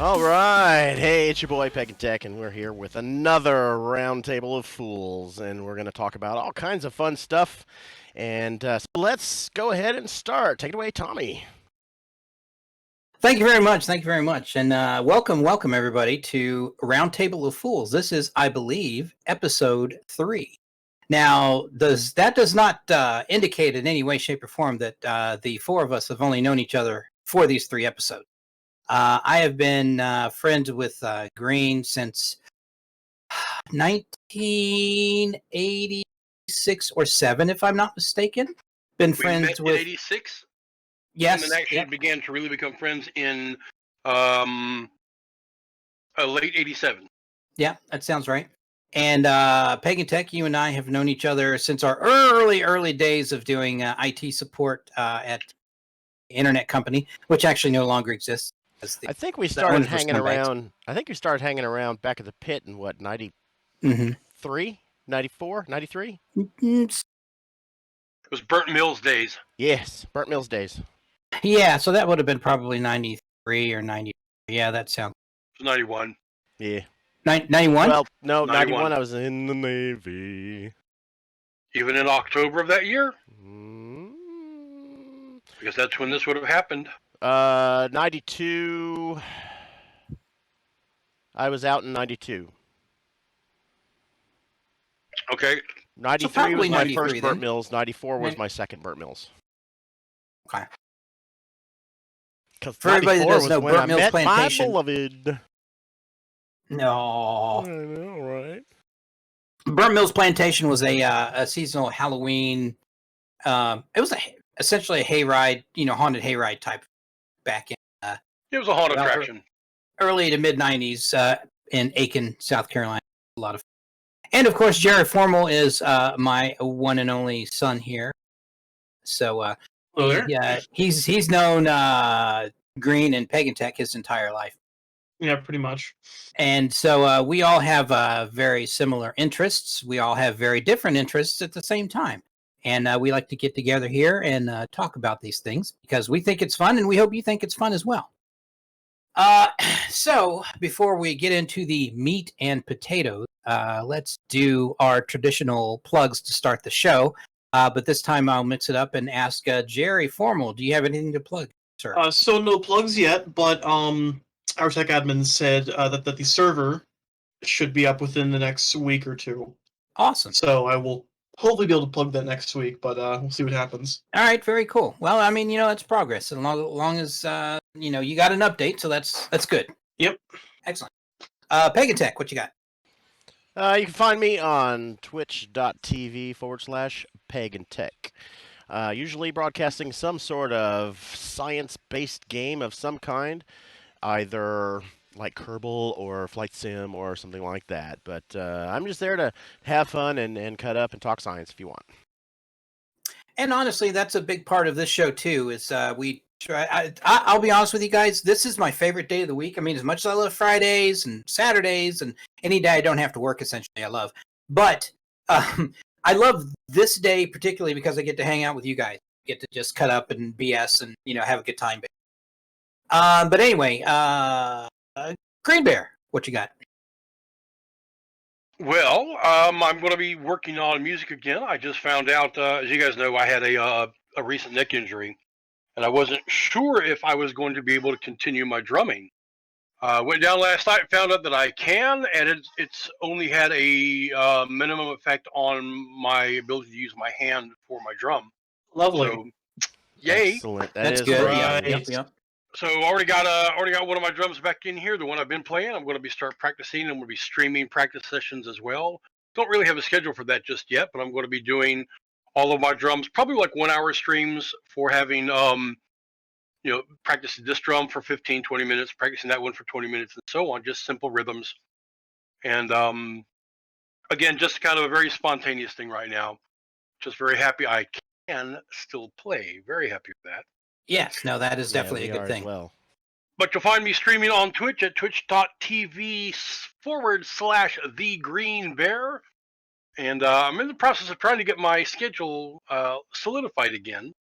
All right. Hey, it's your boy Peg and Tech, and we're here with another roundtable of fools, and we're going to talk about all kinds of fun stuff. And so let's go ahead and start. Take it away, Tommy. Thank you very much. Thank you very much. And welcome everybody to Roundtable of Fools. This is, I believe, episode 3. Now, that does not indicate in any way, shape, or form that the four of us have only known each other for these 3 episodes. I have been friends with Green since 1986 or 7, if I'm not mistaken. Been friends met with in '86. Yes, and then actually began to really become friends in late '87. Yeah, that sounds right. And Peg and Tech, you and I have known each other since our early days of doing IT support at the internet company, which actually no longer exists. I think we started hanging around. I think we started hanging around back at the pit in what, 93, 94, 93? It was Burnt Mills days. Yes, Burnt Mills days. Yeah, so that would have been probably 93 or 90. Yeah, that sounds. It was 91. Yeah. 91? Well, no, 91 I was in the Navy. Even in October of that year? Mm-hmm. Because that's when this would have happened. 92. I was out in 92. Okay. 93 was my first then. Burnt Mills. 94 was my second Burnt Mills. Okay. Because for everybody that doesn't know, Burnt Mills Plantation. My beloved. No. I know, right? Burnt Mills Plantation was a seasonal Halloween. It was essentially a hayride, haunted hayride type back in. It was a haunted attraction. Early to mid '90s in Aiken, South Carolina. A lot of, and of course, Jerry Formal is my one and only son here. So, he's known Green and Peg and Tech his entire life. Yeah, pretty much. And so we all have very similar interests. We all have very different interests at the same time. And we like to get together here and talk about these things because we think it's fun and we hope you think it's fun as well. So before we get into the meat and potatoes, let's do our traditional plugs to start the show. But this time I'll mix it up and ask Jerry Formal, do you have anything to plug, sir? So no plugs yet, but our tech admin said that the server should be up within the next week or 2. Awesome. So I will hopefully be able to plug that next week, but we'll see what happens. All right, very cool. Well, I mean, it's progress. As long as you got an update, so that's good. Yep. Excellent. Peg and Tech, what you got? You can find me on twitch.tv/Peg and Tech. Usually broadcasting some sort of science-based game of some kind, either like Kerbal or Flight Sim or something like that. But I'm just there to have fun and cut up and talk science if you want. And honestly, that's a big part of this show too. Is we try. I'll be honest with you guys. This is my favorite day of the week. I mean, as much as I love Fridays and Saturdays and any day I don't have to work, essentially, I love. But I love this day particularly because I get to hang out with you guys. Get to just cut up and BS and have a good time. But anyway, Green Bear, what you got? Well, I'm going to be working on music again. I just found out, as you guys know, I had a recent neck injury, and I wasn't sure if I was going to be able to continue my drumming. Went down last night and found out that I can, and it's only had a minimum effect on my ability to use my hand for my drum. Lovely. So, yay! Excellent. That's good. Right. Yep. So already got one of my drums back in here, the one I've been playing. I'm going to start practicing. I'm going to be streaming practice sessions as well. Don't really have a schedule for that just yet, but I'm going to be doing all of my drums, probably like 1-hour streams for having, practicing this drum for 15, 20 minutes, practicing that one for 20 minutes, and so on, just simple rhythms. And again, just kind of a very spontaneous thing right now. Just very happy I can still play. Very happy with that. Yes, no, that is definitely a good thing. Well. But you'll find me streaming on Twitch at twitch.tv/TheGreenBear. And I'm in the process of trying to get my schedule solidified again.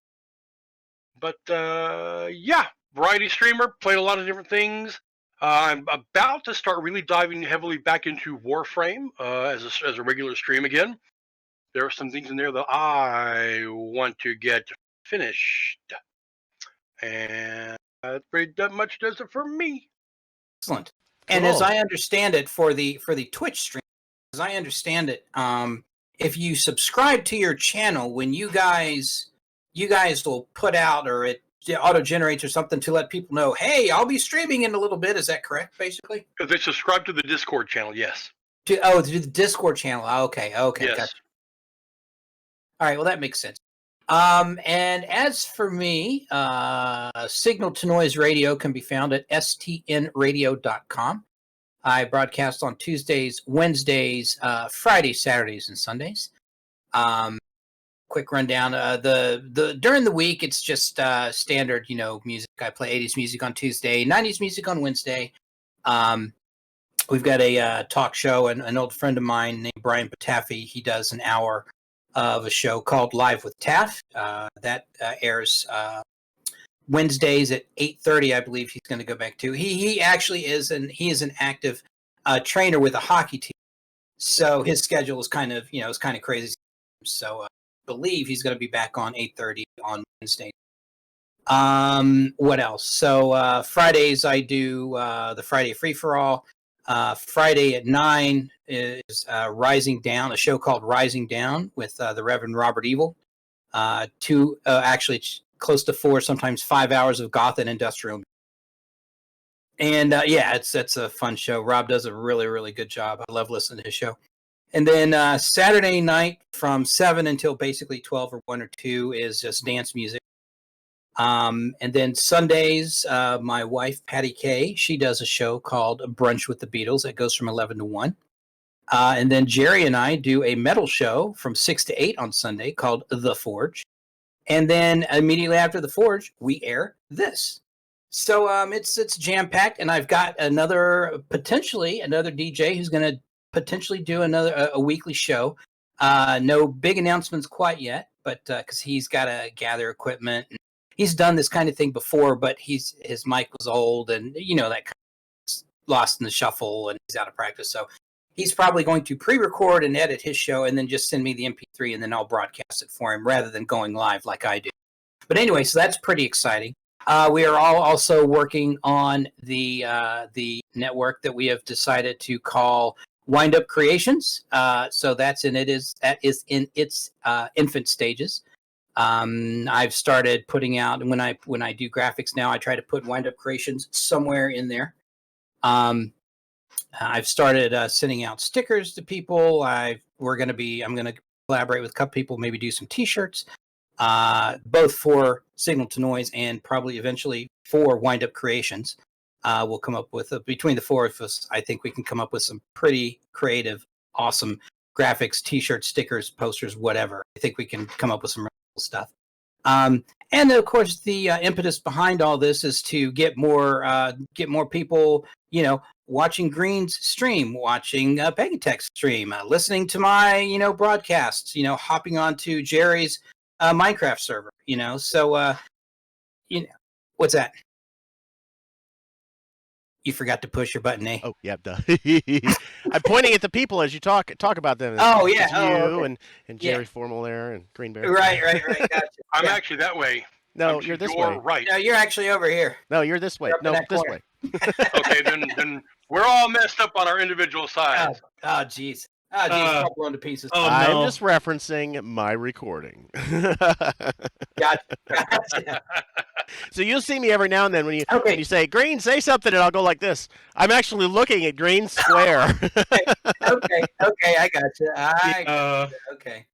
But yeah, variety streamer, played a lot of different things. I'm about to start really diving heavily back into Warframe as a regular stream again. There are some things in there that I want to get finished, and that much does it for me. Excellent. And as Cool. I understand it, for the Twitch stream, as I understand it, if you subscribe to your channel, when you guys will put out, or it auto generates or something to let people know, hey, I'll be streaming in a little bit. Is that correct? Basically, If they subscribe to the Discord channel, yes. to the Discord channel. Okay, Yes. gotcha. All right, well that makes sense. And as for me, Signal to Noise Radio can be found at stnradio.com. I broadcast on Tuesdays, Wednesdays, Fridays, Saturdays, and Sundays. Quick rundown. The during the week, it's just standard, music. I play 80s music on Tuesday, 90s music on Wednesday. We've got a talk show, and an old friend of mine named Brian Patafi. He does an hour of a show called Live with Taff. That airs Wednesdays at 8:30. I believe he's going to go back to. He actually is an active trainer with a hockey team. So his schedule is kind of crazy. So believe he's going to be back on 8:30 on Wednesday. What else? So Fridays I do the Friday Free for All. Friday at 9 is Rising Down, a show called Rising Down with the Reverend Robert Evil. Actually close to 4, sometimes 5 hours of goth and industrial. And it's a fun show. Rob does a really, really good job. I love listening to his show. And then Saturday night from 7 until basically 12 or 1 or 2 is just dance music. And then Sundays, my wife, Patty Kay, she does a show called Brunch with the Beatles that goes from 11 to 1. And then Jerry and I do a metal show from 6 to 8 on Sunday called The Forge. And then immediately after The Forge, we air this. So it's jam-packed, and I've got potentially another DJ who's going to potentially do a weekly show. No big announcements quite yet, but because he's got to gather equipment. He's done this kind of thing before, but his mic was old, and that kind of lost in the shuffle, and he's out of practice. So he's probably going to pre-record and edit his show, and then just send me the MP3, and then I'll broadcast it for him rather than going live like I do. But anyway, so that's pretty exciting. We are all also working on the network that we have decided to call Wind Up Creations. So that is in its infant stages. I've started putting out, and when I do graphics now, I try to put Wind Up Creations somewhere in there. I've started sending out stickers to people. I'm going to collaborate with a couple people, maybe do some T-shirts, both for Signal to Noise and probably eventually for Wind Up Creations. We'll come up with between the four of us. I think we can come up with some pretty creative, awesome graphics, T-shirts, stickers, posters, whatever. I think we can come up with some stuff. And of course, the impetus behind all this is to get more people, watching Green's stream, watching Pegatech stream, listening to my, broadcasts, hopping onto Jerry's Minecraft server, So, what's that? You forgot to push your button, eh? Oh, yeah, duh. I'm pointing at the people as you talk about them. Oh, yeah. It's you Okay. and Jerry Formal there and Green Bear. Right. Gotcha. I'm Yeah. actually that way. No, I'm you're to this your way. right. No, you're actually over here. No, you're this way. Up in No, that this corner. way. Okay, then we're all messed up on our individual sides. Oh, jeez. Oh, geez, all blown to pieces. Oh, I'm no. just referencing my recording. Gotcha. So you'll see me every now and then when you Okay. say, Green, say something, and I'll go like this. I'm actually looking at Green Square. Okay, I gotcha. Uh, Okay.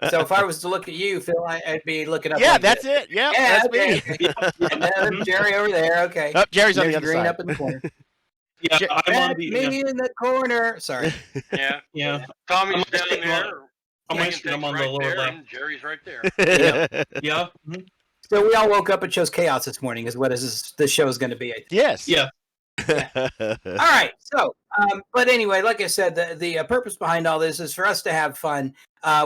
So if I was to look at you, Phil, I'd be looking up. Yeah, like that's this. it. Yeah, Yeah, that's okay. me. And then Jerry over there. Okay. Oh, Jerry's on There's the other Green side. up in the corner. yeah, Shit. I'm on That's the. me in the corner. Sorry. Yeah. Yeah, Tommy's I'm down on- there. I'm Megan on the right lower there, left. and Jerry's right there. Yeah. Mhm. So we all woke up and chose chaos this morning. Is what this show is going to be. I think. Yes. Yeah. All right. So, but anyway, like I said, the purpose behind all this is for us to have fun.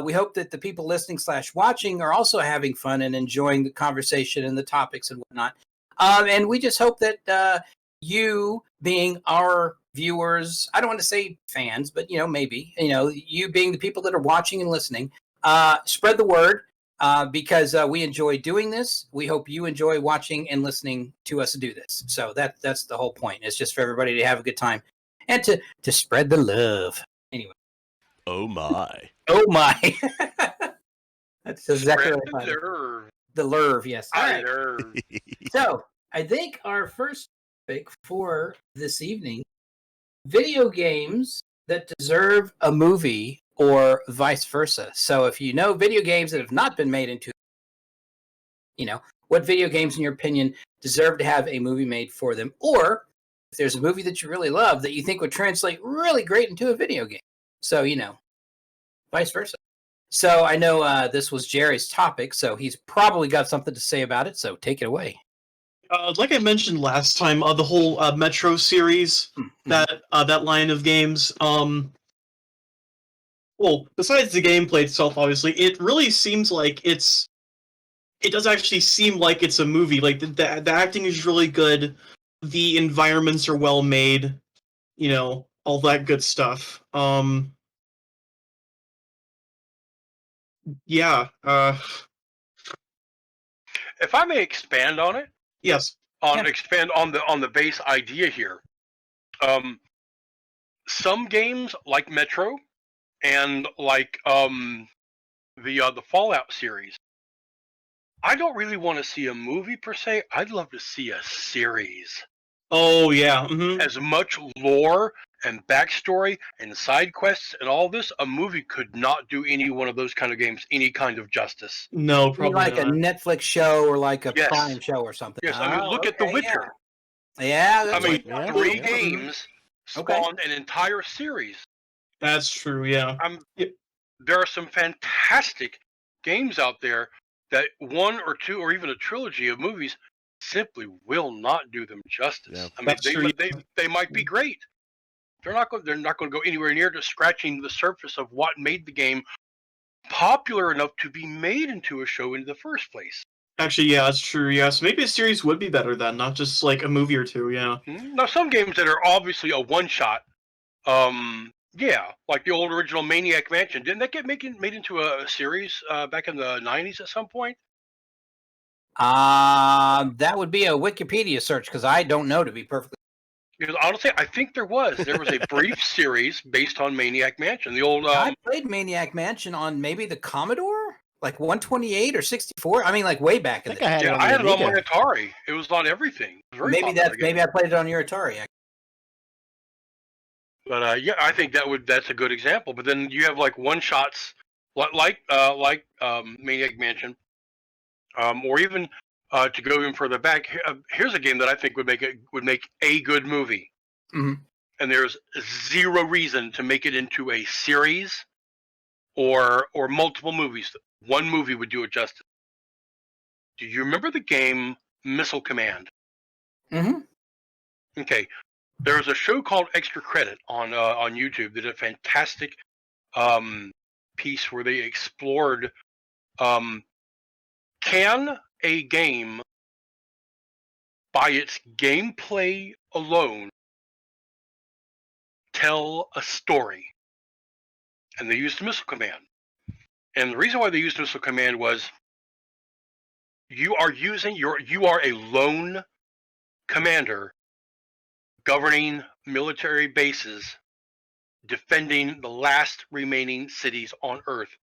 We hope that the people listening / watching are also having fun and enjoying the conversation and the topics and whatnot. And we just hope that you being our viewers, I don't want to say fans, but maybe you being the people that are watching and listening, spread the word because we enjoy doing this. We hope you enjoy watching and listening to us do this. So that's the whole point. It's just for everybody to have a good time and to spread the love. Anyway. Oh my. Oh my. That's exactly Spread what I the thought. nerve. The lurve, yes. All right. Nerve. So I think our first topic for this evening, video games that deserve a movie or vice versa. So if you know video games that have not been made into, what video games in your opinion deserve to have a movie made for them, or if there's a movie that you really love that you think would translate really great into a video game. So, vice versa. So I know this was Jerry's topic, so he's probably got something to say about it. So take it away. Like I mentioned last time, the whole Metro series, that line of games. Well, besides the gameplay itself, obviously, it really seems like it does actually seem like it's a movie. Like the acting is really good, the environments are well made, all that good stuff. Yeah. If I may expand on it, Yes. expand on the base idea here. Some games like Metro and like the Fallout series, I don't really want to see a movie per se. I'd love to see a series. Oh yeah. Mm-hmm. As much lore and backstory and side quests and all this, a movie could not do any one of those kind of games any kind of justice. No, Probably probably like not. a Netflix show or like a Yes. Prime show or something. Yes, I mean, look at The Witcher. Yeah, I that's mean, Yeah. 3 Yeah. games Okay. spawned an entire series. That's true. Yeah. There are some fantastic games out there that one or two or even a trilogy of movies simply will not do them justice. Yeah. I mean, That's true. they might be great. They're not going to go anywhere near to scratching the surface of what made the game popular enough to be made into a show in the first place. Actually, yeah, that's true. Yeah, so maybe a series would be better then, not just like a movie or two. Yeah. Now, some games that are obviously a one-shot, yeah, like the old original Maniac Mansion, didn't that get made into a series back in the 90s at some point? That would be a Wikipedia search because I don't know, to be perfectly. Because honestly, I think there was a brief series based on Maniac Mansion. The old I played Maniac Mansion on maybe the Commodore, like 128 or 64. I mean, like way back I in think the I had it yeah, on I the had it on my Amiga. Atari. It was on everything. It was very popular game. Maybe I played it on your Atari. Actually. But yeah, I think that's a good example. But then you have like one shots like Maniac Mansion, or even to go even further back. Here's a game that I think would make a good movie, Mhm. and there's zero reason to make it into a series or multiple movies. One movie would do it justice. Do you remember the game Missile Command? Mm-hmm. Okay, there's a show called Extra Credit on YouTube that did a fantastic piece where they explored can a game by its gameplay alone tell a story, and they used Missile Command. And the reason why they used Missile Command was you are a lone commander governing military bases, defending the last remaining cities on Earth.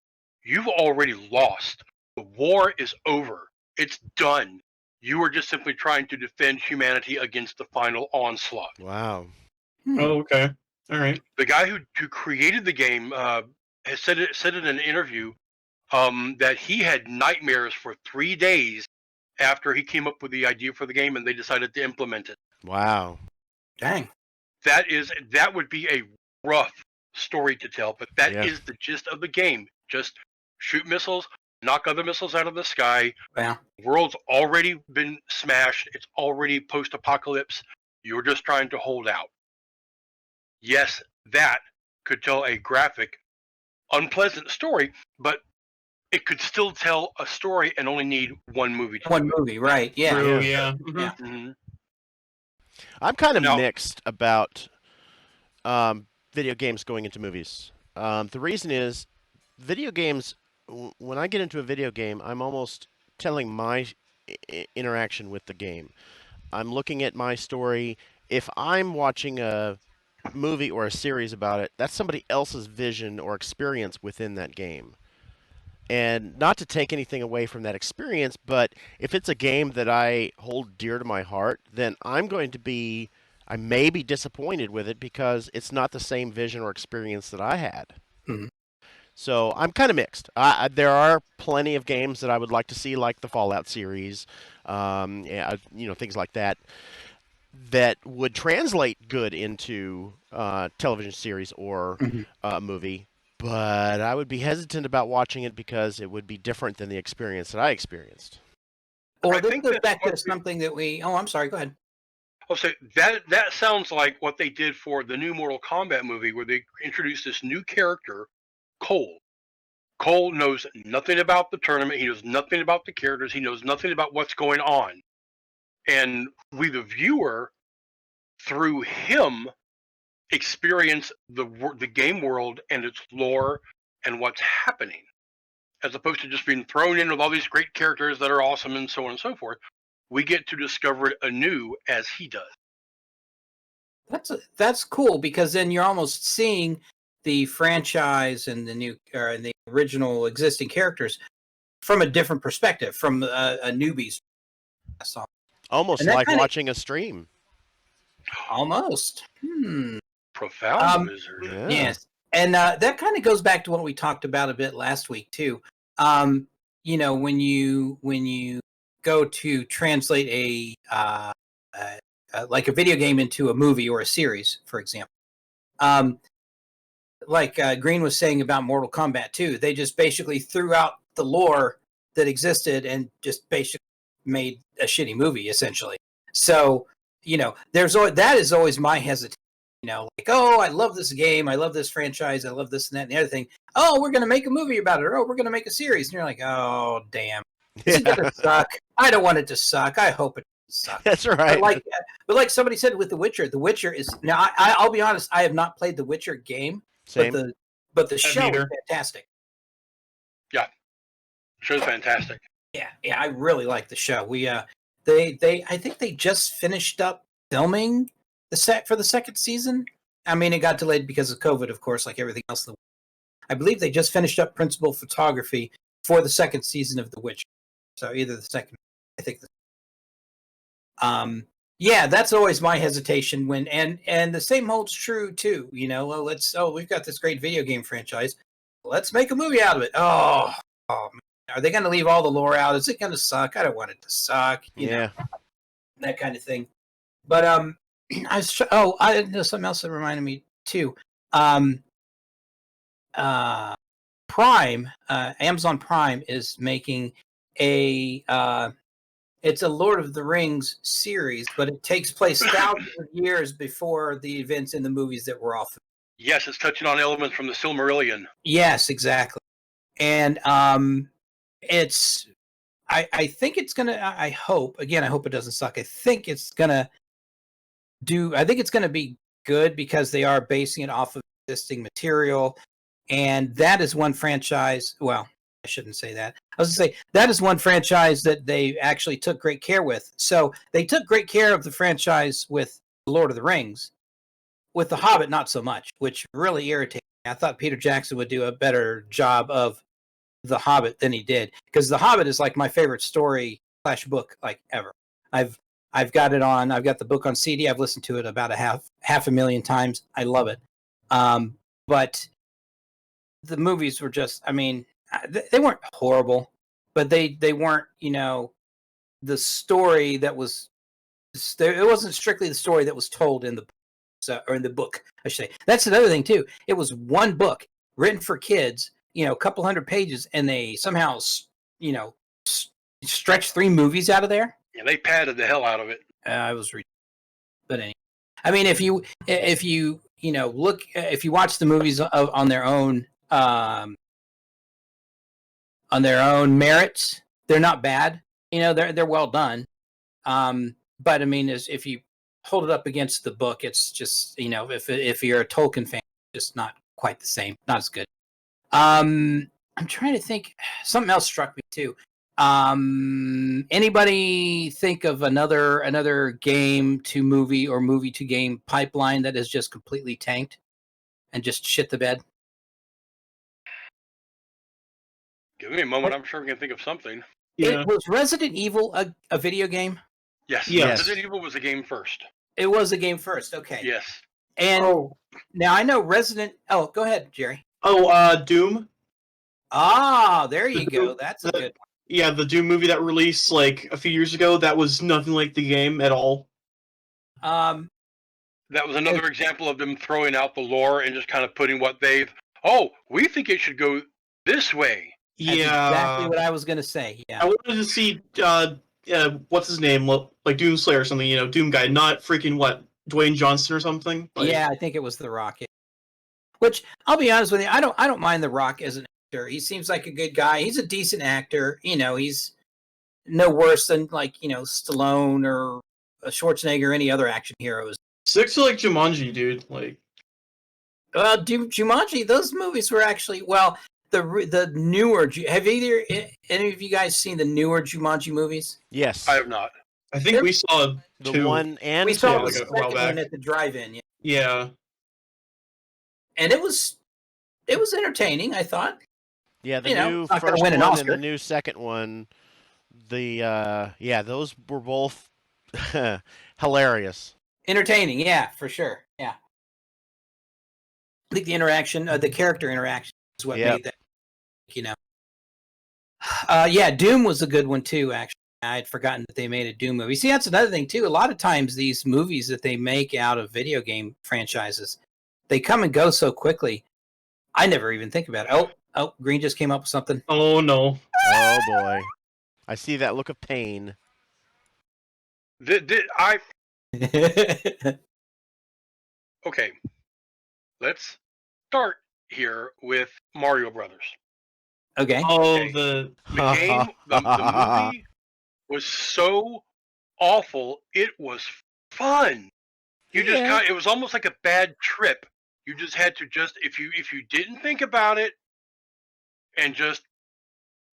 You've already lost. The war is over. It's done. You are just simply trying to defend humanity against the final onslaught. Wow. Oh, okay. All right. The guy who created the game has said in an interview that he had nightmares for 3 days after he came up with the idea for the game and they decided to implement it. Wow. Dang. That would be a rough story to tell, but that Yeah. is the gist of the game. Just shoot missiles, knock other missiles out of the sky. Yeah. The world's already been smashed. It's already post-apocalypse. You're just trying to hold out. Yes, that could tell a graphic, unpleasant story, but it could still tell a story and only need one movie. One movie, right? Yeah. True. Yeah. Yeah. Mhm. Yeah. Mhm. I'm kind of Now- mixed about video games going into movies. The reason is, video games. When I get into a video game, I'm almost telling my interaction with the game. I'm looking at my story. If I'm watching a movie or a series about it, that's somebody else's vision or experience within that game. And not to take anything away from that experience, but if it's a game that I hold dear to my heart, then I may be disappointed with it because it's not the same vision or experience that I had. Mhm. So I'm kind of mixed. There are plenty of games that I would like to see, like the Fallout series, yeah, things like that, that would translate good into television series or Mhm. movie. But I would be hesitant about watching it because it would be different than the experience that I experienced. Or I this think goes that's back to what we- something that we. Oh, I'm sorry. Go ahead. I'll say that sounds like what they did for the new Mortal Kombat movie, where they introduced this new character, Cole. Cole knows nothing about the tournament. He knows nothing about the characters. He knows nothing about what's going on. And we, the viewer, through him, experience the game world and its lore and what's happening, as opposed to just being thrown in with all these great characters that are awesome and so on and so forth. We get to discover it anew as he does. That's cool because then you're almost seeing the franchise and and the original existing characters from a different perspective, from a newbie's song. Almost And that like kinda- watching a stream. Almost. Profound Um, wizard. Yeah. Yes, and that kind of goes back to what we talked about a bit last week too. When you go to translate like a video game into a movie or a series, for example, like Green was saying about Mortal Kombat 2, they just basically threw out the lore that existed and just basically made a shitty movie, essentially. So, that is always my hesitation. Like, oh, I love this game, I love this franchise, I love this and that and the other thing. Oh, we're going to make a movie about it. Or, oh, we're going to make a series. And you're like, oh, damn. This is going to suck. I don't want it to suck. I hope it sucks. That's right. But like somebody said with The Witcher, The Witcher is now. I'll be honest. I have not played The Witcher game, Same. but the show is neither. fantastic. Show's fantastic. Yeah, I really like the show. I think they just finished up filming the set for the second season. I mean, it got delayed because of COVID, of course, like everything else. I believe they just finished up principal photography for the second season of The Witcher. So either the second, I think. Yeah, that's always my hesitation when, and the same holds true too. We've got this great video game franchise. Let's make a movie out of it. Oh man. Are they going to leave all the lore out? Is it going to suck? I don't want it to suck. Yeah. That kind of thing. But I know something else that reminded me too. Prime, Amazon Prime is making it's a Lord of the Rings series, but it takes place thousands of years before the events in the movies that we're off. Yes, it's touching on elements from the Silmarillion. Yes, exactly. And I think it's gonna. I hope it doesn't suck. I think it's gonna be good because they are basing it off of existing material, and that is one franchise. Well, I shouldn't say that. I was gonna say that is one franchise that they actually took great care with. So they took great care of the franchise with Lord of the Rings. With The Hobbit, not so much, which really irritated me. I thought Peter Jackson would do a better job of The Hobbit than he did, because The Hobbit is like my favorite story / book like ever. I've got it on. I've got the book on CD. I've listened to it about half a million times. I love it. But the movies were just. I mean, they weren't horrible, but they weren't. The story that was. It wasn't strictly the story that was told in the. Or in the book, I should say. That's another thing too. It was one book written for kids, a couple hundred pages, and they somehow, stretched 3 movies out of there. Yeah, they padded the hell out of it. I was reading, but anyway, I mean, if you look, if you watch the movies on their own merits, they're not bad. They're well done. But I mean, if you hold it up against the book. It's just, if you're a Tolkien fan, just not quite the same, not as good. I'm trying to think. Something else struck me too. Anybody think of another game to movie or movie to game pipeline that is just completely tanked and just shit the bed? Give me a moment. I'm sure we can think of something. Yeah. Was Resident Evil a video game? Yes. Yes. Resident Evil was a game first. It was a game first. Okay. Yes. And now I know Resident. Oh, go ahead, Jerry. Doom. Ah, there you go. That's a good one. Yeah, the Doom movie that released like a few years ago, that was nothing like the game at all. Um, That was another example of them throwing out the lore and just kind of putting what they've. Oh, we think it should go this way. that's exactly what I was going to say. Yeah. I wanted to see what's his name, like Doomslayer or something, Doom guy, not freaking Dwayne Johnson or something. Like, Yeah, I think it was The Rock. Which I'll be honest with you, I don't mind The Rock as an actor. He seems like a good guy. He's a decent actor. He's no worse than Stallone or Schwarzenegger or any other action heroes. Sticks to like Jumanji, dude. Like, Jumanji, those movies were actually the newer. Have any of you guys seen the newer Jumanji movies? Yes. I have not. I think we saw The two. one and We saw two. like the a while second back. one at the drive-in, Yeah. and it was entertaining. I thought. Yeah, the You know, new it's not gonna first win an one Oscar. and the new second one. Those were both hilarious. Entertaining, yeah, for sure. Yeah. I think the interaction, the character interaction is what Yep. made that, yeah, Doom was a good one too, actually. I had forgotten that they made a Doom movie. See, that's another thing too. A lot of times these movies that they make out of video game franchises, they come and go so quickly. I never even think about it. Oh, Green just came up with something. Oh no. Oh boy. I see that look of pain. Okay. Let's start here with Mario Brothers. Okay. Oh, Okay. the The game, the movie was so awful. It was fun. It was almost like a bad trip. You just had to if you didn't think about it and just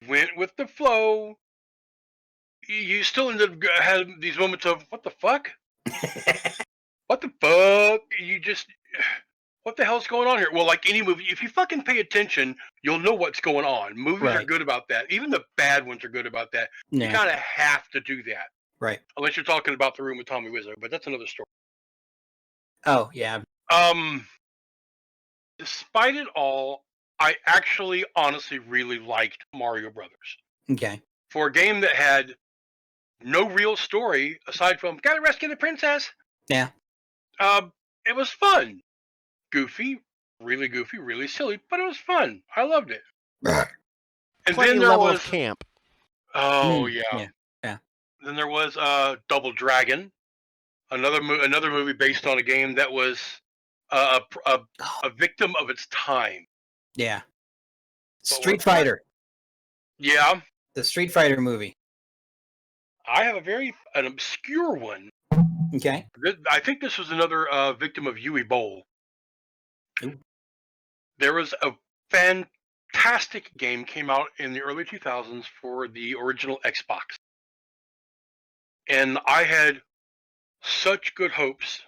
went with the flow, you still ended up having these moments of what the fuck? What the fuck? What the hell's going on here? Well, like any movie, if you fucking pay attention, you'll know what's going on. Movies are Right. good about that. Even the bad ones are good about that. You Yeah. kind of have to do that. Right. Unless you're talking about The Room with Tommy Wiseau, but that's another story. Oh, yeah. Despite it all, I actually honestly really liked Mario Brothers. Okay. For a game that had no real story aside from gotta rescue the princess. Yeah. It was fun. Goofy, really silly, but it was fun. I loved it. And Plenty then there level was of camp. oh Mm, yeah. yeah. Then there was Double Dragon, another movie based on a game that was a victim of its time. Yeah. But Street what's that? Fighter. Yeah, The Street Fighter movie. I have an obscure one. Okay. I think this was another victim of Yui Bowl. Ooh. There was a fantastic game came out in the early 2000s for the original Xbox. And I had such good hopes,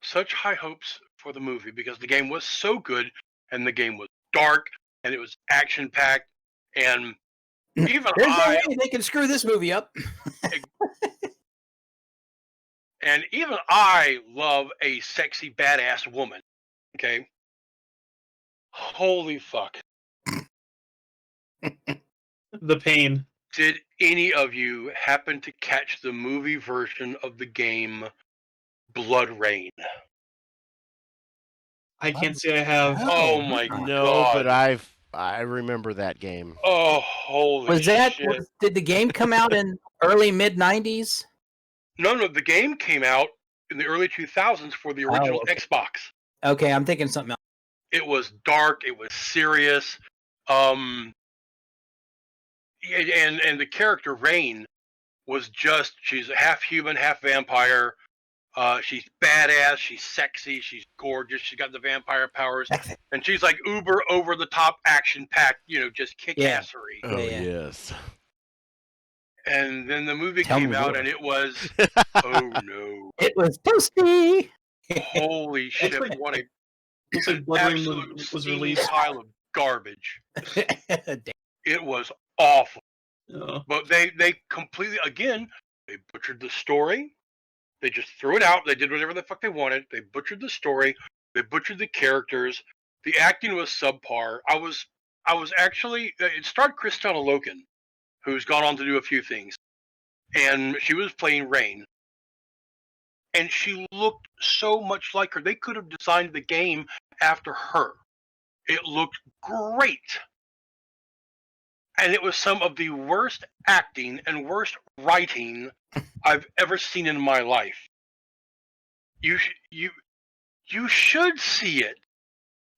such high hopes for the movie because the game was so good and the game was dark and it was action packed and even There's no way they can screw this movie up. even I love a sexy badass woman. Okay. Holy fuck. the pain. Did any of you happen to catch the movie version of the game Blood Rain? I can't say I have. Oh my No, god. but I remember that game. Oh, holy Was that? shit. Did the game come out in early mid '90s? No, the game came out in the early 2000s for the original okay. Xbox. Okay, I'm thinking something else. It was dark, it was serious. And the character Rain was she's half human, half vampire. She's badass. She's sexy. She's gorgeous. She's got the vampire powers, and she's like uber over the top, action packed. Just kick assery. Oh Yeah. yes. And then the movie Tell came me out, more. and it was oh no, It was toasty. holy shit! like- What a Looks like Blood Rain absolute was steamy released. pile of garbage. Damn. It was awful. Yeah. But they completely, again, they butchered the story. They just threw it out. They did whatever the fuck they wanted. They butchered the story. They butchered the characters. The acting was subpar. I was actually, it starred Kristanna Loken, who's gone on to do a few things. And she was playing Rain. And she looked so much like her. They could have designed the game after her. It looked great. And it was some of the worst acting and worst writing I've ever seen in my life. You should see it,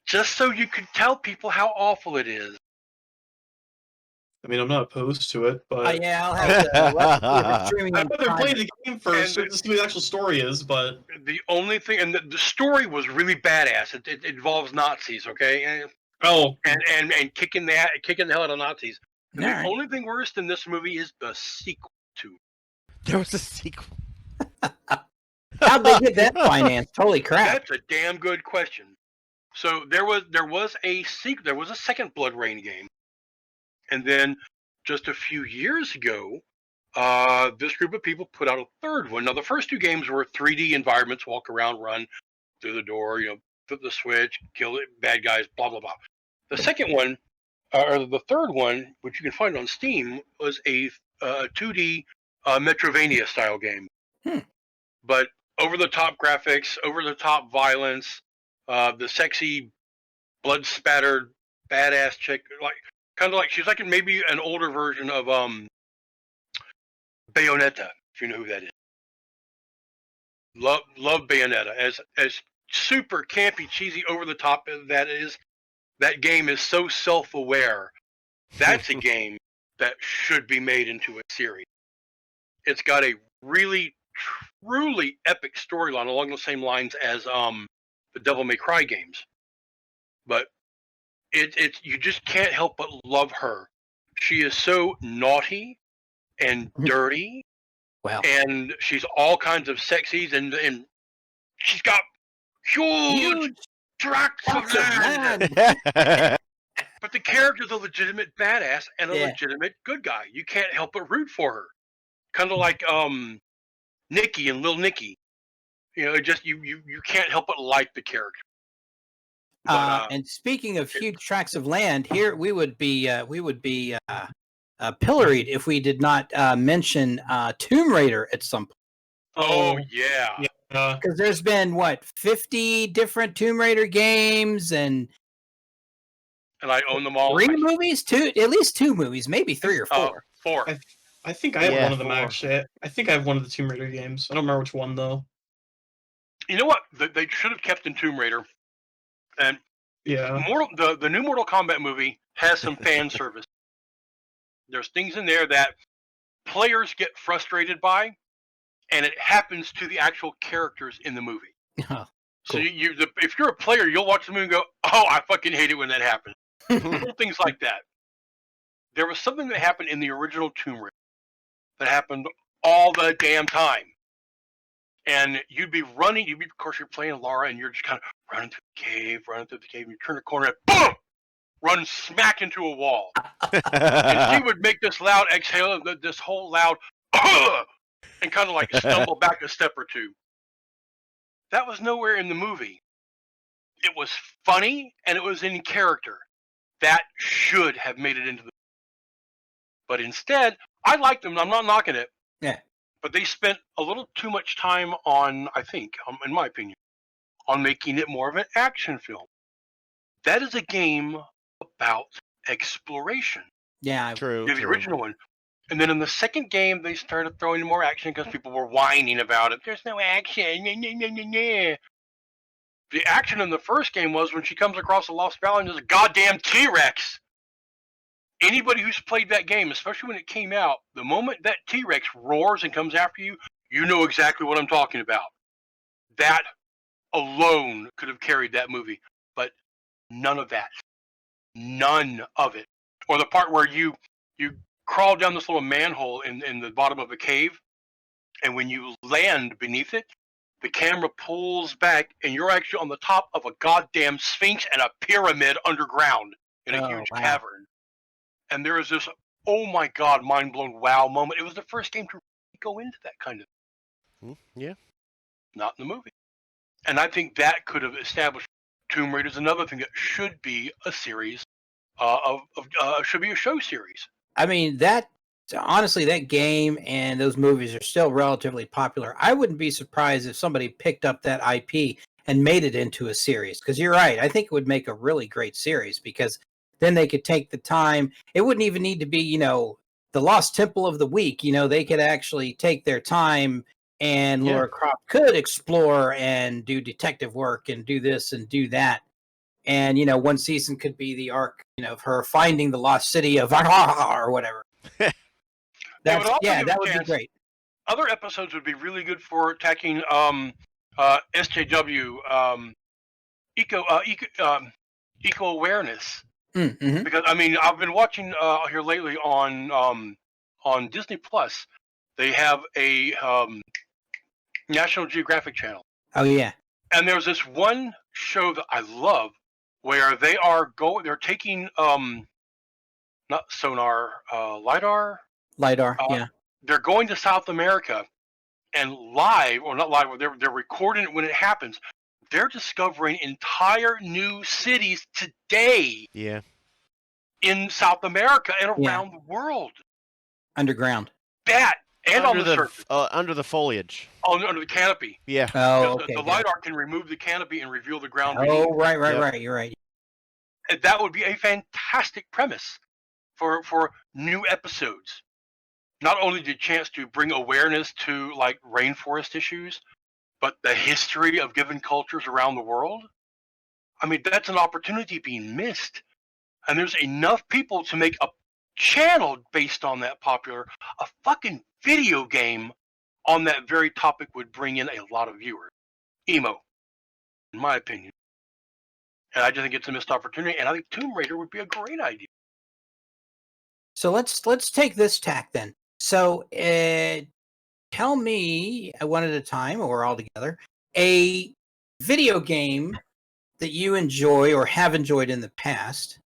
just so you could tell people how awful it is. I mean, I'm not opposed to it, but Yeah, I'll have to watch the streaming I'd rather time. play the game first And- to see what the actual story is. But The only thing, and the story was really badass. It involves Nazis, okay, and kicking the hell out of Nazis. And the Alright. only thing worse than this movie is the sequel to it. There was a sequel. How'd they get that financed? Holy crap. That's a damn good question. So there was a sequel. There was a second Blood Rain game, and then just a few years ago, this group of people put out a third one. Now the first two games were 3D environments: walk around, run through the door, flip the switch, kill it, bad guys, blah blah blah. The second one, or the third one, which you can find on Steam, was a 2D Metrovania style game. But over the top graphics, over the top violence, the sexy, blood spattered, badass chick, kind of like she's like maybe an older version of Bayonetta, if you know who that is. Love Bayonetta. As super campy, cheesy, over the top that is. That game is so self-aware. That's a game that should be made into a series. It's got a really, truly epic storyline along the same lines as the Devil May Cry games. But it's you just can't help but love her. She is so naughty and dirty, Wow. and she's all kinds of sexies, and she's got huge tracts of land. But the character's a legitimate badass and a legitimate good guy. You can't help but root for her. Kind of like Nikki and Lil Nicky. Just you can't help but like the character. But, And speaking of huge tracts of land, here we would be pilloried if we did not mention Tomb Raider at some point. Oh yeah. Because there's been 50 different Tomb Raider games and I own them all. 3 movies, at least 2 movies, maybe 3 or 4. 4. I think I have one of them 4. actually. I think I have one of the Tomb Raider games. I don't remember which one though. You know what? They should have kept in Tomb Raider. And Yeah. the new Mortal Kombat movie has some fan service. There's things in there that players get frustrated by, and it happens to the actual characters in the movie. Oh, So cool. if you're a player, you'll watch the movie and go, "Oh, I fucking hate it when that happens." Little things like that. There was something that happened in the original Tomb Raider that happened all the damn time. And you'd be running, of course, you're playing Lara, and you're just kind of running through the cave, and you turn a corner, and boom! Run smack into a wall. And she would make this loud exhale, this whole loud, and kind of like stumble back a step or two. That was nowhere in the movie. It was funny, and it was in character. That should have made it into the. But instead, I liked them. I'm not knocking it. Yeah. But they spent a little too much time on, I think, in my opinion, on making it more of an action film. That is a game about exploration. Yeah. True. The original one. And then in the second game, they started throwing in more action because people were whining about it. There's no action. The action in the first game was when she comes across the Lost Valley and there's a goddamn T-Rex. Anybody who's played that game, especially when it came out, the moment that T-Rex roars and comes after you, you know exactly what I'm talking about. that alone could have carried that movie, but none of that. None of it. Or the part where you crawl down this little manhole in the bottom of a cave, and when you land beneath it, the camera pulls back, and you're actually on the top of a goddamn sphinx and a pyramid underground in a huge cavern. And there is this, oh my god, mind blown wow moment. It was the first game to go into that kind of Yeah. not in the movie. And I think that could have established Tomb Raider is another thing that should be a series should be a show series. I mean, honestly, that game and those movies are still relatively popular. I wouldn't be surprised if somebody picked up that IP and made it into a series. Because you're right, I think it would make a really great series, because then they could take the time. It wouldn't even need to be, the Lost Temple of the Week. They could actually take their time, and Laura Croft could explore and do detective work and do this and do that. And, one season could be the arc, of her finding the lost city of or whatever. That would be great. Other episodes would be really good for attacking SJW, eco awareness. Mm-hmm. Because I've been watching here lately on Disney Plus. They have a National Geographic channel. Oh yeah. And there's this one show that I love where they're taking not sonar, lidar. Yeah. They're going to South America, and live, or not live, they're recording it when it happens. They're discovering entire new cities today. Yeah. In South America and around the world. Underground. That and under on the surface. Under the foliage. Under the canopy. Yeah. Oh, okay. The lidar can remove the canopy and reveal the ground. Oh, right. You're right. And that would be a fantastic premise for new episodes. Not only the chance to bring awareness to like rainforest issues, but the history of given cultures around the world. I mean, that's an opportunity being missed. And there's enough people to make a channel based on that popular. A fucking video game on that very topic would bring in a lot of viewers. Emo, in my opinion. And I just think it's a missed opportunity. And I think Tomb Raider would be a great idea. So let's take this tack then. So tell me, one at a time or all together, a video game that you enjoy or have enjoyed in the past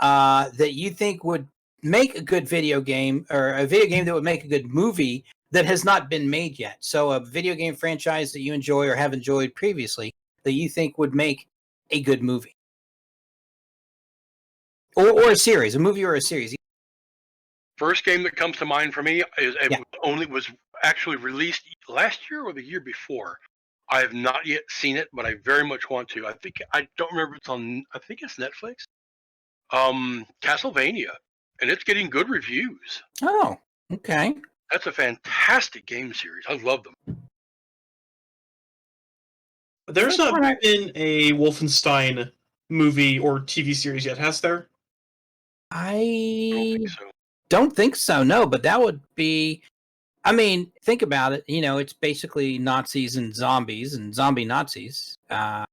that you think would make a good video game, or a video game that would make a good movie that has not been made yet. So a video game franchise that you enjoy or have enjoyed previously that you think would make a good movie. Or a series, a movie or a series. First game that comes to mind for me is was actually released last year or the year before. I have not yet seen it, but I very much want to. I don't remember if it's on. I think it's Netflix. Castlevania, and it's getting good reviews. Oh, okay. That's a fantastic game series. I love them. There's not been a Wolfenstein movie or TV series yet, has there? I don't think so. No, but that would be. I mean, think about it. It's basically Nazis and zombies and zombie Nazis. The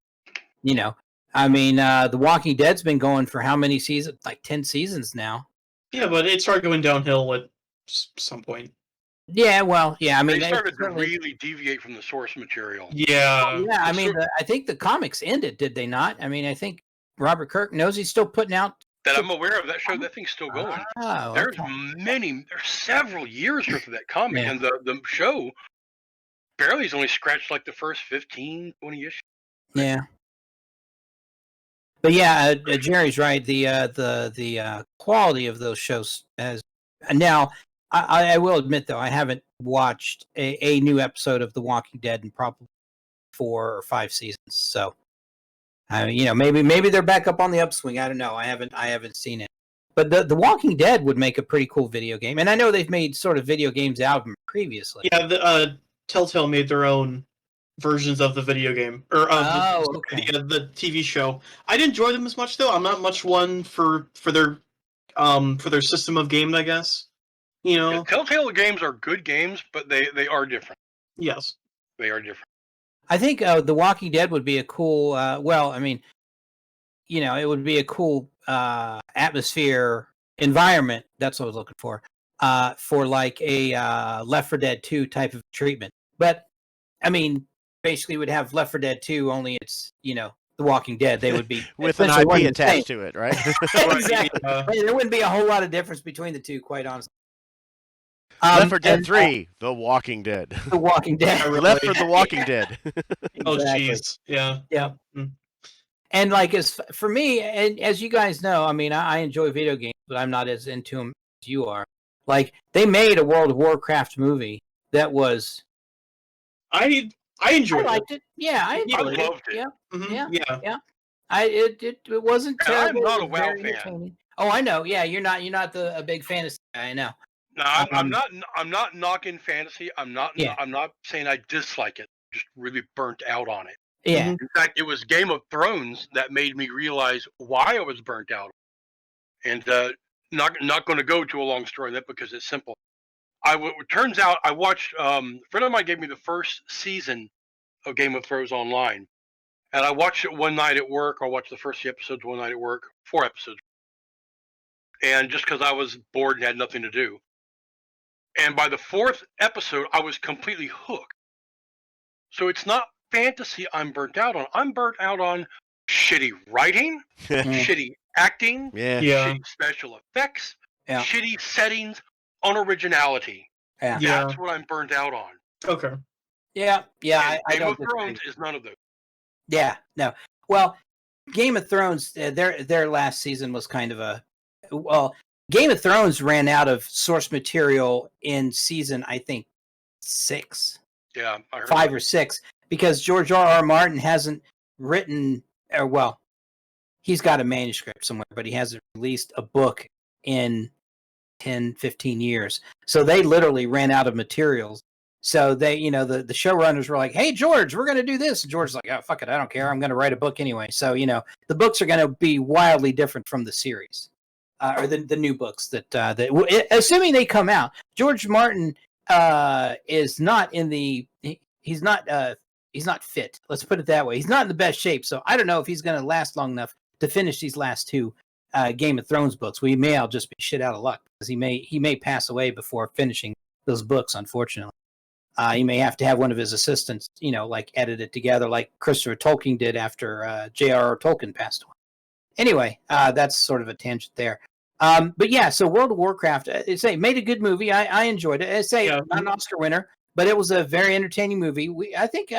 Walking Dead's been going for how many seasons? Like 10 seasons now. Yeah, but it started going downhill at some point. Yeah, well, yeah. I mean, they started to really deviate from the source material. Yeah. Yeah, I mean, I think the comics ended, did they not? I mean, I think Robert Kirk knows he's still putting out. That I'm aware of. That show, that thing's still going. Oh, there's several years worth of that comic, and the show barely has only scratched like the first 15, 20 issues. Yeah. But yeah, Jerry's right. The quality of those shows has now. I will admit though, I haven't watched a new episode of The Walking Dead in probably 4 or 5 seasons. So, maybe they're back up on the upswing. I don't know. I haven't seen it. But the Walking Dead would make a pretty cool video game, and I know they've made sort of video games out of them previously. Yeah, Telltale made their own versions of the video game or of the TV show. I didn't enjoy them as much though. I'm not much one for their system of game, I guess. Telltale games are good games, but they are different. Yes, they are different. I think The Walking Dead would be a cool. Well, I mean, it would be a cool atmosphere environment. That's what I was looking for like a Left 4 Dead 2 type of treatment. But I mean, basically, would have Left 4 Dead 2, only it's The Walking Dead. They would be with an essentially one IP and the same. attached to it, right? Exactly. There wouldn't be a whole lot of difference between the two, quite honestly. Left 4 Dead and, 3, The Walking Dead. The Walking Dead. Left for The Walking Dead. Oh, Exactly. jeez. Yeah. Yeah. Mm. And like as for me, and as you guys know, I mean, I enjoy video games, but I'm not as into them as you are. Like they made a World of Warcraft movie that was. I I enjoyed it. liked it. Yeah, I Yeah, enjoyed loved it. Yeah, Mhm, yeah. yeah. It wasn't And I'm terrible. not it a was WoW very fan. entertaining. Oh, I know. Yeah, you're not a big fantasy guy. I know. No, I'm Um, not knocking fantasy. I'm not saying I dislike it. Just really burnt out on it. Yeah, Mhm. In fact, it was Game of Thrones that made me realize why I was burnt out. And not going to go to a long story on that because it's simple. It turns out I watched. A friend of mine gave me the first season of Game of Thrones online, and I watched it one night at work. I watched the first 3 episodes one night at work, 4 episodes, and just because I was bored and had nothing to do. And by the 4th episode, I was completely hooked. So it's not fantasy I'm burnt out on. I'm burnt out on shitty writing, shitty acting, Yeah. Yeah. shitty special effects, Yeah. shitty settings, unoriginality. yeah, Yeah. That's what I'm burnt out on. Okay. yeah. And I Game don't of Thrones is none of those. Yeah, no. Well, Game of Thrones, their last season was kind of a well. Game of Thrones ran out of source material in season, I think, 6, Yeah, I heard 5 that. or 6, because George R.R. Martin hasn't written, or well, he's got a manuscript somewhere, but he hasn't released a book in 10, 15 years. So they literally ran out of materials. So they, the showrunners were like, "Hey, George, we're going to do this." And George's like, "Oh, fuck it, I don't care. I'm going to write a book anyway." So the books are going to be wildly different from the series, or the new books assuming they come out. George Martin is not in the he's not fit. Let's put it that way. He's not in the best shape. So I don't know if he's going to last long enough to finish these last 2 Game of Thrones books. We may all just be shit out of luck because he may pass away before finishing those books. Unfortunately, he may have to have one of his assistants, like edit it together, like Christopher Tolkien did after J.R.R. Tolkien passed away. Anyway, that's sort of a tangent there. But yeah, so World of Warcraft, made a good movie. I enjoyed it. Not an Oscar winner, but it was a very entertaining movie. I think,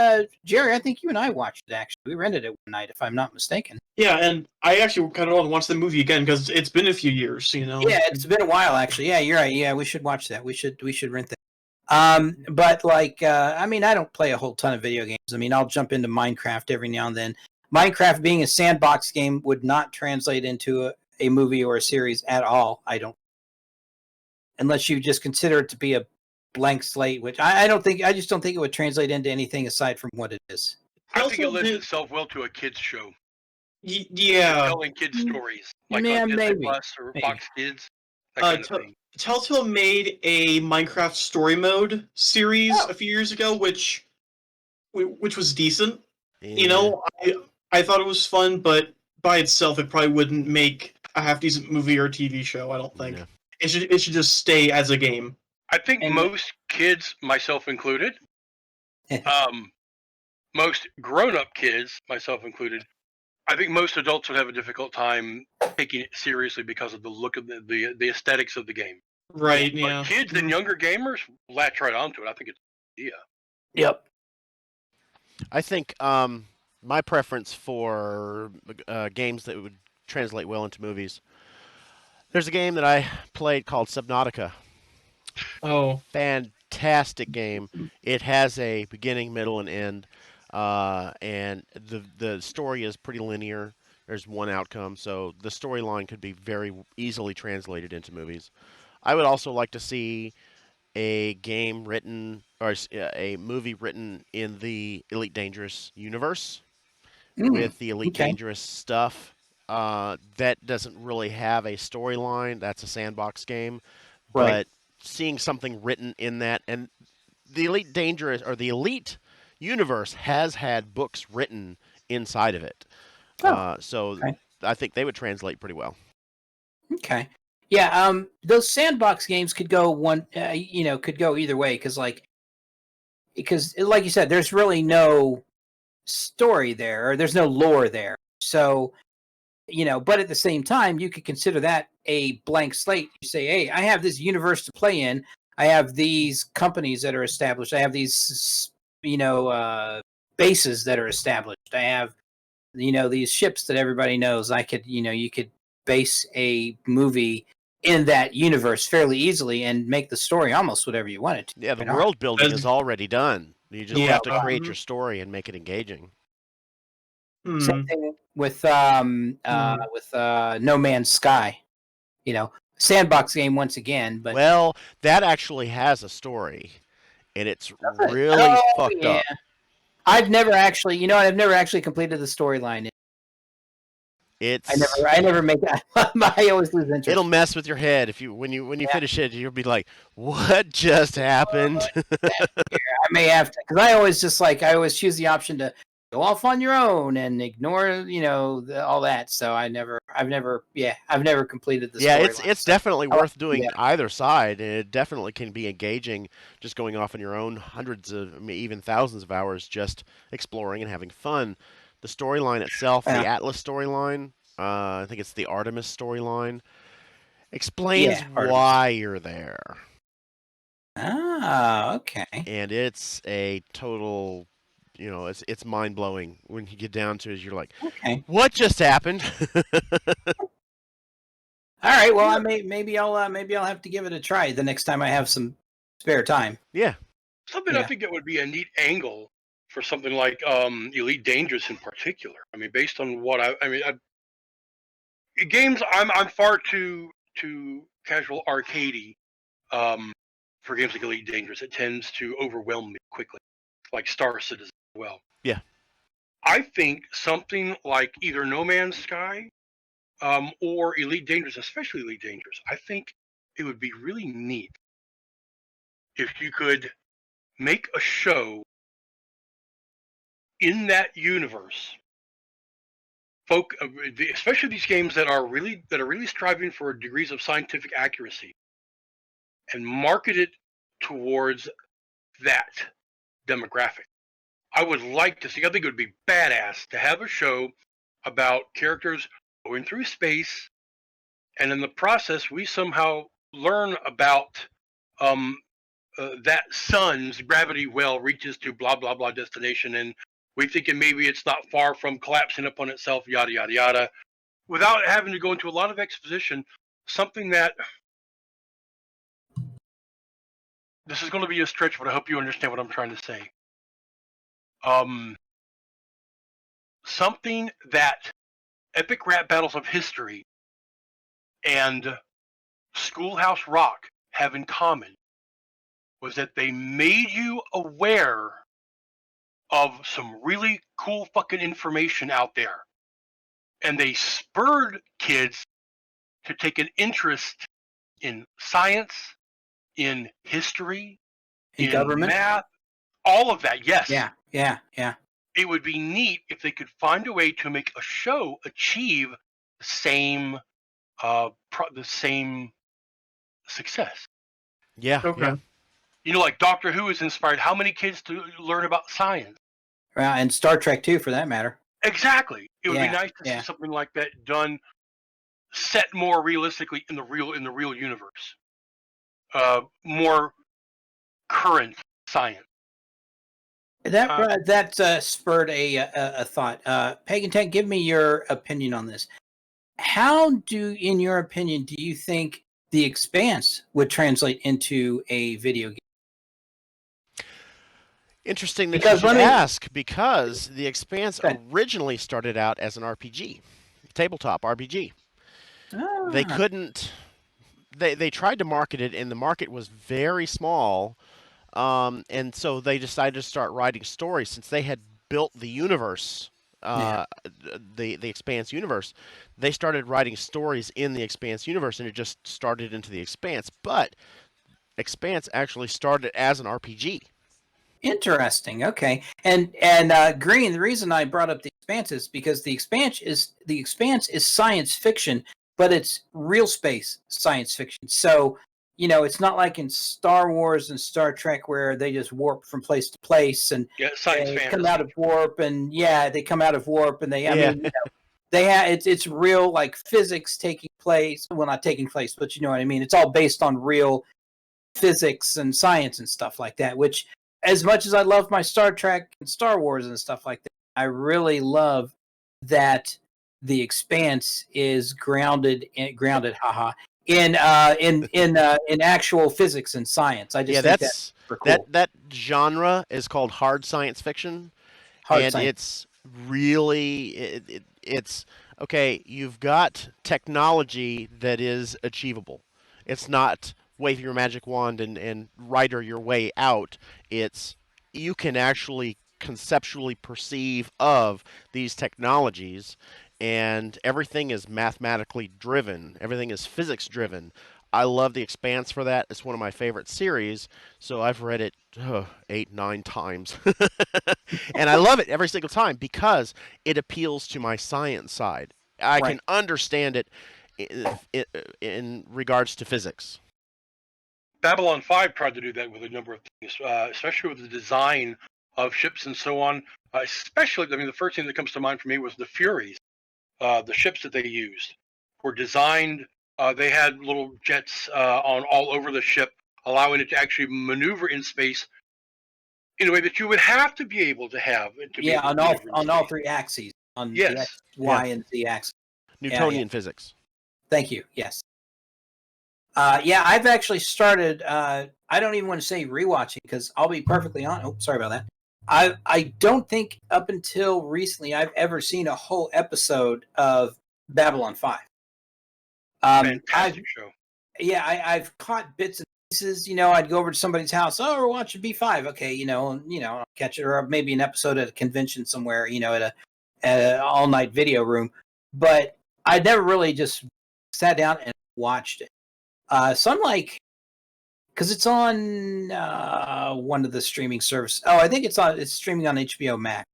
Jerry, I think you and I watched it, actually. We rented it one night, if I'm not mistaken. Yeah, and I actually kind of want to watch the movie again because it's been a few years, Yeah, it's been a while, actually. Yeah, you're right. Yeah, we should watch that. We should rent that. But like, I mean, I don't play a whole ton of video games. I mean, I'll jump into Minecraft every now and then. Minecraft being a sandbox game would not translate into a movie or a series at all. I don't, unless you just consider it to be a blank slate, which I just don't think it would translate into anything aside from what it is. I think it also lends did- itself well to a kids show, Yeah. telling kids stories like Yeah, on Disney maybe. Plus or Maybe. Fox Kids. That kind of thing. Telltale made a Minecraft story mode series Oh. a few years ago, which was decent. Yeah. You know, I thought it was fun, but by itself, it probably wouldn't make a half decent movie or TV show. I don't think Yeah. it should just stay as a game. I think And- most kids, myself included, most grown-up kids, myself included, I think most adults would have a difficult time taking it seriously because of the look of the aesthetics of the game. Right? But Yeah. kids and younger gamers latch right onto it. I think it's Yep. I think my preference for games that would translate well into movies. There's a game that I played called Subnautica. Oh. Fantastic game. It has a beginning, middle, and end, and the story is pretty linear. There's one outcome, so the storyline could be very easily translated into movies. I would also like to see a game written or a movie written in the Elite Dangerous universe with the Elite okay. Dangerous stuff. That doesn't really have a storyline. That's a sandbox game. Right. But seeing something written in that, and the Elite Dangerous or the Elite universe has had books written inside of it. Oh, So okay. I think they would translate pretty well. Okay. Yeah. Those sandbox games could go could go either way because like you said, there's really no story there, or there's no lore there. So, but at the same time, you could consider that a blank slate. You say, hey, I have this universe to play in. I have these companies that are established. I have these, bases that are established. I have, these ships that everybody knows. You could base a movie in that universe fairly easily and make the story almost whatever you want it to. Yeah, the world building is already done. You just Yeah. have to create your story and make it engaging. Same thing with No Man's Sky. Sandbox game once again, but Well, that actually has a story, and it's really fucked up. I've never actually, I've never actually completed the storyline. It's I never make that. I always lose interest. it'll mess with your head if you when you finish it, you'll be like, "What just happened?" I may have to, because I always choose the option to go off on your own and ignore, all that. So I've never completed the. Yeah, storyline, it's so definitely I'll worth have to do doing that. either side, and it definitely can be engaging just going off on your own, hundreds of, I mean, even thousands of hours just exploring and having fun. The storyline itself, the Yeah. Atlas storyline, I think it's the Artemis storyline, explains Yeah, Artemis. why you're there, Ah, okay. and it's a total, it's mind blowing when you get down to it. You're like, Okay. what just happened? All right. Well, maybe I'll have to give it a try the next time I have some spare time. Yeah. Something I Yeah. think that would be a neat angle for something like Elite Dangerous in particular. I mean, based on what games, I'm far too casual arcadey for games like Elite Dangerous. It tends to overwhelm me quickly, like Star Citizen as well. Yeah. I think something like either No Man's Sky or Elite Dangerous, especially Elite Dangerous, I think it would be really neat if you could make a show in that universe, especially these games that are really striving for degrees of scientific accuracy, and market it towards that demographic. I would like to see. I think it would be badass to have a show about characters going through space, and in the process, we somehow learn about that sun's gravity well reaches to blah blah blah destination, and we thinking maybe it's not far from collapsing upon itself, yada yada yada, without having to go into a lot of exposition. Something that this is going to be a stretch, but I hope you understand what I'm trying to say. Something that Epic Rap Battles of History and Schoolhouse Rock have in common was that they made you aware of some really cool fucking information out there. And they spurred kids to take an interest in science, in history, In government? math, all of that. Yes. Yeah. It would be neat if they could find a way to make a show achieve the same success. Yeah. Okay. Yeah. Like Doctor Who has inspired how many kids to learn about science? And Star Trek too, for that matter. Exactly. It would be Yeah, nice to yeah. see something like that done, set more realistically in the real universe. More current science. That spurred a thought. Pagan Tech, give me your opinion on this. How in your opinion, do you think The Expanse would translate into a video game? Interesting that Because you should let me- ask, because The Expanse Okay. originally started out as an RPG, tabletop RPG. They Ah, couldn't. They tried to market it, and the market was very small, and so they decided to start writing stories since they had built the universe, Yeah. the Expanse universe. They started writing stories in the Expanse universe, and it just started into the Expanse. But Expanse actually started as an RPG. Interesting. Okay. And Green, the reason I brought up the Expanse is because the Expanse is science fiction, but it's real space science fiction. So, it's not like in Star Wars and Star Trek where they just warp from place to place and Yeah, science they fantasy. come out of warp and they come out of warp and they I Yeah. mean, they have it's real like physics taking place. Well, not taking place, but you know what I mean. It's all based on real physics and science and stuff like that, which as much as I love my Star Trek and Star Wars and stuff like that, I really love that the Expanse is grounded, haha, in actual physics and science. I just Yeah, think that's super cool. that genre is called hard science fiction, Hard and science. it's really it's okay. You've got technology that is achievable. It's not wave your magic wand and writer your way out. It's you can actually conceptually perceive of these technologies, and everything is mathematically driven. Everything is physics driven. I love The Expanse for that. It's one of my favorite series, so I've read it 8, 9 times, and I love it every single time because it appeals to my science side. I Right. can understand it in regards to physics. Babylon 5 tried to do that with a number of things, especially with the design of ships and so on. Especially, I mean, the first thing that comes to mind for me was the Furies. The ships that they used were designed. They had little jets on all over the ship, allowing it to actually maneuver in space in a way that you would have to be able to have to be able On to maneuver in all space. three axes, on the Yes. X, Y, and Z axis. Newtonian physics. Thank you. Yes. I've actually started. I don't even want to say rewatching because I'll be perfectly honest. Oh, sorry about that. I don't think up until recently I've ever seen a whole episode of Babylon 5. Fantastic show. I've caught bits and pieces. I'd go over to somebody's house. Oh, we're watching B5. Okay, I'll catch it, or maybe an episode at a convention somewhere. At a all night video room. But I never really just sat down and watched it. So I'm like, because it's on one of the streaming services. Oh, I think it's streaming on HBO Max.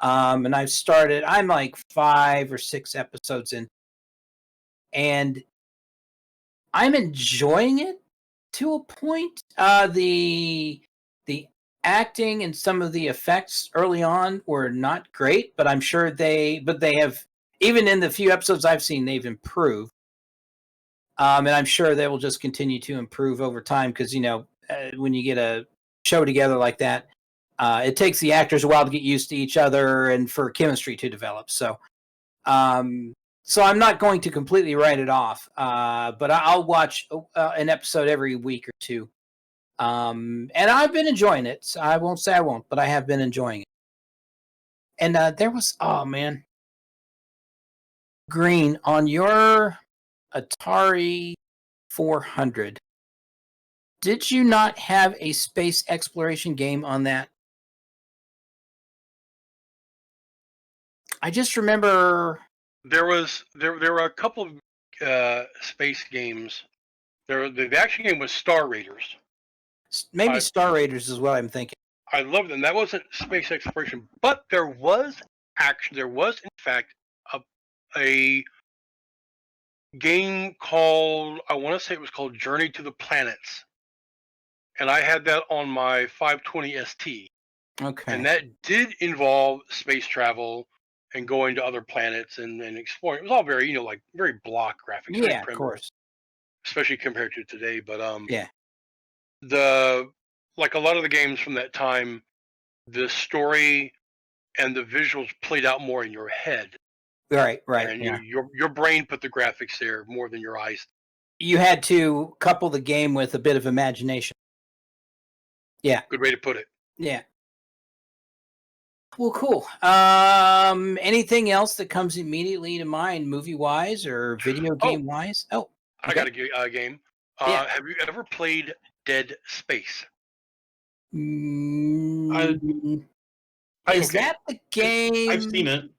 And I'm like 5 or 6 episodes in, and I'm enjoying it to a point. The acting and some of the effects early on were not great, but I'm sure they have, even in the few episodes I've seen, they've improved. And I'm sure they will just continue to improve over time because, when you get a show together like that, it takes the actors a while to get used to each other and for chemistry to develop. So I'm not going to completely write it off, but I'll watch an episode every week or two. And I've been enjoying it. So I won't say I won't, but I have been enjoying it. And there was, oh man, Green, on your Atari 400, did you not have a space exploration game on that? I just remember There were a couple of space games. The action game was Star Raiders. maybe Star Raiders is what I'm thinking. I loved them. That wasn't space exploration, but there was action. There was, in fact, a game called, I want to say it was called Journey to the Planets, and I had that on my 520 ST, Okay. and that did involve space travel and going to other planets and exploring. It was all very, like very block graphics, very Yeah, of primitive, course. especially compared to today. But Yeah. like a lot of the games from that time, the story and the visuals played out more in your head, Right. and Yeah. your brain put the graphics there more than your eyes. You had to couple the game with a bit of imagination. Yeah. Good way to put it. Yeah. Well, cool. Anything else that comes immediately to mind, movie wise or video game wise? Oh, I got a game. Yeah. Have you ever played Dead Space? is Okay. that the game? I've seen it.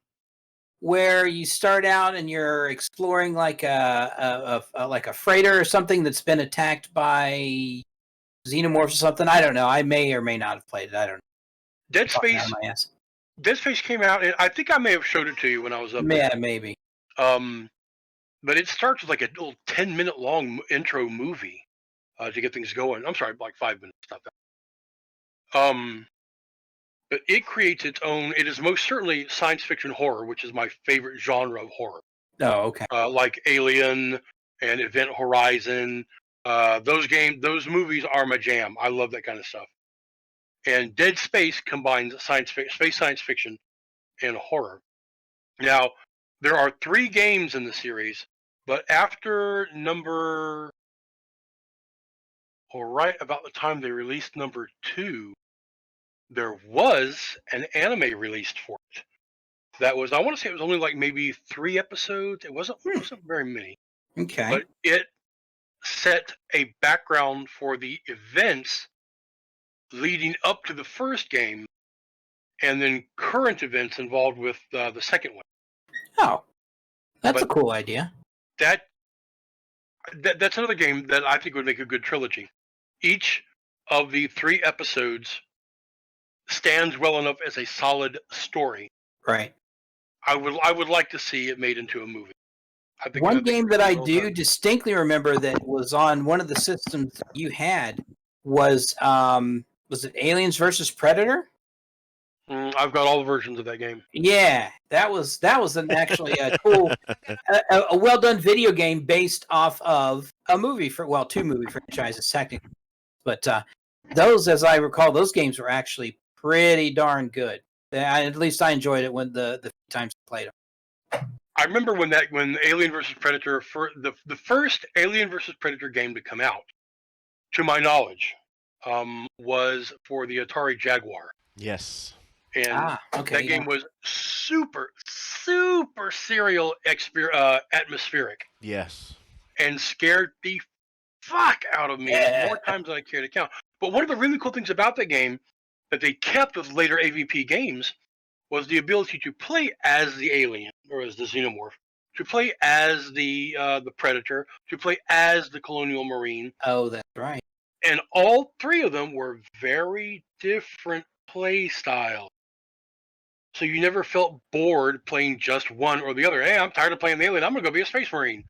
Where you start out and you're exploring like a freighter or something that's been attacked by Xenomorph or something. I don't know. I may or may not have played it. I don't know. Dead Talking out Space. of my ass. Dead Space came out, and I think I may have showed it to you when I was up there. Yeah, maybe. But it starts with like a little 10-minute long intro movie to get things going. I'm sorry, like 5 minutes, not that. But it creates its own. It is most certainly science fiction horror, which is my favorite genre of horror. Oh, okay. Like Alien and Event Horizon. Those movies are my jam. I love that kind of stuff. And Dead Space combines space science fiction and horror. Now, there are 3 games in the series, but after right about the time they released number 2, there was an anime released for it. That was, I want to say it was only like maybe 3 episodes. It wasn't very many. Okay. But it set a background for the events leading up to the first game, and then current events involved with the second one. Oh, that's a But- cool idea. That's another game that I think would make a good trilogy. Each of the 3 episodes stands well enough as a solid story. Right. I would like to see it made into a movie. One game that I do distinctly remember that was on one of the systems you had was it Aliens versus Predator? I've got all the versions of that game. Yeah, that was actually a cool, a well done video game based off of a movie 2 movie franchises technically, but those, as I recall, those games were actually pretty darn good. At least I enjoyed it when the few times I played them. I remember when Alien vs Predator, the first Alien vs Predator game to come out, to my knowledge, was for the Atari Jaguar, Yes. and Okay. that game was super serial atmospheric Yes. and scared the fuck out of me more times than I care to count. But one of the really cool things about that game that they kept with later AVP games was the ability to play as the alien or as the xenomorph, to play as the predator, to play as the colonial marine, Oh, that's right. and all 3 of them were very different play styles. So you never felt bored playing just one or the other. Hey, I'm tired of playing the alien. I'm gonna go be a space marine.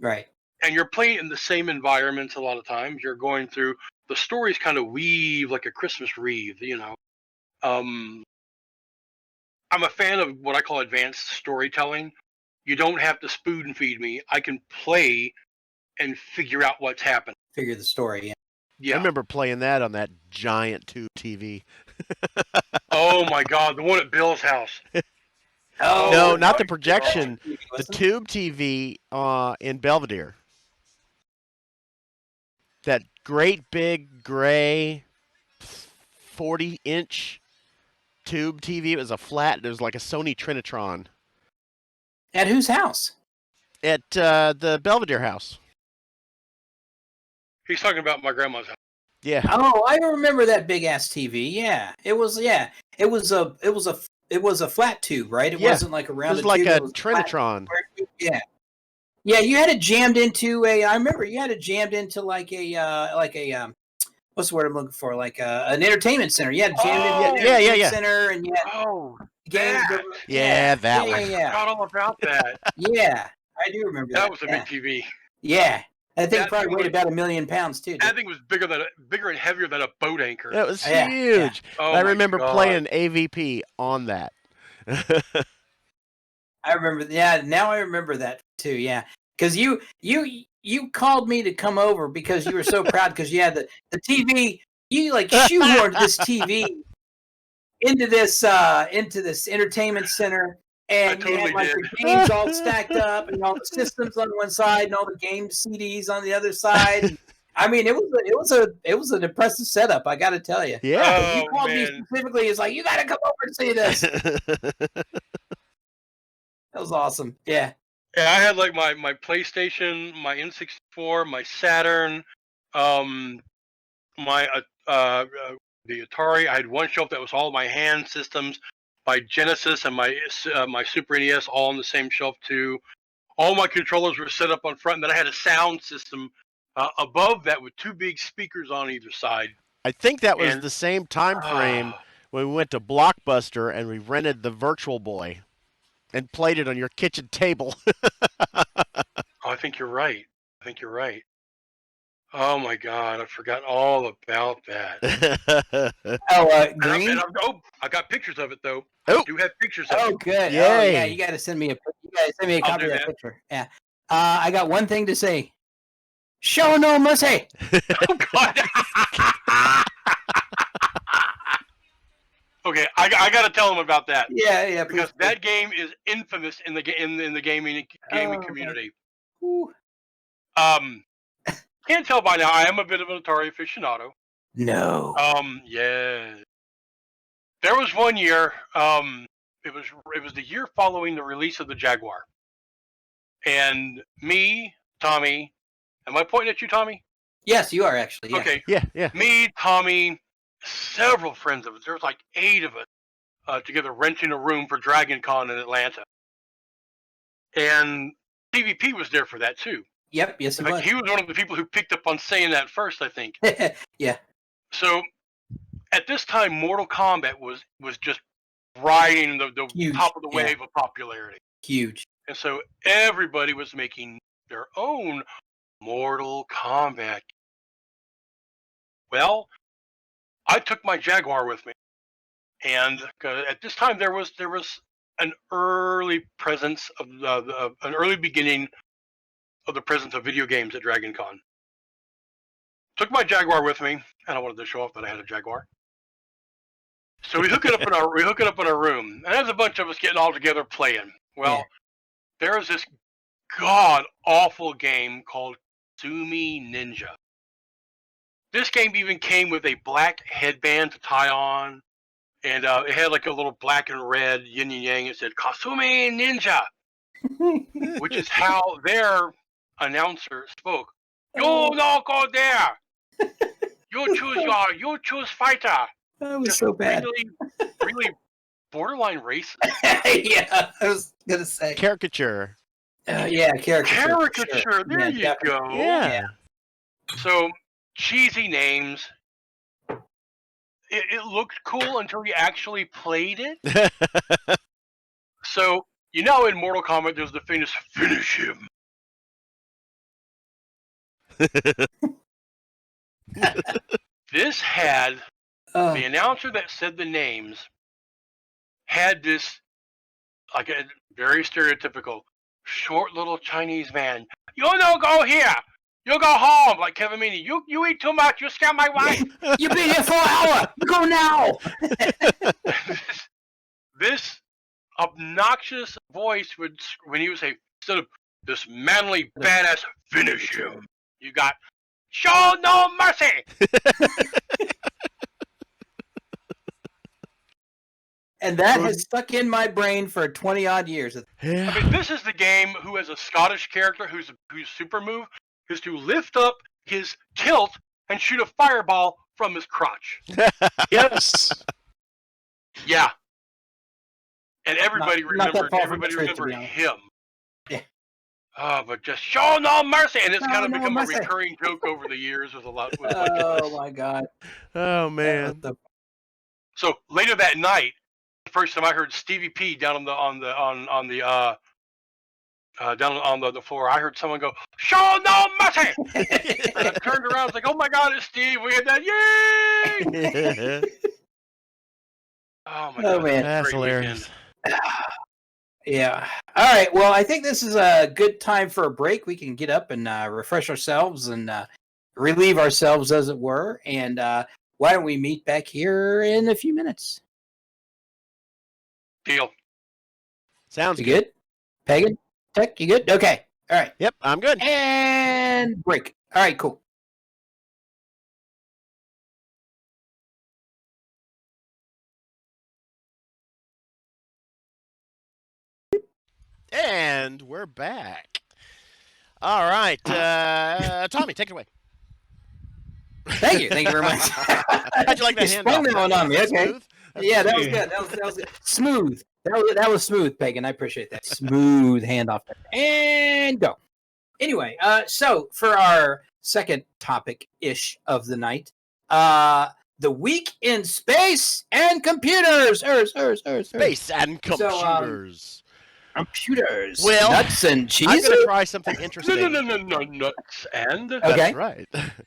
Right. And you're playing in the same environments a lot of times. You're going through the stories, kind of weave like a Christmas wreath, you know. I'm a fan of what I call advanced storytelling. You don't have to spoon feed me. I can play and figure out what's happening. Figure the story. Yeah. I remember playing that on that giant tube TV. Oh my God, the one at Bill's house. Oh No, not my the projection. God. The tube TV in Belvedere. That great big gray 40-inch tube TV. It was a flat. It was like a Sony Trinitron. At whose house? At the Belvedere house. He's talking about my grandma's house. Yeah. Oh, I remember that big ass TV. Yeah, it was. Yeah, it was a flat tube, right? It Yeah. wasn't like a It rounded was like tube. a It was flat. Trinitron. Yeah, yeah. You had it jammed into a. I remember you had it jammed into like a what's the word I'm looking for? Like an entertainment center. You had it jammed into an yeah, entertainment center, and you had Oh, games. that. Yeah, that yeah, one. I yeah, forgot all about that. yeah. I do remember that. That was a yeah. big TV. Yeah, that thing That probably thing weighed was- about 1 million pounds too. That thing was bigger and heavier than a boat anchor. It was Yeah, huge. Oh I my remember God. playing AVP on that. I remember. Yeah, now I remember that too. Yeah, because you called me to come over because you were so proud because you had the TV. You like shoehorned this TV into this entertainment center, and I you had totally like did. the games all stacked up, and all the systems on one side, and all the game CDs on the other side. And, I mean, it was an impressive setup. I got to tell you. Yeah. You Oh, called me man. specifically. It's like you got to come over and see this. That was awesome. Yeah. Yeah, I had like my PlayStation, my N64, my Saturn, my the Atari. I had one shelf that was all my hand systems. My Genesis and my Super NES all on the same shelf too. All my controllers were set up on front, and then I had a sound system above that with 2 big speakers on either side. I think that was And- the same time frame Ah, when we went to Blockbuster and we rented the Virtual Boy and played it on your kitchen table. I think you're right. Oh my God, I forgot all about that. Green. I got pictures of it though. Oh. I do have pictures of Oh, it. good. Oh, yeah. Yay. You got to send me a. You got to send me a I'll copy do of that that. picture. Yeah. I got one thing to say. Show no mercy. Oh God. Okay, I got to tell them about that Yeah. because please. that game is infamous in the gaming Oh, community. Ooh. Can't tell by now. I am a bit of an Atari aficionado. No. Yeah. There was one year. It was the year following the release of the Jaguar, and me, Tommy. Am I pointing at you, Tommy? Yes, you are actually. Yeah. Okay. yeah. Me, Tommy, several friends of us. There was like 8 of us together renting a room for Dragon Con in Atlanta, and CVP was there for that too. Yep. Yes, In it fact, he was one of the people who picked up on saying that first, I think. was. Yeah. So at this time, Mortal Kombat was just riding the Huge, top of the yeah. wave of popularity. Huge. And so everybody was making their own Mortal Kombat. Well, I took my Jaguar with me, and at this time there was an early presence of an early beginning of the presence of video games at Dragon Con. Took my Jaguar with me, and I wanted to show off that I had a Jaguar. So we hook it up in our room, and there's a bunch of us getting all together playing. Well, Yeah. there was this god awful game called Sumi Ninja. This game even came with a black headband to tie on, and it had like a little black and red yin and yang. It said Kasumi Ninja, which is how their announcer spoke. You no go there. You choose fighter. That was Just so bad. really borderline racist. Yeah, I was gonna say. Caricature. Yeah, caricature. for Caricature. sure. There Yeah, you definitely. go. Yeah. So cheesy names. It looked cool until you actually played it. So in Mortal Kombat, there's the famous finish him. This had the announcer that said the names had this like a very stereotypical short little Chinese man. You don't go here. You go home, like Kevin Meaney. You eat too much. You scare my wife. You've been here for an hour. Go now. This obnoxious voice would, when he would say, instead of this manly badass, finish him. You got, show no mercy. And that has stuck in my brain for 20 odd years. Yeah. I mean, this is the game who has a Scottish character whose super move is to lift up his kilt and shoot a fireball from his crotch. Yes. Yeah. And everybody Not that far from the truth, to remembered be honest. him. Yeah. But just show no mercy, and it's Show kind of no become mercy. a recurring joke over the years with a lot. With like this. Oh my god. Oh man. So later that night, the first time I heard Stevie P down on the floor, I heard someone go, "Show no mercy!" And I turned around, I was like, "Oh my God, it's Steve! We had that! Yay!" Oh my Oh God, man. That's great hilarious. Yeah. All right. Well, I think this is a good time for a break. We can get up and refresh ourselves and relieve ourselves, as it were. And why don't we meet back here in a few minutes? Deal. Sounds You good. good? Pagan? Tech, you good? Okay. All right. Yep, I'm good. And break. All right, cool. And we're back. All right, Tommy, take it away. Thank you. Thank you very much. How'd you like that You handoff? sprung that one on me. Okay. Smooth? That's Yeah, that was smooth. good. That was good. Smooth. That was smooth, Pagan. I appreciate that. Smooth handoff. And go. Anyway, so for our second topic-ish of the night. The week in space and computers. Space and So, computers. Computers. Well, Nuts and I'm cheeses. going to try something No, interesting. no, nuts and. Okay. That's right.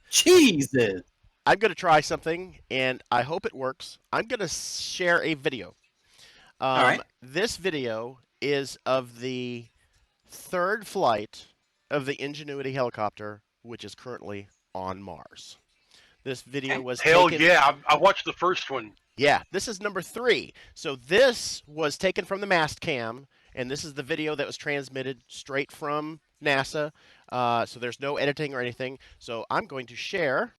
Cheeses. I'm going to try something, and I hope it works. I'm going to share a video. All right. This video is of the third flight of the Ingenuity helicopter, which is currently on Mars. This video Okay. was Hell taken... yeah! I watched the first one. Yeah, this is number 3. So this was taken from the mast cam, and this is the video that was transmitted straight from NASA. So there's no editing or anything. So I'm going to share.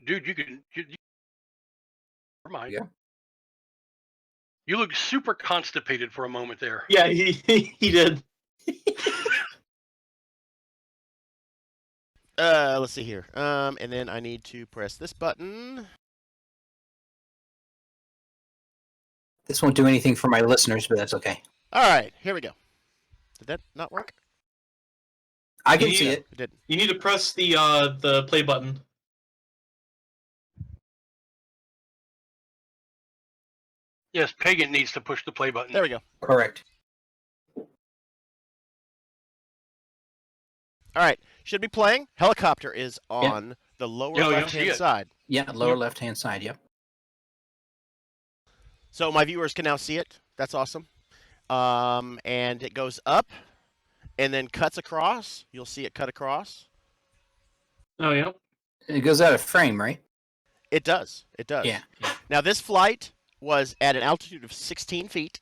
Dude, you can. Never mind. Yeah. You look super constipated for a moment there. Yeah, he did. Let's see here. And then I need to press this button. This won't do anything for my listeners, but that's okay. All right, here we go. Did that not work? I can Yeah. see it. It didn't. You need to press the play button. Yes, Pagan needs to push the play button. There we go. Correct. All right, should be playing. Helicopter is on the lower Yeah, we don't left-hand see it. side. Yeah, lower left-hand side. Yep. So my viewers can now see it. That's awesome. And it goes up and then cuts across. You'll see it cut across. Oh yeah. It goes out of frame, right? It does. It does. Yeah. Now, this flight was at an altitude of 16 feet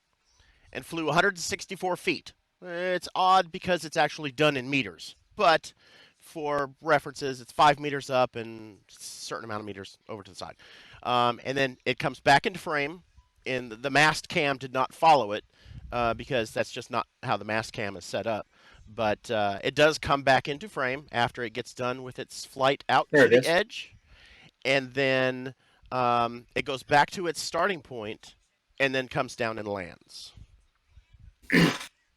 and flew 164 feet. It's odd because it's actually done in meters. But for references, it's 5 meters up and a certain amount of meters over to the side. And then it comes back into frame. And the mast cam did not follow it because that's just not how the mast cam is set up. But it does come back into frame after it gets done with its flight out There to it is. the edge. And then it goes back to its starting point and then comes down and lands.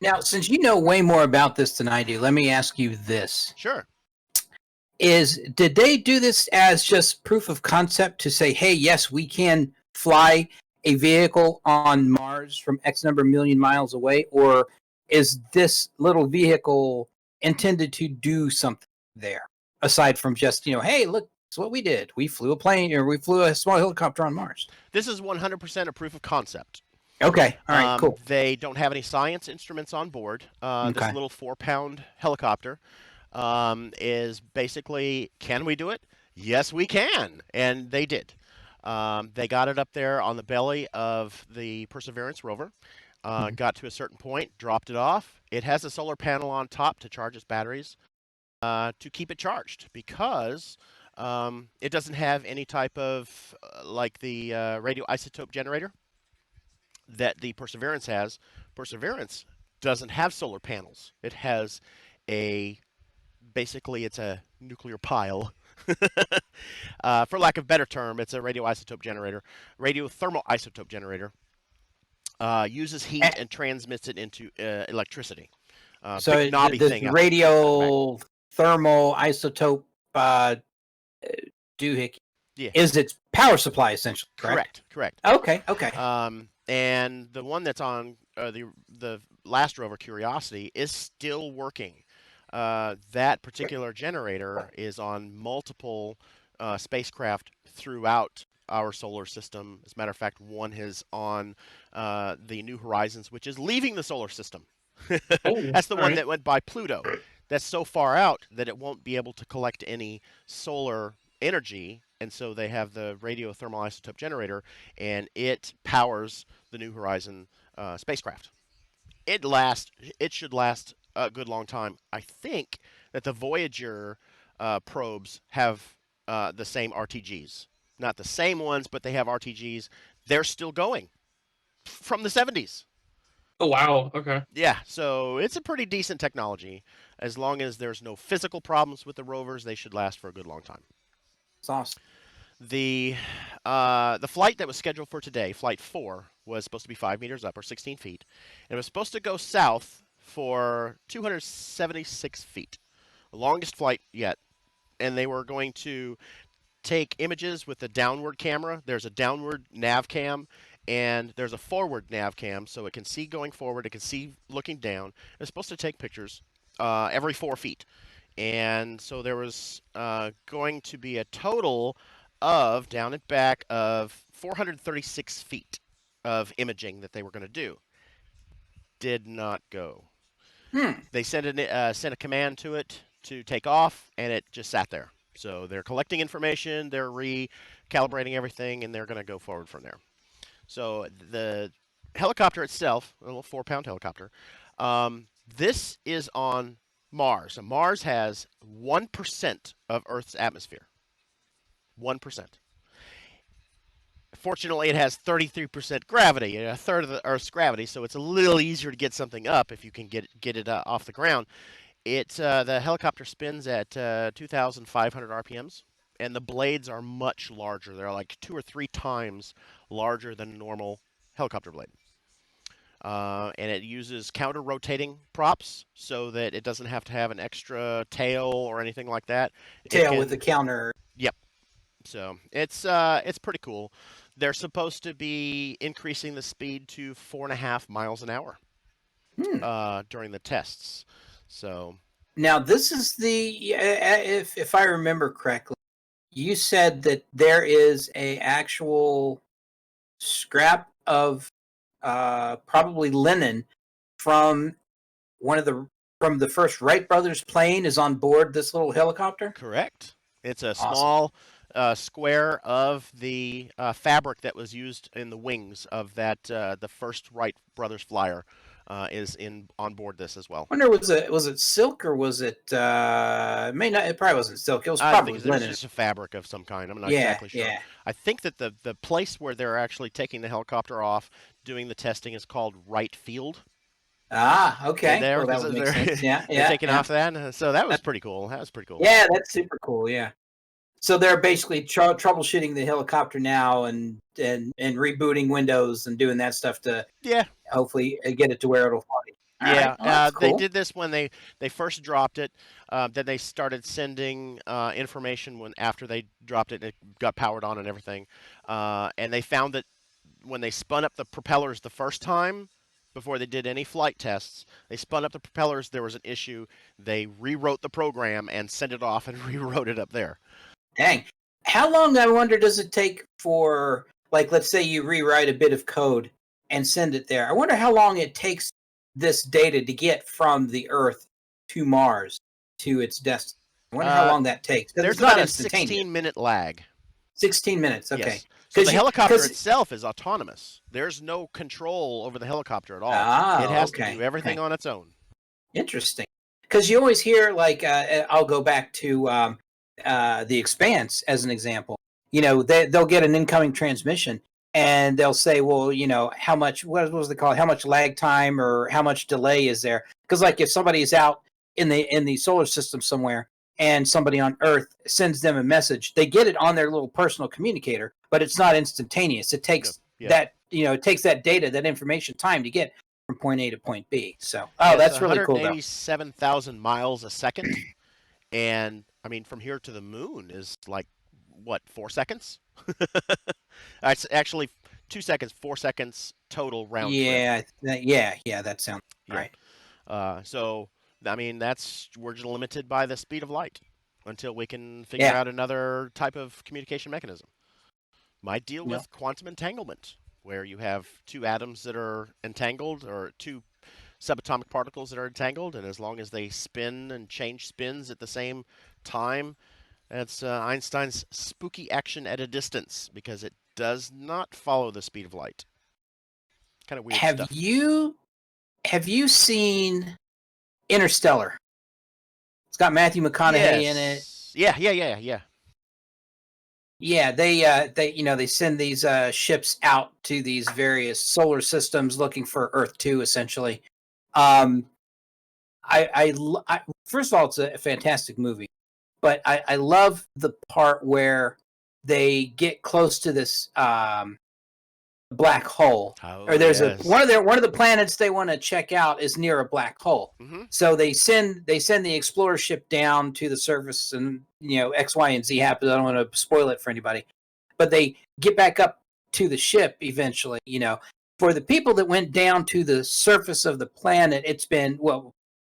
Now, since you know way more about this than I do, let me ask you this. Sure. Did they do this as just proof of concept to say, hey, yes, we can fly a vehicle on Mars from X number of million miles away? Or is this little vehicle intended to do something there aside from just, hey, look, that's what we did. We flew a plane or we flew a small helicopter on Mars. This is 100% a proof of concept. Okay. All right, cool. They don't have any science instruments on board. Okay. This little 4-pound helicopter is basically, can we do it? Yes, we can. And they did. They got it up there on the belly of the Perseverance rover, got to a certain point, dropped it off. It has a solar panel on top to charge its batteries to keep it charged because it doesn't have any type of, like the radioisotope generator that the Perseverance has. Perseverance doesn't have solar panels. It has basically it's a nuclear pile. For lack of a better term, it's a radioisotope generator. Radiothermal isotope generator uses heat and transmits it into electricity. So big knobby the thing out radio thermal isotope doohickey Yeah. is its power supply essentially, correct? Correct. Okay. And the one that's on the last rover, Curiosity, is still working. That particular generator is on multiple spacecraft throughout our solar system. As a matter of fact, one is on the New Horizons, which is leaving the solar system. That's the one that went by Pluto. That's so far out that it won't be able to collect any solar energy, and so they have the radiothermal isotope generator, and it powers the New Horizon spacecraft. It should last a good long time. I think that the Voyager probes have the same RTGs. Not the same ones, but they have RTGs. They're still going from the 70s. Oh wow. Okay. Yeah, so it's a pretty decent technology. As long as there's no physical problems with the rovers, they should last for a good long time. It's awesome. The flight that was scheduled for today, Flight 4, was supposed to be 5 meters up, or 16 feet. And it was supposed to go south for 276 feet, the longest flight yet. And they were going to take images with a downward camera. There's a downward nav cam and there's a forward nav cam, so it can see going forward, it can see looking down. It's supposed to take pictures every 4 feet. And so there was going to be a total of, down and back, of 436 feet of imaging that they were going to do. Did not go. They sent a command to it to take off, and it just sat there. So they're collecting information, they're recalibrating everything, and they're going to go forward from there. So the helicopter itself, a little 4-pound helicopter, this is on Mars. And Mars has 1% of Earth's atmosphere. 1%. Fortunately, it has 33% gravity, a third of the Earth's gravity, so it's a little easier to get something up if you can get it off the ground. The helicopter spins at 2,500 RPMs, and the blades are much larger. They're like 2 or 3 times larger than a normal helicopter blade. And it uses counter-rotating props so that it doesn't have to have an extra tail or anything like that. Tail with the counter. Yep. So it's pretty cool. They're supposed to be increasing the speed to 4.5 miles an hour during the tests. So now this is if I remember correctly, you said that there is a actual scrap of probably linen from from the first Wright brothers plane is on board this little helicopter. Correct. It's a Awesome. small square of the fabric that was used in the wings of that the first Wright brothers flyer is on board this as well. I wonder, was it silk or was it? It may not. It probably wasn't silk. It was I probably think it was linen. just a fabric of some kind. I'm not Yeah, exactly sure. yeah. I think that the place where they're actually taking the helicopter off, doing the testing, is called Wright Field. Ah, okay. There, Well, that because would make sense. Yeah, they're yeah. taking yeah. off that. So that was pretty cool. That was pretty cool. Yeah, that's super cool. Yeah. So they're basically troubleshooting the helicopter now and rebooting Windows and doing that stuff to hopefully get it to where it'll fly. All Yeah, right. Well, that's they cool. did this when they first dropped it. Then they started sending information after they dropped it, it got powered on and everything. And they found that when they spun up the propellers the first time, before they did any flight tests, they spun up the propellers. There was an issue. They rewrote the program and sent it off and rewrote it up there. Dang. How long, I wonder, does it take for, like, let's say you rewrite a bit of code and send it there? I wonder how long it takes this data to get from the Earth to Mars to its destiny. I wonder how long that takes. There's it's not about a instantaneous. 16-minute lag. 16 minutes, okay. Yes. So the helicopter 'cause- itself is autonomous. There's no control over the helicopter at all. Ah, it has okay, to do everything on its own. Interesting. Because you always hear, like, I'll go back to The Expanse as an example. You know, they'll get an incoming transmission and they'll say, well, you know, how much, what was it called? How much lag time or how much delay is there? Because, like, if somebody is out in the solar system somewhere and somebody on Earth sends them a message, they get it on their little personal communicator, but it's not instantaneous. It takes that, you know, it takes that data, that information, time to get from point A to point B. So, that's really cool, though. 187,000 miles a second. And, I mean, from here to the moon is like, what, 4 seconds? It's actually 2 seconds, 4 seconds total round trip. Yeah, that sounds right. So, I mean, we're just limited by the speed of light until we can figure out another type of communication mechanism. Might deal with quantum entanglement, where you have 2 atoms that are entangled, or 2 subatomic particles that are entangled, and as long as they spin and change spins at the same time, that's Einstein's spooky action at a distance, because it does not follow the speed of light. Kind of weird stuff. Have you seen Interstellar? It's got Matthew McConaughey in it. Yeah. Yeah, they send these ships out to these various solar systems looking for Earth 2, essentially. First of all, it's a fantastic movie, but I love the part where they get close to this black hole. Oh, Or there's yes. one of the planets they want to check out is near a black hole. Mhm. So they send the explorer ship down to the surface, and X, Y, and Z happens. I don't want to spoil it for anybody, but they get back up to the ship eventually. For the people that went down to the surface of the planet, it's been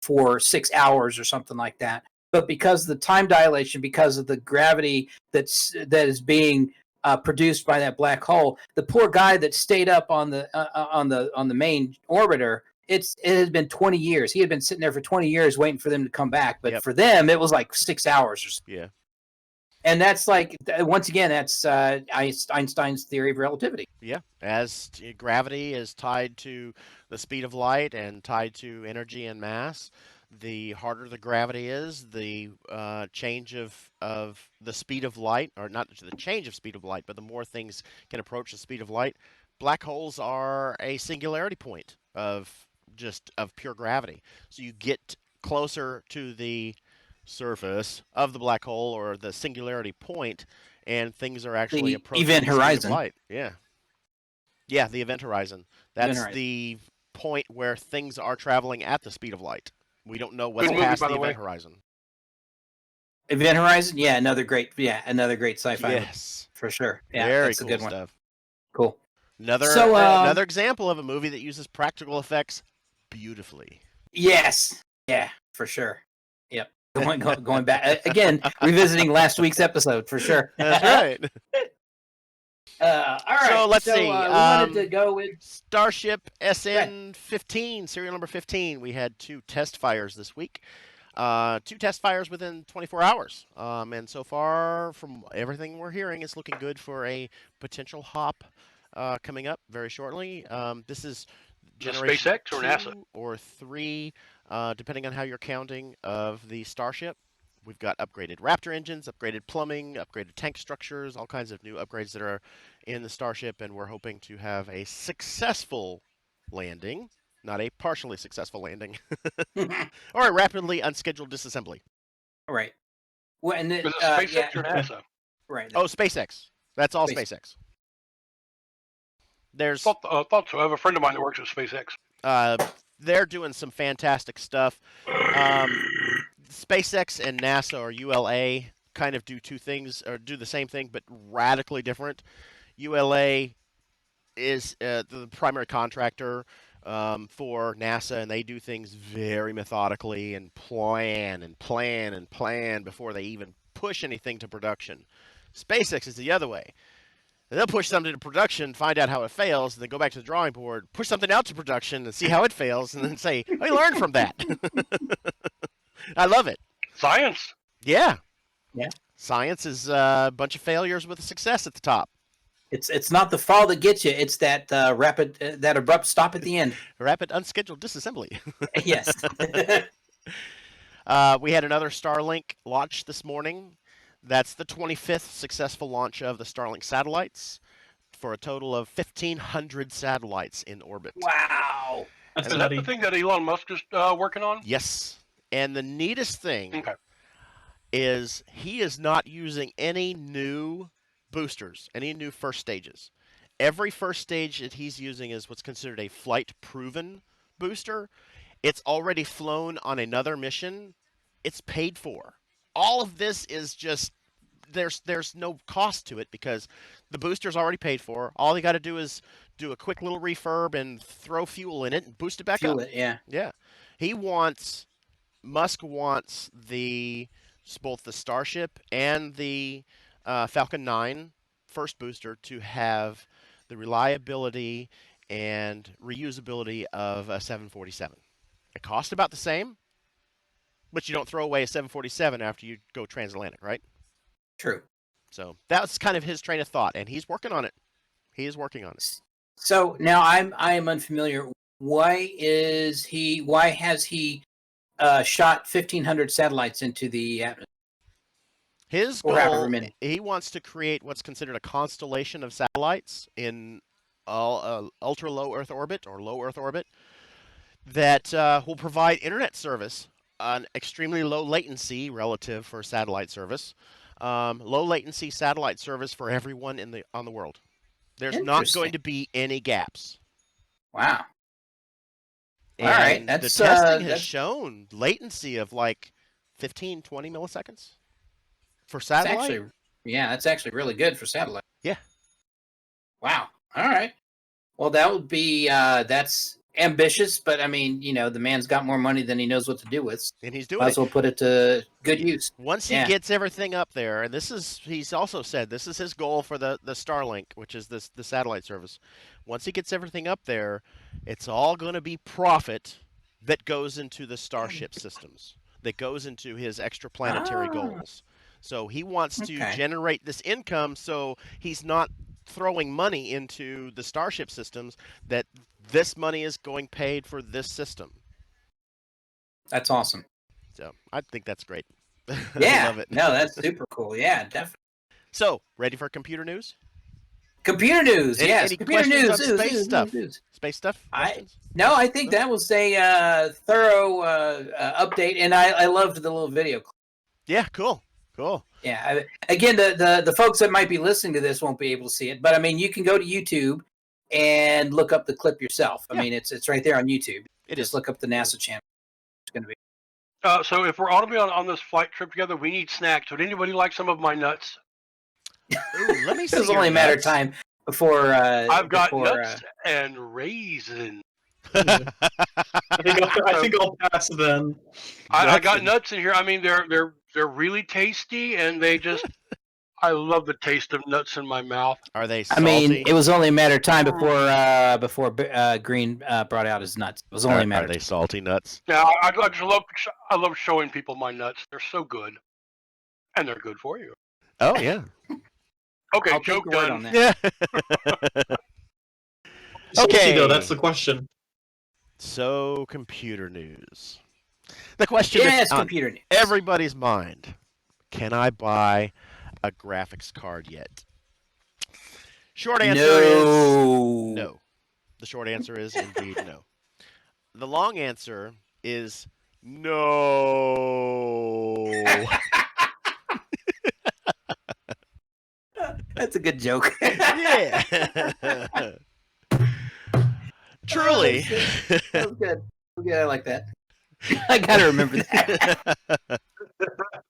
for 6 hours or something like that. But because of the time dilation, because of the gravity that is being produced by that black hole, the poor guy that stayed up on the main orbiter, it has been 20 years. He had been sitting there for 20 years waiting for them to come back. But Yep. for them, it was like 6 hours or something. Yeah. And that's once again, that's Einstein's theory of relativity. Yeah. As gravity is tied to the speed of light and tied to energy and mass, the harder the gravity is, the change of the speed of light, or not the change of speed of light, but the more things can approach the speed of light. Black holes are a singularity point of pure gravity. So you get closer to the surface of the black hole or the singularity point, and things are actually The approaching event the speed of horizon. light. Yeah. Yeah, the event horizon. That's horizon. the point where things are traveling at the speed of light. We don't know what's Good movie, past by the the way. event horizon. Event Horizon, yeah, another great sci-fi Yes. for sure. Yeah, Very that's cool a good one. stuff. Cool. Another So, another example of a movie that uses practical effects beautifully. Yes, yeah, for sure. Yep. Going back again, revisiting last week's episode for sure. That's right. All right. So let's see. We wanted to go with Starship SN-15, serial number 15. We had 2 test fires this week. 2 test fires within 24 hours. And so far, from everything we're hearing, it's looking good for a potential hop coming up very shortly. This is generation SpaceX or NASA? 2 or 3, depending on how you're counting, of the Starship. We've got upgraded Raptor engines, upgraded plumbing, upgraded tank structures, all kinds of new upgrades that are in the Starship, and we're hoping to have a successful landing, not a partially successful landing, or a rapidly unscheduled disassembly. right. Well, and Is it SpaceX or NASA? right. Oh, SpaceX. That's all Space- SpaceX. There's Thought so. I have a friend of mine that works at SpaceX. they're doing some fantastic stuff. SpaceX and NASA or ULA kind of do 2 things, or do the same thing, but radically different. ULA is the primary contractor for NASA, and they do things very methodically and plan before they even push anything to production. SpaceX is the other way. They'll push something to production, find out how it fails, and then go back to the drawing board, push something out to production and see how it fails, and then say, "I learned from that." I love it. Science. Yeah. Yeah. Science is a bunch of failures with a success at the top. It's not the fall that gets you; it's that that abrupt stop at the end. Rapid unscheduled disassembly. Yes. We had another Starlink launch this morning. That's the 25th successful launch of the Starlink satellites, for a total of 1,500 satellites in orbit. Wow. That's Is that nutty. the thing that Elon Musk is working on? Yes. And the neatest thing Okay. is he is not using any new boosters, any new first stages. Every first stage that he's using is what's considered a flight-proven booster. It's already flown on another mission. It's paid for. All of this is just, there's no cost to it because the booster's already paid for. All you got to do is do a quick little refurb and throw fuel in it and boost it back Fuel up. it, yeah. Yeah. Musk wants both the Starship and the Falcon 9 first booster to have the reliability and reusability of a 747. It costs about the same, but you don't throw away a 747 after you go transatlantic, right? True. So that's kind of his train of thought, and he's working on it. He is working on it. So now I am unfamiliar. Why has he shot 1,500 satellites into the atmosphere? His Or however goal, many. he wants to create what's considered a constellation of satellites in ultra low Earth orbit or low Earth orbit that will provide internet service on extremely low latency relative for satellite service. Low latency satellite service for everyone on the world. There's not Interesting. going to be any gaps. Wow. And All right, the that's testing has that's shown latency of like 15, 20 milliseconds for it's satellite. actually that's actually really good for satellite. Yeah. Wow. All right. Well, that would be that's ambitious, but I mean, the man's got more money than he knows what to do with. And he's doing Might it. as well put it to good use. Once he Yeah. gets everything up there, and he's also said this is his goal for the Starlink, which is the satellite service. Once he gets everything up there, it's all going to be profit that goes into the Starship systems, that goes into his extraplanetary goals. So he wants to Okay. generate this income, so he's not throwing money into the Starship systems. That this money is going paid for this system. That's awesome. So I think that's great. Yeah. I love it. No, that's super cool. Yeah, definitely. So, ready for computer news? Computer news. Any- Yes. any Computer questions news. on space stuff? News. Space stuff? I- Questions? No, I think that was a thorough update, and I loved the little video. Yeah, cool. Cool. Yeah. Again, the folks that might be listening to this won't be able to see it, but I mean, you can go to YouTube and look up the clip yourself. I Yeah. mean, it's right there on YouTube. It Just is. look up the NASA channel. It's going to be. So if we're all to be on this flight trip together, we need snacks. Would anybody like some of my nuts? Ooh, let me see. It was your only a matter of nuts. time before. I've got before, nuts and raisins. I think I'll pass then. I got nuts in here. I mean, they're really tasty, and they just. I love the taste of nuts in my mouth. Are they I salty? mean, it was only a matter of time before Green brought out his nuts. It was only a matter. Are they salty nuts? Yeah, I just love showing people my nuts. They're so good, and they're good for you. Oh yeah. Okay, I'll joke take your word done. on that. Yeah. Salty, Okay. though, that's the question. So, computer news. The question Yes, that's on computer news. everybody's mind: can I buy a graphics card yet? Short answer is no. The short answer is indeed no. The long answer is no. That's a good joke. Yeah. Truly. That was good. Yeah, I like that. I gotta remember that.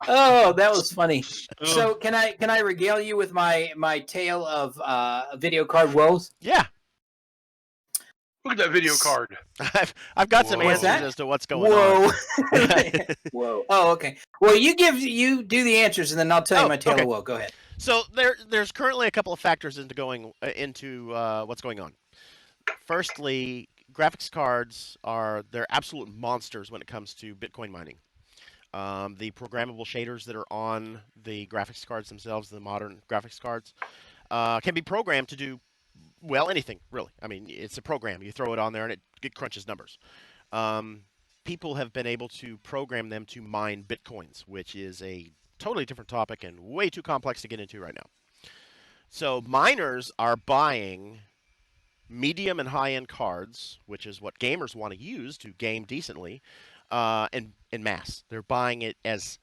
Oh, that was funny. So can I regale you with my tale of video card woes? Yeah. Look at that video card. I've got some Whoa. answers What's that? as to what's going Whoa. on. Whoa. Oh, okay. Well, you do the answers, and then I'll tell you Oh, my tale okay. of woe. Go ahead. So there's currently a couple of factors into what's going on. Firstly, graphics cards they're absolute monsters when it comes to Bitcoin mining. The programmable shaders that are on the graphics cards themselves, the modern graphics cards, can be programmed to do anything really. I mean, it's a program. You throw it on there and it crunches numbers. People have been able to program them to mine Bitcoins, which is a totally different topic and way too complex to get into right now. So miners are buying medium and high-end cards, which is what gamers want to use to game decently, in mass. They're buying it as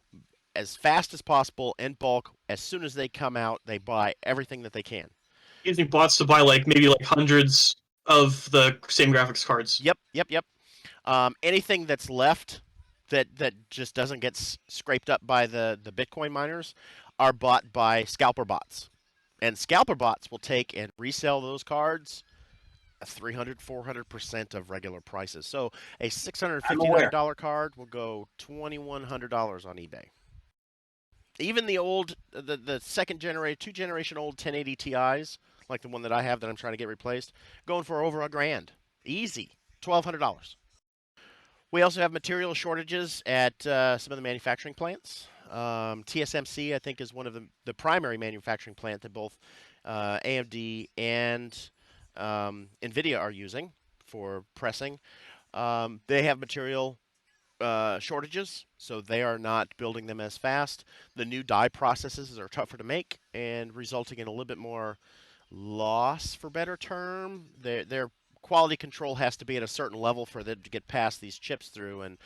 fast as possible in bulk. As soon as they come out, they buy everything that they can. Using bots to buy maybe hundreds of the same graphics cards. Yep. Anything that's left that just doesn't get scraped up by the Bitcoin miners are bought by scalper bots. And scalper bots will take and resell those cards at 300-400% of regular prices. So a $659 card will go $2,100 on eBay. Even the old, the second generation, 2-generation old 1080 Ti's, like the one that I have that I'm trying to get replaced, going for over $1,000. Easy. $1,200. We also have material shortages at some of the manufacturing plants. TSMC, I think, is one of the primary manufacturing plant that both AMD and NVIDIA are using for pressing. They have material shortages, so they are not building them as fast. The new die processes are tougher to make and resulting in a little bit more loss, for better term. Their quality control has to be at a certain level for them to get past these chips through, and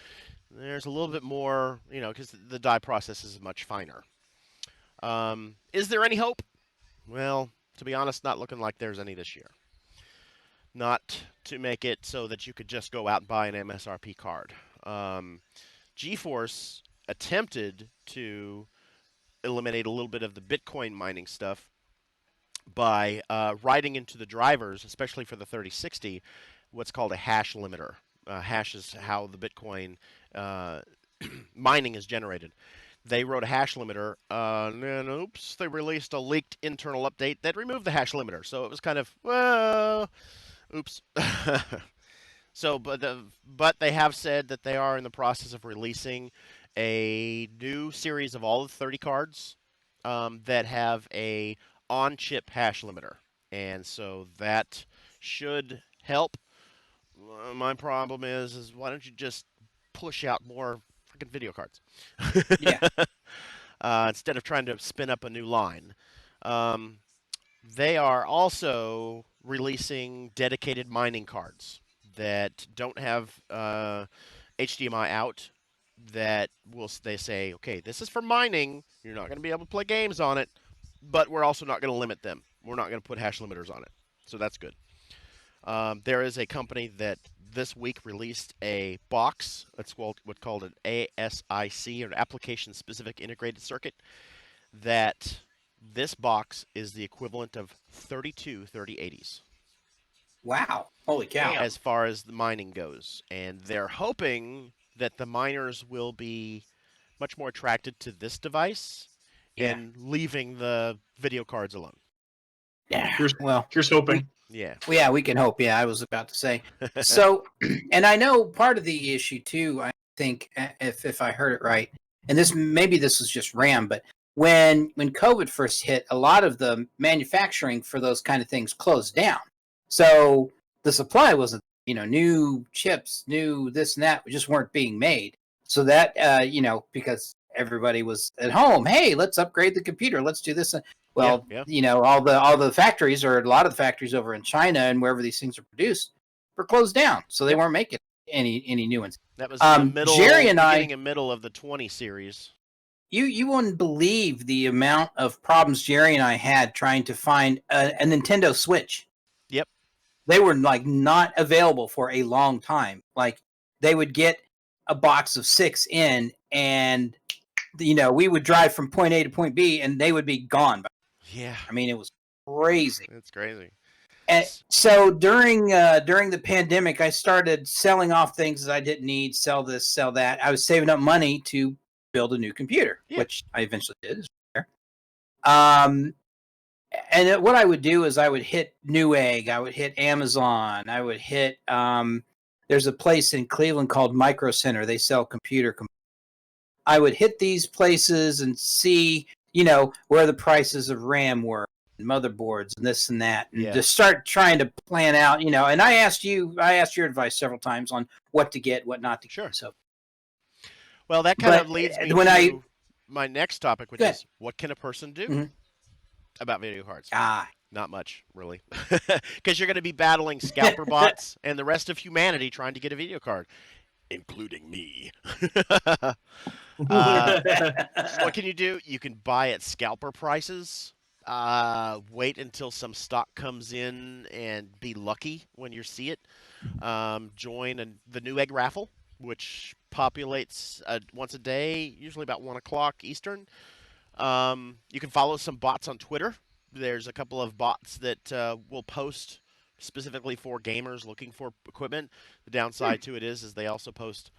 there's a little bit more, because the die process is much finer. Is there any hope? Well, to be honest, not looking like there's any this year. Not to make it so that you could just go out and buy an MSRP card. GeForce attempted to eliminate a little bit of the Bitcoin mining stuff by writing into the drivers, especially for the 3060, what's called a hash limiter. Hash is how the Bitcoin mining is generated. They wrote a hash limiter, and then, oops, they released a leaked internal update that removed the hash limiter. So it was kind of, well, oops. So, but they have said that they are in the process of releasing a new series of all the 30 cards that have a on-chip hash limiter, and so that should help. My problem is why don't you just push out more freaking video cards? Yeah. Instead of trying to spin up a new line. They are also releasing dedicated mining cards that don't have HDMI out. That they say, okay, this is for mining. You're not going to be able to play games on it, but we're also not going to limit them. We're not going to put hash limiters on it. So that's good. There is a company that this week released a box. It's what's called an ASIC, or an Application Specific Integrated Circuit. That this box is the equivalent of 32 3080s. Wow. Holy cow. As far as the mining goes. And they're hoping that the miners will be much more attracted to this device and leaving the video cards alone. Yeah. Here's hoping. Yeah. Well, yeah, we can hope. Yeah, I was about to say. So, and I know part of the issue too, I think, if I heard it right, and maybe this was just RAM, but when COVID first hit, a lot of the manufacturing for those kind of things closed down. So the supply wasn't, new chips, new this and that just weren't being made. So that, because everybody was at home, hey, let's upgrade the computer, let's do this. Well, all the factories, or a lot of the factories over in China and wherever these things are produced, were closed down, so they weren't making any new ones. That was in the middle, Jerry and beginning and middle of the 20 series. You wouldn't believe the amount of problems Jerry and I had trying to find a Nintendo Switch. Yep. They were not available for a long time. Like, they would get a box of 6 in, and we would drive from point A to point B, and they would be gone. Yeah. I mean, it was crazy. It's crazy. And so during the pandemic, I started selling off things that I didn't need, sell this, sell that. I was saving up money to build a new computer, which I eventually did. And what I would do is I would hit Newegg, I would hit Amazon, I would hit there's a place in Cleveland called Micro Center. They sell computer. I would hit these places and see, where the prices of RAM were, and motherboards, and this and that, and just start trying to plan out, And I asked your advice several times on what to get, what not to get. Sure. So, well, that kind of leads me to my next topic, which is what can a person do about video cards? Not much, really, because you're going to be battling scalper bots and the rest of humanity trying to get a video card, including me. What can you do? You can buy at scalper prices. Wait until some stock comes in and be lucky when you see it. Join the Newegg raffle, which populates once a day, usually about 1 o'clock Eastern. You can follow some bots on Twitter. There's a couple of bots that will post specifically for gamers looking for equipment. The downside to it is they also post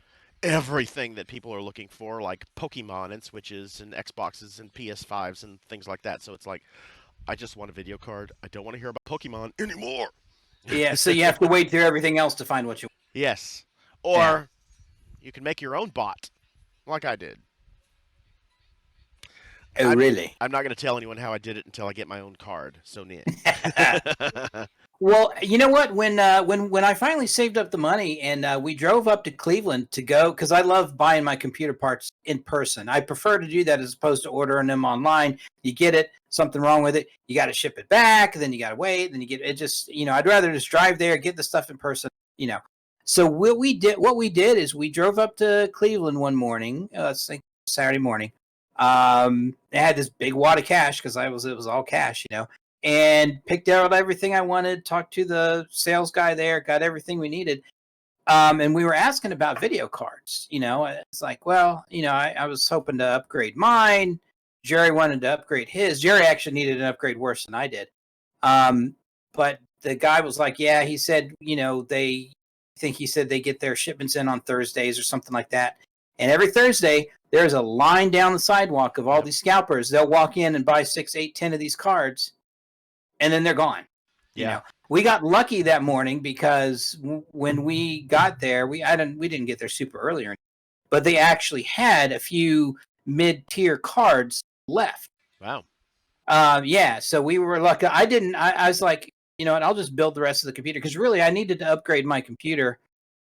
everything that people are looking for, like Pokemon and Switches and Xboxes and PS5s and things like that. So it's like, I just want a video card. I don't want to hear about Pokemon anymore. Yeah, so you have to wait through everything else to find what you want. Yes. Or you can make your own bot, like I did. Oh, really? I'm not going to tell anyone how I did it until I get my own card. So Nick. Well, you know what? When I finally saved up the money and we drove up to Cleveland to go, because I love buying my computer parts in person. I prefer to do that as opposed to ordering them online. You get it, something wrong with it, you got to ship it back, then you got to wait, then you get it. Just I'd rather just drive there, get the stuff in person. So what we did is we drove up to Cleveland one morning. Let's think Saturday morning. They had this big wad of cash because it was all cash, and picked out everything I wanted. Talked to the sales guy there, got everything we needed. And we were asking about video cards. It's like, well, I was hoping to upgrade mine. Jerry wanted to upgrade his. Jerry actually needed an upgrade worse than I did. But the guy was like, yeah, he said, they get their shipments in on Thursdays or something like that. And every Thursday, there's a line down the sidewalk of all these scalpers. They'll walk in and buy 6, 8, 10 of these cards, and then they're gone. Yeah. We got lucky that morning because when we got there, we didn't get there super early, but they actually had a few mid-tier cards left. Wow. Yeah, so we were lucky. I was like, what, I'll just build the rest of the computer, because really I needed to upgrade my computer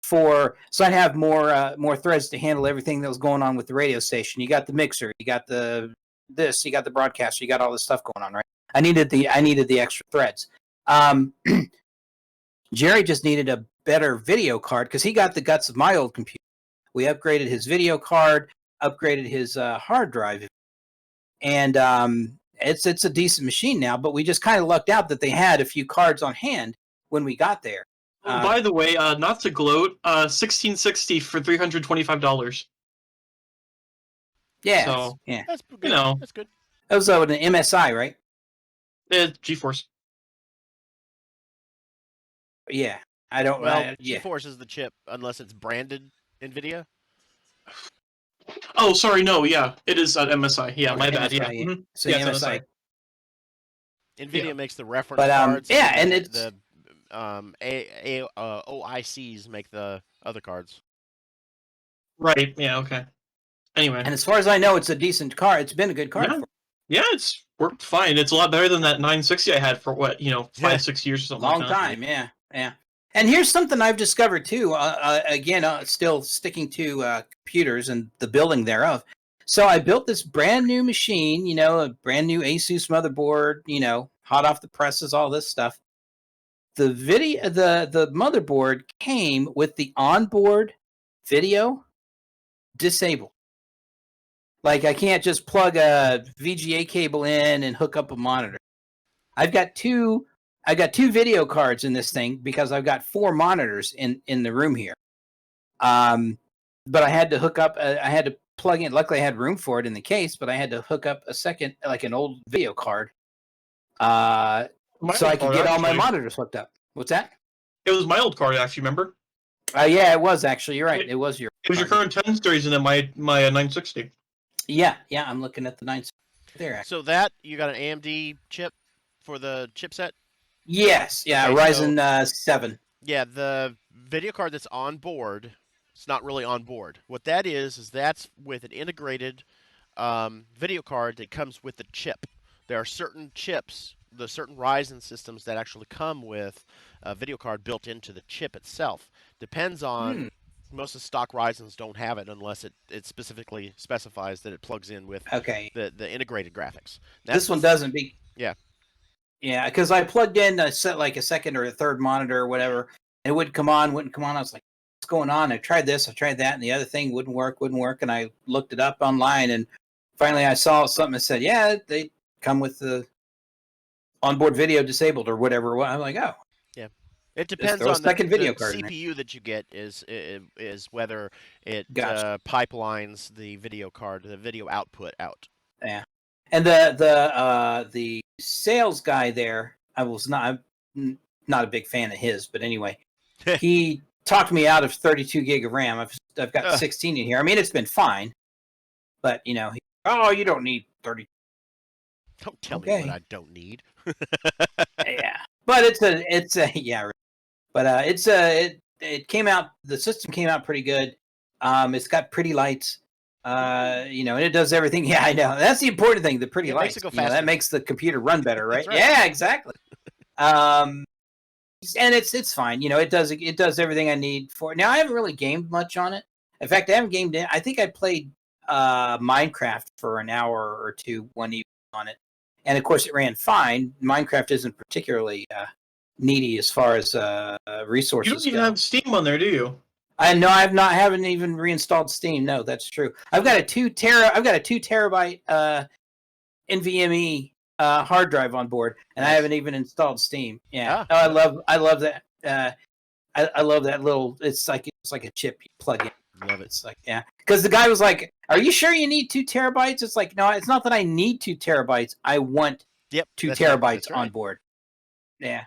so I'd have more threads to handle everything that was going on with the radio station. You got the mixer, you got you got the broadcaster, you got all this stuff going on, right? I needed the extra threads. Jerry just needed a better video card because he got the guts of my old computer. We upgraded his video card, upgraded his hard drive, and it's a decent machine now. But we just kind of lucked out that they had a few cards on hand when we got there. By the way, not to gloat, 1660 for $325. Yeah, So, yeah. That's good. That's good. That was an MSI, right? GeForce. Yeah, I don't. Well, yeah. GeForce is the chip, unless it's branded NVIDIA. Oh, sorry, no, yeah, it is MSI. Yeah, my bad. Yeah, MSI, yeah. Mhm. So Yeah, it's MSI. NVIDIA Yeah. makes the reference But, cards. yeah, and the, it's- the OICs make the other cards. Right. Yeah. Okay. Anyway, And as far as I know, it's a decent card. It's been a good card. Yeah. For yeah, it's worked fine. It's a lot better than that 960 I had for 5-6 years or a something. long like that. time. Yeah. And here's something I've discovered too. Again, still sticking to computers and the building thereof. So I built this brand new machine. A brand new Asus motherboard. Hot off the presses, all this stuff. The motherboard came with the onboard video disabled. Like, I can't just plug a VGA cable in and hook up a monitor. I've got two video cards in this thing because I've got 4 monitors in the room here. But I had to hook up. I had to plug in. Luckily, I had room for it in the case, but I had to hook up a second, like an old video card, so I could get all my monitors hooked up. What's that? It was my old card, actually. Remember? Yeah, it was actually. You're right. It was your. It was your current 10 series, and then my 960. Yeah. I'm looking at the 9 there. Actually. So that you got an AMD chip for the chipset. Yes. Yeah. Okay, Ryzen 7. Yeah, the video card that's on board. It's not really on board. What that is that's with an integrated video card that comes with the chip. There are certain chips, the certain Ryzen systems that actually come with a video card built into the chip itself. Depends on most of the stock Ryzens don't have it unless it specifically specifies that it plugs in with the integrated graphics. This one doesn't be. Yeah. Yeah, because I plugged in a second or a third monitor or whatever, and it wouldn't come on. I was like, what's going on? I tried this, I tried that, and the other thing wouldn't work. And I looked it up online, and finally I saw something that said, yeah, they come with the onboard video disabled or whatever. I'm like, oh. Yeah. It depends throw a on second the video card in CPU that you get is whether it Gotcha. pipelines the video card, the video output out. Yeah. And the sales guy there, I'm not a big fan of his, but anyway, he talked me out of 32 gig of RAM. I've got 16 in here. I mean, it's been fine, but you don't need 30. Don't tell me what I don't need. Yeah, but it came out. The system came out pretty good. It's got pretty lights. And it does everything. Yeah, I know. That's the important thing. The pretty lights. Makes it go faster. That makes the computer run better, right? Right. Yeah, exactly. And it's fine. It does everything I need for it. Now I haven't really gamed much on it. In fact, I haven't gamed it. I think I played Minecraft for an hour or two one evening on it, and of course it ran fine. Minecraft isn't particularly needy as far as resources. You don't even have Steam on there, do you? I know I haven't even reinstalled Steam. No, that's true. I've got a 2 terabyte NVMe hard drive on board, and I Nice. haven't even installed Steam. Yeah, Ah. oh, I love that. I love that little. It's like a chip you plug in. Love it. It's like, yeah, because the guy was like, "Are you sure you need 2 terabytes?" It's like, no, it's not that I need 2 terabytes. I want Yep. 2 that's right, terabytes that's right. on board. Yeah,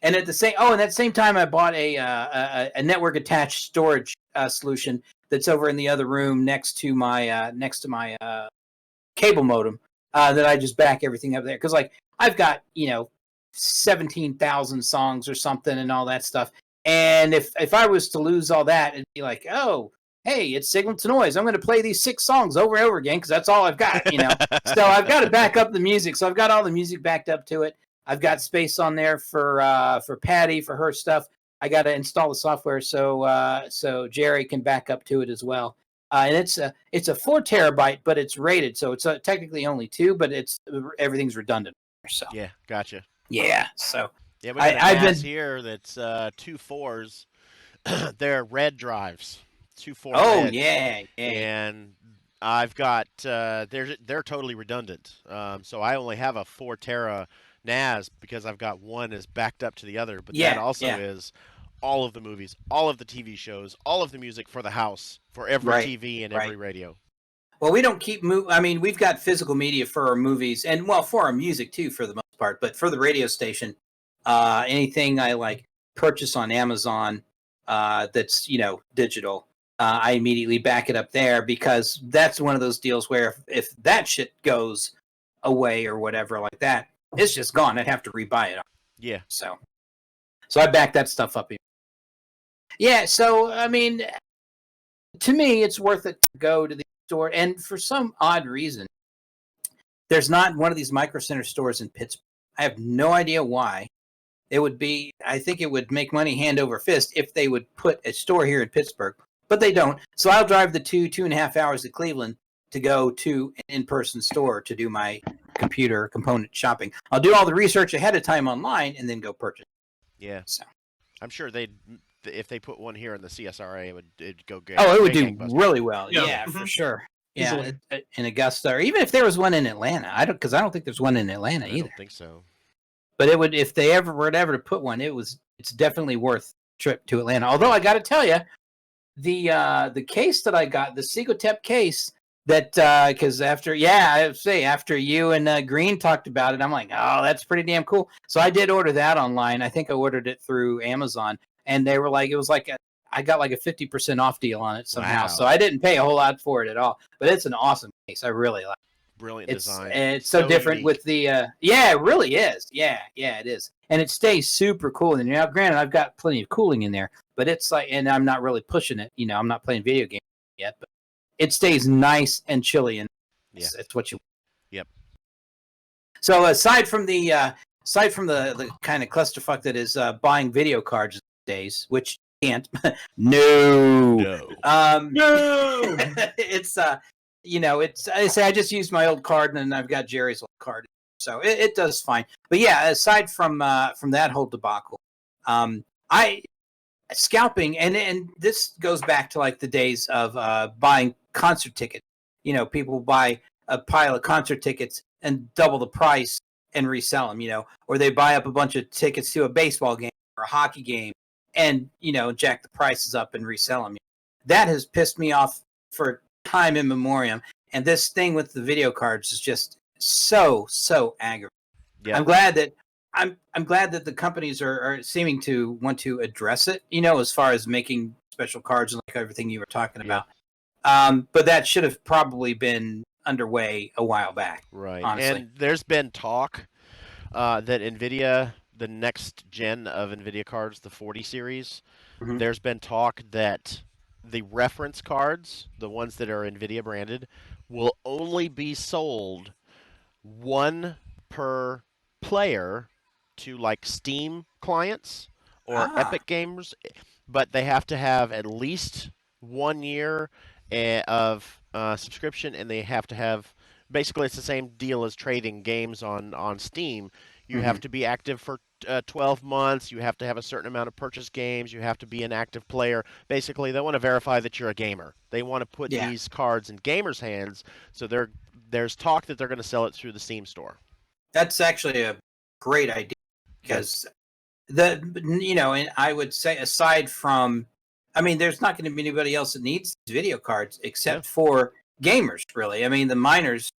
and at the same time, I bought a network attached storage solution that's over in the other room next to my cable modem that I just back everything up there because like I've got 17,000 songs or something and all that stuff, and if I was to lose all that, it'd be like, oh, hey, it's signal to noise. I'm going to play these 6 songs over and over again because that's all I've got, So I've got to back up the music. So I've got all the music backed up to it. I've got space on there for Patty for her stuff. I got to install the software so Jerry can back up to it as well. And it's a 4 terabyte, but it's rated, so it's technically only 2, but everything's redundant. So Yeah, gotcha. yeah, so Yeah, we got a I've NAS been. here that's 2 4s. They're red drives, 2 4 Oh reds. yeah. And I've got they're totally redundant. So I only have a 4 tera NAS because I've got one is backed up to the other, but that also is all of the movies, all of the TV shows, all of the music for the house, for every Right, TV and right. every radio. Well, we don't keep I mean, we've got physical media for our movies and for our music too, for the most part. But for the radio station, anything I like purchase on Amazon that's digital, I immediately back it up there because that's one of those deals where if that shit goes away or whatever like that, it's just gone. I'd have to rebuy it. Yeah. So I back that stuff up. Yeah. So I mean, to me, it's worth it to go to the store, and for some odd reason, there's not one of these Micro Center stores in Pittsburgh. I have no idea why. It would be, I think it would make money hand over fist if they would put a store here in Pittsburgh, but they don't. So I'll drive the 2.5 hours to Cleveland to go to an in-person store to do my computer component shopping. I'll do all the research ahead of time online and then go purchase. Yeah. So I'm sure if they put one here in the CSRA, it'd go great. it would do really well. Yeah. Yeah, for sure. Easily. Yeah, in Augusta, or even if there was one in Atlanta. I don't think there's one in Atlanta I either. don't think so. But it would, if they ever were to put one, it's definitely worth a trip to Atlanta. Although I got to tell you, the case that I got, the Sigotep case, that because after you and Green talked about it, I'm like, oh, that's pretty damn cool. So I did order that online. I think I ordered it through Amazon, and they were like, it was like I got like a 50% off deal on it somehow. Wow. So I didn't pay a whole lot for it at all. But it's an awesome case. I really like. Brilliant It's design. it's so different unique. with the it really is. Yeah, it is. And it stays super cool in there. Now, granted, I've got plenty of cooling in there, but it's like, and I'm not really pushing it. I'm not playing video games yet, but it stays nice and chilly, and it's what you. Yep. So aside from the kind of clusterfuck that is buying video cards these days, which you can't, no. No. It's I say I just used my old card and I've got Jerry's old card, so it does fine. But yeah, aside from that whole debacle, I scalping and this goes back to like the days of buying concert tickets. People buy a pile of concert tickets and double the price and resell them. Or they buy up a bunch of tickets to a baseball game or a hockey game and jack the prices up and resell them. That has pissed me off for time immemorial, and this thing with the video cards is just so aggravating. Yeah. I'm glad that the companies are seeming to want to address it, as far as making special cards and like everything you were talking about. But that should have probably been underway a while back. Right. Honestly. And there's been talk that NVIDIA, the next gen of NVIDIA cards, the 40 series, Mhm. there's been talk that the reference cards, the ones that are NVIDIA branded, will only be sold one per player to like Steam clients or Epic Games, but they have to have at least 1 year of subscription, and they have to have, basically it's the same deal as trading games on Steam. You have to be active for 12 months. You have to have a certain amount of purchase games. You have to be an active player. Basically, they want to verify that you're a gamer. They want to put these cards in gamers' hands. So there's talk that they're going to sell it through the Steam store. That's actually a great idea because and I would say aside from, I mean, there's not going to be anybody else that needs these video cards except for gamers, really. I mean, the miners.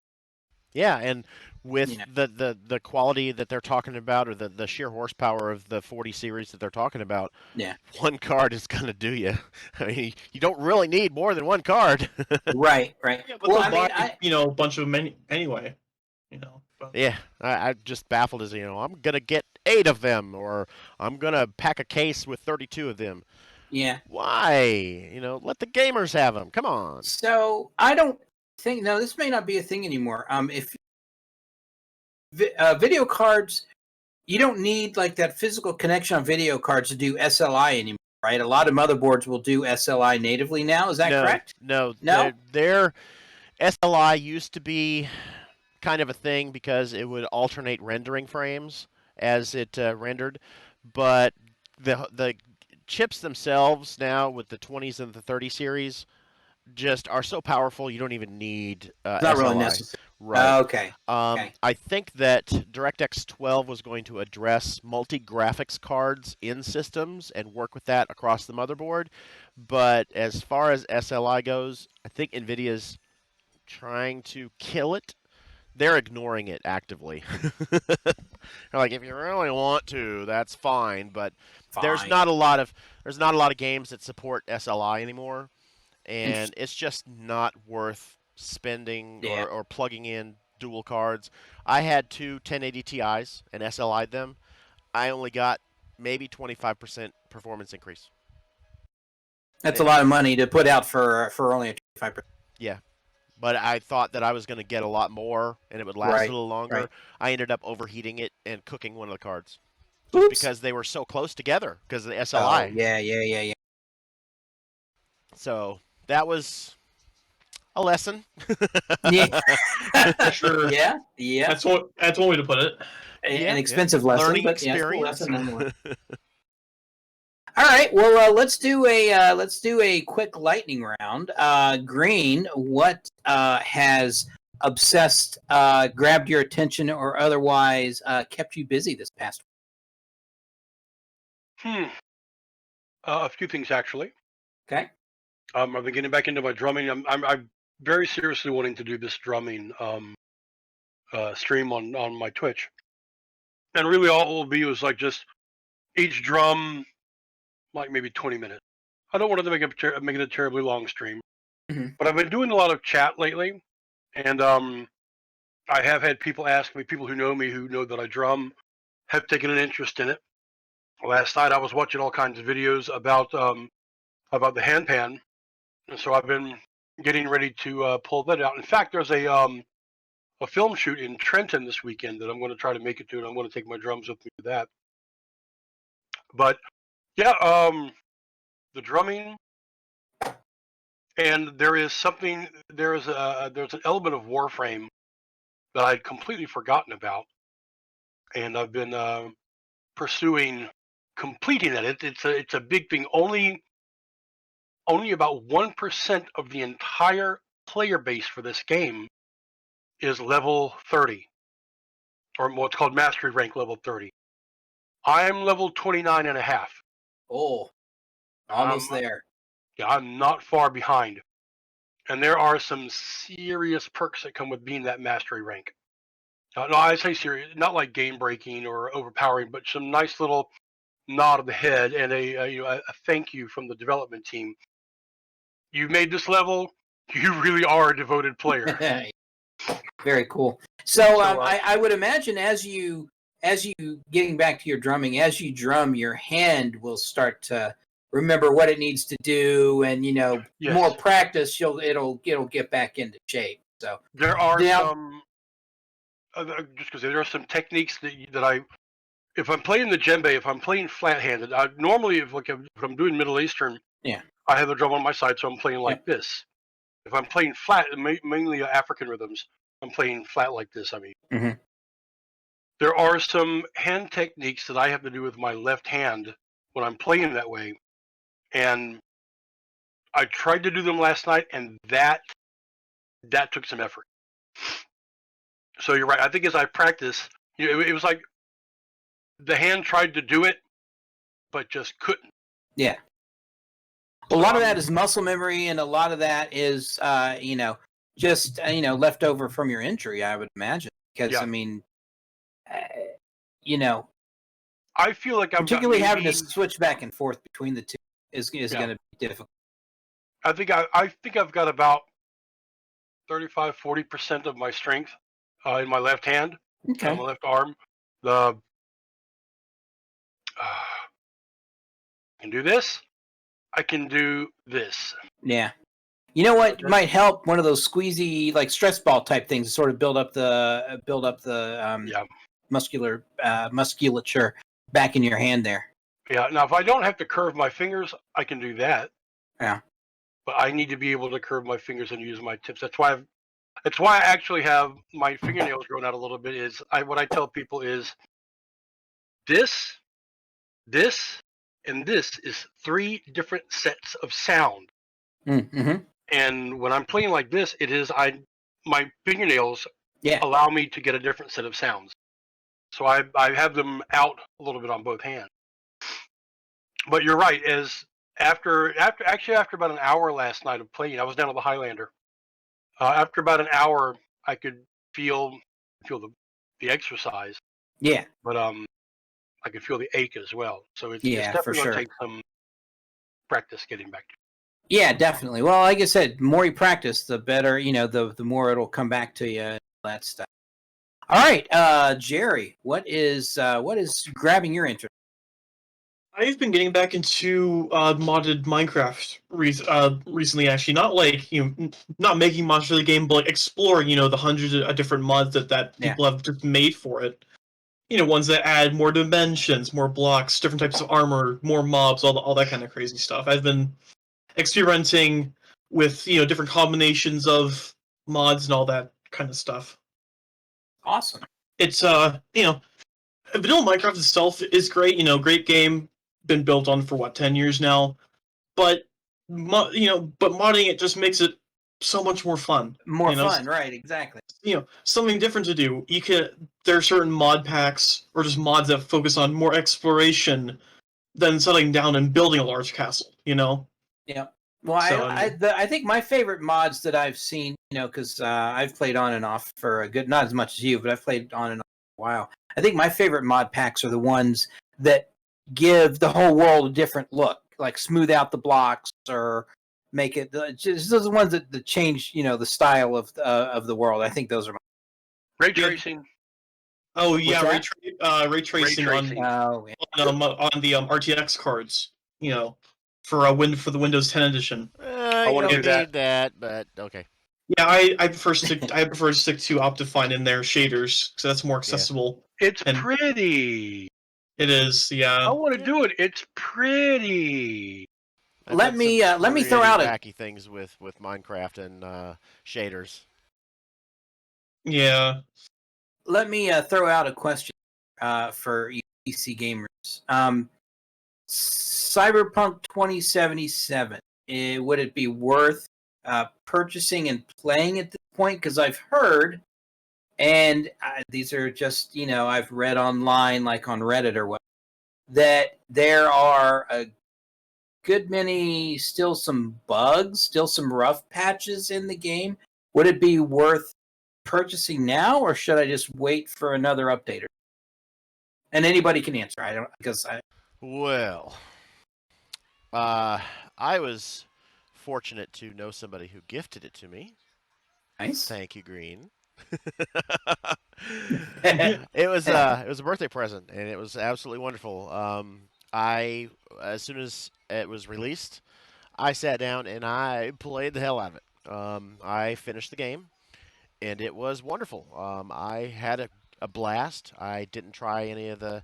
Yeah, and with You know. the quality that they're talking about, or the sheer horsepower of the 40 series that they're talking about, Yeah. one card is going to do you. I mean, you don't really need more than one card. Right. Yeah, but they'll buy, a bunch of them anyway. But... Yeah, I'm just baffled as, I'm going to get 8 of them, or I'm going to pack a case with 32 of them. Yeah. Why? Let the gamers have them. Come on. So I don't think, no, this may not be a thing anymore. If video cards, you don't need like that physical connection on video cards to do SLI anymore, right? A lot of motherboards will do SLI natively now. Is that correct? No. No. Their SLI used to be kind of a thing because it would alternate rendering frames as it rendered, but the chips themselves now with the 20s and the 30 series just are so powerful you don't even need Not SLI. really necessary. Right. Okay. I think that DirectX 12 was going to address multi-graphics cards in systems and work with that across the motherboard, but as far as SLI goes, I think NVIDIA's trying to kill it. They're ignoring it actively. They're like, if you really want to, that's fine, but there's not a lot of games that support SLI anymore, and it's just not worth spending or plugging in dual cards. I had 2 1080 Ti's and SLI'd them. I only got maybe 25% performance increase. That's a lot of money to put out for only a 25%. Yeah. But I thought that I was going to get a lot more and it would last a little longer. Right. I ended up overheating it and cooking one of the cards. Oops. Because they were so close together because of the SLI. Oh, yeah. So that was a lesson. Yeah. Sure. Yeah. That's one way to put it. An expensive lesson, Learning but experience. Lesson nonetheless. All right. Well, let's do a quick lightning round. Green, what has obsessed, grabbed your attention, or otherwise kept you busy this past week? A few things actually. Okay. I've been getting back into my drumming. I'm very seriously wanting to do this drumming stream on my Twitch, and really all it will be is like just each drum, like maybe 20 minutes. I don't want to make it a terribly long stream, but I've been doing a lot of chat lately, and I have had people ask me, people who know me, who know that I drum, have taken an interest in it. Last night I was watching all kinds of videos about the handpan, and so I've been getting ready to pull that out. In fact, there's a film shoot in Trenton this weekend that I'm going to try to make it to, and I'm going to take my drums with me to that. But yeah, the drumming, and there's an element of Warframe that I'd completely forgotten about, and I've been pursuing completing it. It's a big thing. Only about 1% of the entire player base for this game is level 30, or what's called mastery rank level 30. I'm level 29 and a half. Oh, almost there. Yeah, I'm not far behind. And there are some serious perks that come with being that mastery rank. No, I say serious, not like game breaking or overpowering, but some nice little nod of the head and a thank you from the development team. You made this level. You really are a devoted player. Very cool. So I would imagine as you getting back to your drumming, as you drum, your hand will start to remember what it needs to do, and more practice, it'll get back into shape. So there are some. Just because there are some techniques that if I'm playing the djembe, if I'm playing flat-handed, normally if I'm doing Middle Eastern, I have the drum on my side, so I'm playing like this. If I'm playing flat, mainly African rhythms, I'm playing flat like this. I mean, there are some hand techniques that I have to do with my left hand when I'm playing that way, and I tried to do them last night, and that took some effort. So you're right. I think as I practice, it was like the hand tried to do it, but just couldn't. Yeah. A lot of that is muscle memory, and a lot of that is, just left over from your injury. I would imagine, because Yeah. I mean, you know, I feel like I've got particularly having to maybe- switch back and forth between the two is Yeah. going to be difficult. I think I've got about 35-40% of my strength in my left hand, Okay. on my left arm. The I can do this. I can do this. Yeah. You know what Okay. might help? One of those squeezy, like stress ball type things, to sort of build up the Yeah. musculature back in your hand there. Yeah. Now, if I don't have to curve my fingers, I can do that. Yeah. But I need to be able to curve my fingers and use my tips. That's why I actually have my fingernails grown out a little bit. What I tell people is this, and this is 3 different sets of sound. Mm-hmm. And when I'm playing like this, my fingernails Yeah. allow me to get a different set of sounds. So I have them out a little bit on both hands. But you're right. After about an hour last night of playing, I was down at the Highlander. After about an hour, I could feel the exercise, Yeah. but I could feel the ache as well. So it's Yeah, for definitely going to sure. take some practice getting back to Yeah, definitely. Well, like I said, the more you practice, the better. The more it'll come back to you. And all that stuff. All right, Jerry, what is grabbing your interest? I've been getting back into modded Minecraft recently. Actually, not like not making mods for the game, but like exploring the hundreds of different mods that Yeah. people have just made for it. Ones that add more dimensions, more blocks, different types of armor, more mobs, all that kind of crazy stuff. I've been experimenting with different combinations of mods and all that kind of stuff. Awesome. It's vanilla Minecraft itself is great. Great game, been built on for 10 years now, but but modding it just makes it so much more fun. More fun, right? Exactly. Something different to do. There are certain mod packs or just mods that focus on more exploration than settling down and building a large castle. Yeah. Well, So, I think my favorite mods that I've seen, because I've played on and off for a good, not as much as you, but I've played on and off for a while. I think my favorite mod packs are the ones that give the whole world a different look, like smooth out the blocks or make it. Just those are the ones that change, the style of the world. I think those are. ray Yeah. tracing. Oh yeah, What's ray tracing tracing. Oh, yeah. on the RTX cards. For the Windows 10 edition. I wanna don't do need that, but okay. Yeah, I prefer to stick to Optifine in their shaders because that's more accessible. It's And- pretty. It is, yeah. I want to do it. It's pretty. I've Let done me, some let me throw pretty out a- wacky things with Minecraft and shaders. Yeah. Let me throw out a question for you PC gamers. Cyberpunk 2077. Would it be worth purchasing and playing at this point? Because I've heard, and these are just I've read online, like on Reddit or what, that there are a good many still some bugs, still some rough patches in the game. Would it be worth purchasing now, or should I just wait for another update? And anybody can answer. I don't because I. Well, I was fortunate to know somebody who gifted it to me. Nice. Thank you, Green. It was a birthday present, and it was absolutely wonderful. As soon as it was released, I sat down and I played the hell out of it. I finished the game, and it was wonderful. I had a blast. I didn't try any of the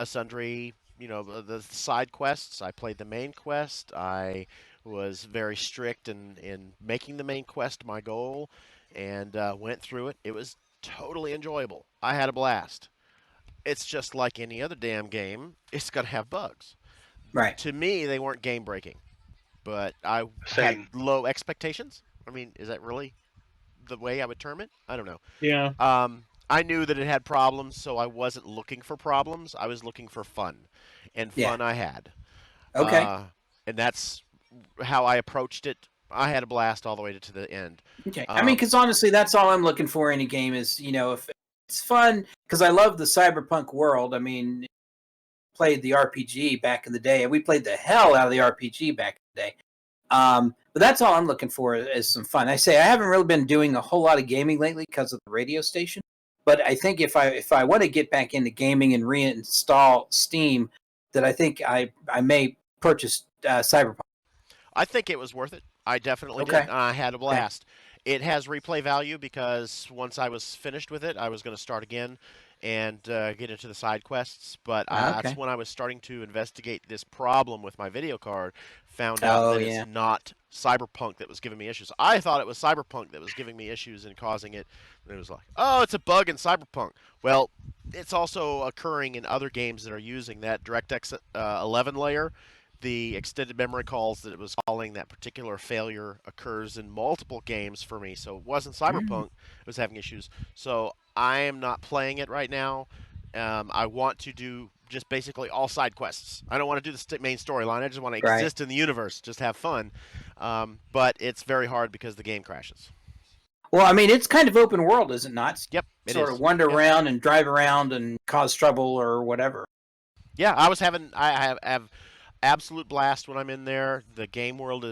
sundry, the side quests. I played the main quest. I was very strict in making the main quest my goal, and went through it. It was totally enjoyable. I had a blast. It's just like any other damn game. It's going to have bugs. Right. To me, they weren't game breaking, but I Same. had low expectations. I mean, is that really the way I would term it? I don't know. Yeah. I knew that it had problems, so I wasn't looking for problems. I was looking for fun, and Yeah. fun I had. Okay. And that's how I approached it. I had a blast all the way to the end. Okay. I mean, because honestly, that's all I'm looking for in a game is, if it's fun, because I love the cyberpunk world. I mean, played the RPG back in the day, and we played the hell out of the RPG back in the day. But that's all I'm looking for is some fun. I say I haven't really been doing a whole lot of gaming lately because of the radio station. But I think if I want to get back into gaming and reinstall Steam, that I think I may purchase Cyberpunk. I think it was worth it. I definitely Okay. did. I had a blast. It has replay value because once I was finished with it, I was going to start again and get into the side quests. But that's Okay. when I was starting to investigate this problem with my video card. Found out Oh that yeah. it's not Cyberpunk that was giving me issues. I thought it was Cyberpunk that was giving me issues and causing it. And it was like, oh, it's a bug in Cyberpunk. Well, it's also occurring in other games that are using that DirectX 11 layer. The extended memory calls that it was calling that particular failure occurs in multiple games for me. So it wasn't Cyberpunk it was having issues. So I am not playing it right now. I want to do just basically all side quests. I don't want to do the main storyline. I just want to Right. exist in the universe, just have fun. But it's very hard because the game crashes. Well, I mean, it's kind of open world, is it not? Yep, it Sort is. of wander Yep. around and drive around and cause trouble or whatever. Yeah, I have absolute blast when I'm in there. The game world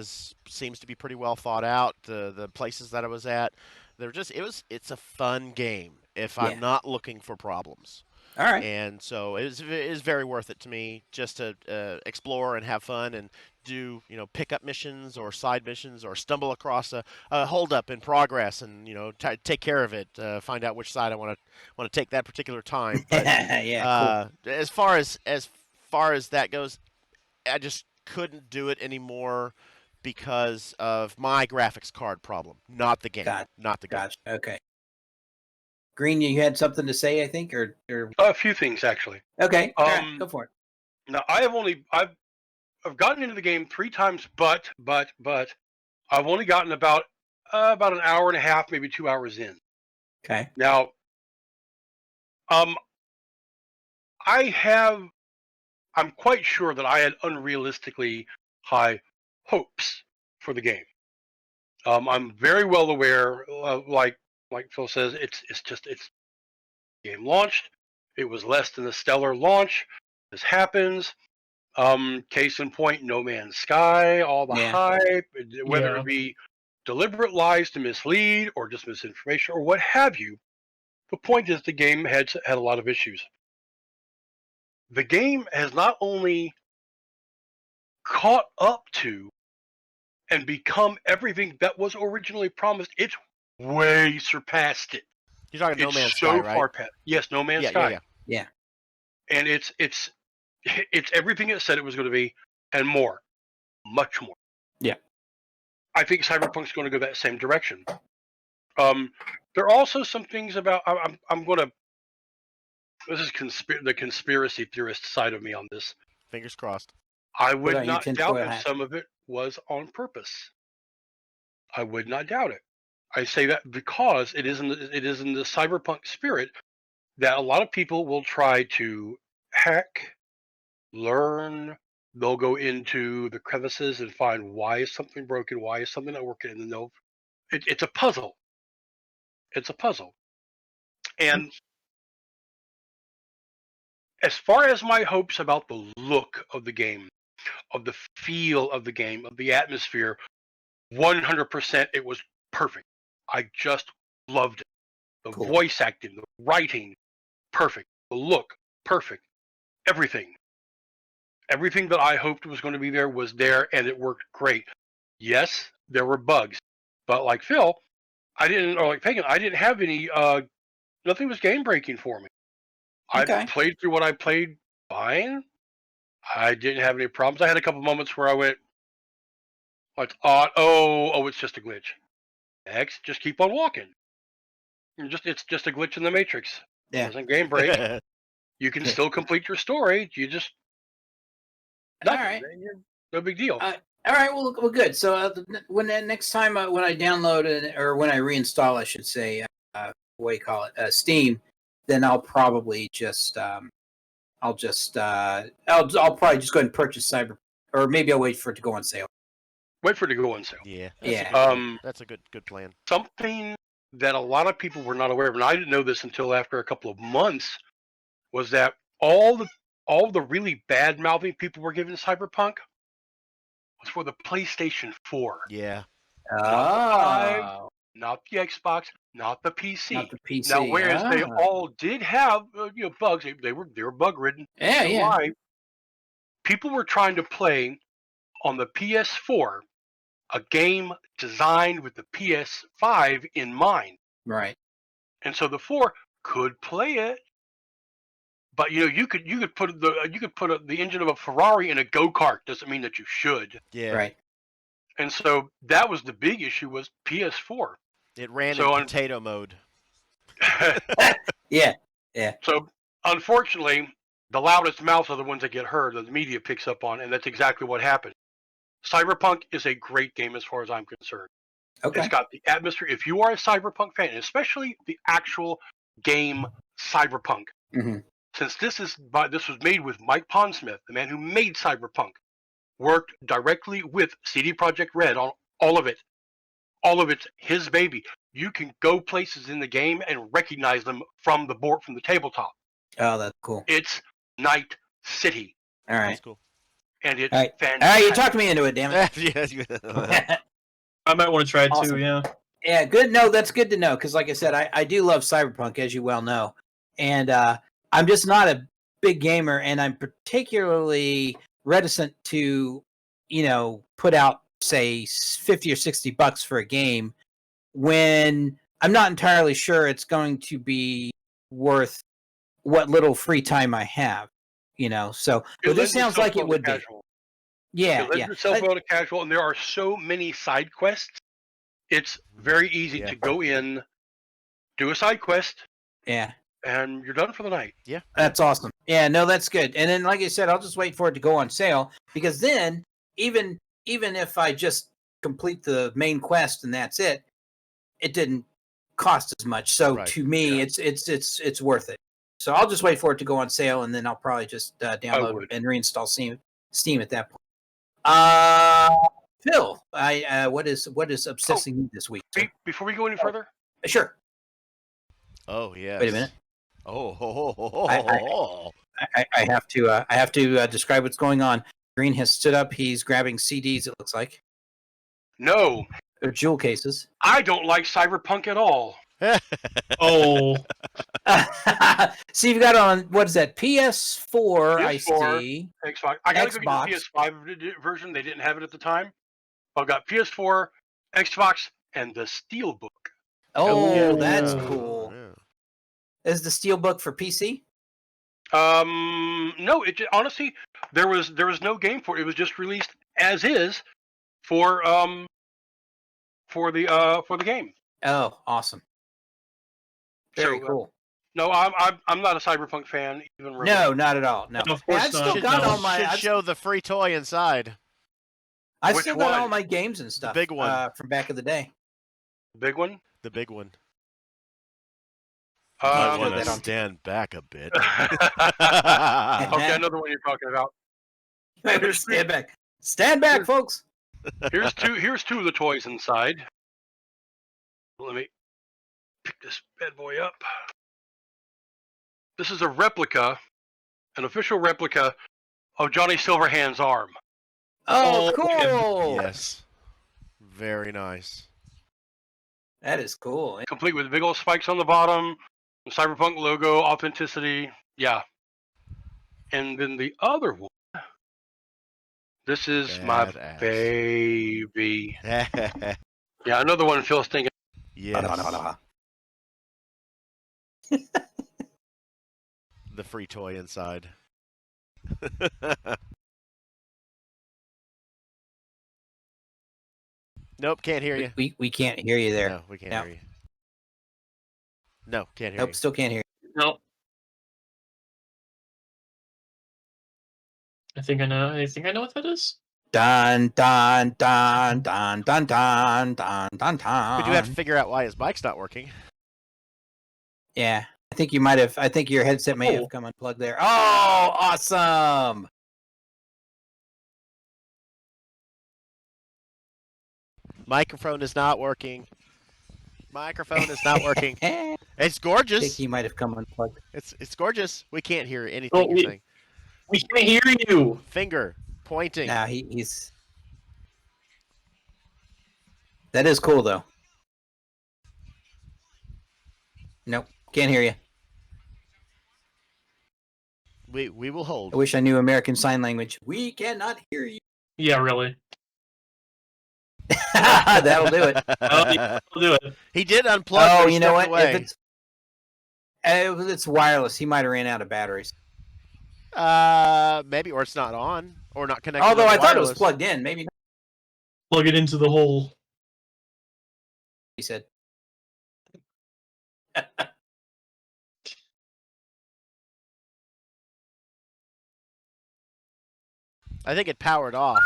seems to be pretty well thought out. The places that I was at, it's a fun game if Yeah. I'm not looking for problems. All right. And so it is very worth it to me just to explore and have fun and do pickup missions or side missions or stumble across a holdup in progress and take care of it. Find out which side I want to take that particular time. But Yeah. Cool. as far as that goes, I just couldn't do it anymore because of my graphics card problem, not the game, not the game. Gotcha. Okay. Green, you had something to say, I think, or A few things actually. okay. All right, go for it. Now I've gotten into the game 3 times, but I've only gotten about an hour and a half, maybe 2 hours in. Okay. Now, I'm quite sure that I had unrealistically high hopes for the game. I'm very well aware, like Phil says, it's game launched. It was less than a stellar launch. This happens. Case in point, No Man's Sky, all the hype, whether it be deliberate lies to mislead or just misinformation or what have you. The point is the game had a lot of issues. The game has not only caught up to and become everything that was originally promised, it's way surpassed it. You're talking No Man's so Sky, right? Far past. Yes, No Man's Sky. Yeah. And it's everything it said it was going to be, and more, much more. Yeah. I think Cyberpunk's going to go that same direction. There are also some things about I'm going to. This is the conspiracy theorist side of me on this. Fingers crossed. I would not doubt if some of it was on purpose. I would not doubt it. I say that because it is in the cyberpunk spirit that a lot of people will try to hack, learn. They'll go into the crevices and find why is something broken, why is something not working, and then it's a puzzle. It's a puzzle. And as far as my hopes about the look of the game, of the feel of the game, of the atmosphere, 100% it was perfect. I just loved it. The voice acting, the writing, perfect. The look, perfect. Everything. Everything that I hoped was going to be there was there, and it worked great. Yes, there were bugs. But like Phil, like Pagan, I didn't have any, nothing was game breaking for me. I played through what I played fine. I didn't have any problems. I had a couple moments where I went, "What's odd? Oh, it's just a glitch." Next, just keep on walking. It's just a glitch in the Matrix. Yeah. It doesn't game break. You can still complete your story. You just nothing. All right. No big deal. All right. Well, good. So when next time when I download it or when I reinstall, I should say, what do you call it, Steam, then I'll probably just I'll probably just go ahead and purchase Cyber, or maybe I'll wait for it to go on sale. Wait for it to go on sale. Yeah. Yeah. That's a good plan. Something that a lot of people were not aware of, and I didn't know this until after a couple of months, was that all the really bad mouthing people were giving Cyberpunk was for the PlayStation 4, Yeah. Oh, not the Xbox, not the PC. not the PC. Now, whereas they all did have bugs, they were bug ridden. yeah. Why? People were trying to play on the PS4 a game designed with the PS5 in mind, Right. and so the 4 could play it. But you could put the engine of a Ferrari in a go-kart. Doesn't mean that you should. Yeah. Right. And so that was the big issue, was PS4. It ran So in potato mode. Yeah. So unfortunately, the loudest mouths are the ones that get heard, that the media picks up on, and that's exactly what happened. Cyberpunk is a great game as far as I'm concerned. Okay. It's got the atmosphere. If you are a Cyberpunk fan, and especially the actual game Cyberpunk, hmm since this was made with Mike Pondsmith, the man who made Cyberpunk, worked directly with CD Projekt Red on all of it. All of it's his baby. You can go places in the game and recognize them from the board, from the tabletop. Oh, that's cool. It's Night City, All That's right. cool. and it's All right. fantastic. All right, you talked me into it, damn it. Yeah. I might want to try it Awesome. too. Yeah. Yeah, good. No, that's good to know, because like I said, I do love Cyberpunk, as you well know, and I'm just not a big gamer, and I'm particularly reticent to, put out, say, $50 or $60 for a game when I'm not entirely sure it's going to be worth what little free time I have. So, but this sounds like it would be. Yeah, It lends yeah. itself well to casual, and there are so many side quests. It's very easy Yeah. to go in, do a side quest, Yeah. and you're done for the night. That's awesome. Yeah, no, that's good. And then, like I said, I'll just wait for it to go on sale, because then even if I just complete the main quest and that's it, it didn't cost as much. So Right. to me, Yeah. it's worth it. So I'll just wait for it to go on sale, and then I'll probably just download would. and reinstall Steam at that point. Phil, what is obsessing you this week? Sir? Before we go any further, Sure. Oh yes. Wait a minute. Oh. I have to describe what's going on. Green has stood up. He's grabbing CDs. It looks like no, they're jewel cases. I don't like Cyberpunk at all. Oh, See, you've got on, what is that? PS4. I PS4. see. Xbox. I gotta go Xbox. get the PS5 version. They didn't have it at the time. I've got PS4, Xbox, and the Steelbook. Oh, Oh, that's yeah. cool. Yeah. Is the Steelbook for PC? No, honestly, there was no game for it. It was just released as is for the game. Oh, awesome. Very So, cool. No, I'm not a Cyberpunk fan even. Remotely. No, not at all. No. Of Hey, course I've not. still Should, got no. all my. should I've, show the free toy inside. I've Which still got all one? my games and stuff. big one. From back in the day. Big one. The big one. Um, Might put want that to on- stand back a bit. Okay, another one you're talking about. Stand back. Stand back, folks. Here's two of the toys inside. Let me pick this bad boy up. This is a replica, an official replica of Johnny Silverhand's arm. Oh, Oh, cool. Yes. Very nice. That is cool. Complete with big old spikes on the bottom, the Cyberpunk logo, authenticity. Yeah. And then the other one. This is my Badass. baby. Yes. Yeah, another one Phil's thinking. The free toy inside. Nope, can't hear you. We can't hear you there. No, we can't No. hear you. No, can't hear Nope, you. still can't hear you. no. I think I know what that is. Dun dun dun dun dun dun dun dun dun. But you have to figure out why his mic's not working. Yeah, I think you might have. I think your headset may Oh. have come unplugged there. Oh, awesome! Microphone is not working. Microphone is not working. I It's think gorgeous. you might have come unplugged. It's gorgeous. We can't hear anything Oh, you're saying. We can't hear you. Finger pointing. No, he's. That is cool though. Nope, can't hear you. We will hold. I wish I knew American Sign Language. We cannot hear you. Yeah, really. That'll do it. We'll do it. He did unplug. Oh, but he you know stepped what? Away. If it's wireless, he might have ran out of batteries. Maybe, or it's not on, or not connected. Although to I the thought it was wireless. plugged in. Maybe not, Plug it into the hole. he said. I think it powered off.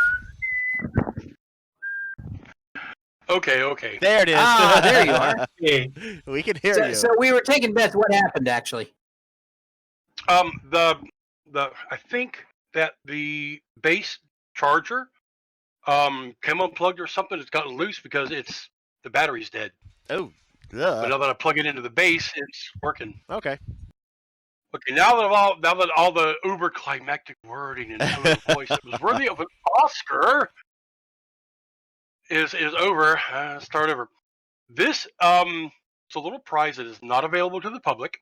Okay. There it is. Ah, there you are. Hey, We can hear So, you. so we were taking bets. What happened actually? The I think that the base charger came unplugged or something. It's gotten loose because the battery's dead. Oh, But now that I plug it into the base, it's working. okay. Okay, now that all the uber climactic wording and tone of voice that was worthy of an Oscar is over. Start over. This it's a little prize that is not available to the public.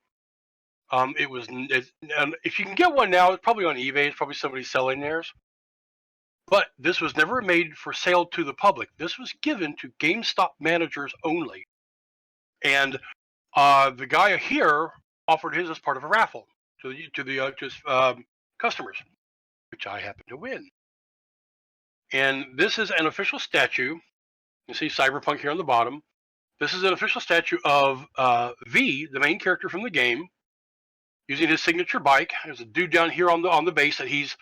And if you can get one now, it's probably on eBay. It's probably somebody selling theirs. But this was never made for sale to the public. This was given to GameStop managers only. And the guy here offered his as part of a raffle to his customers, which I happened to win. And this is an official statue. You see Cyberpunk here on the bottom. This is an official statue of V, the main character from the game, using his signature bike. There's a dude down here on the base that he's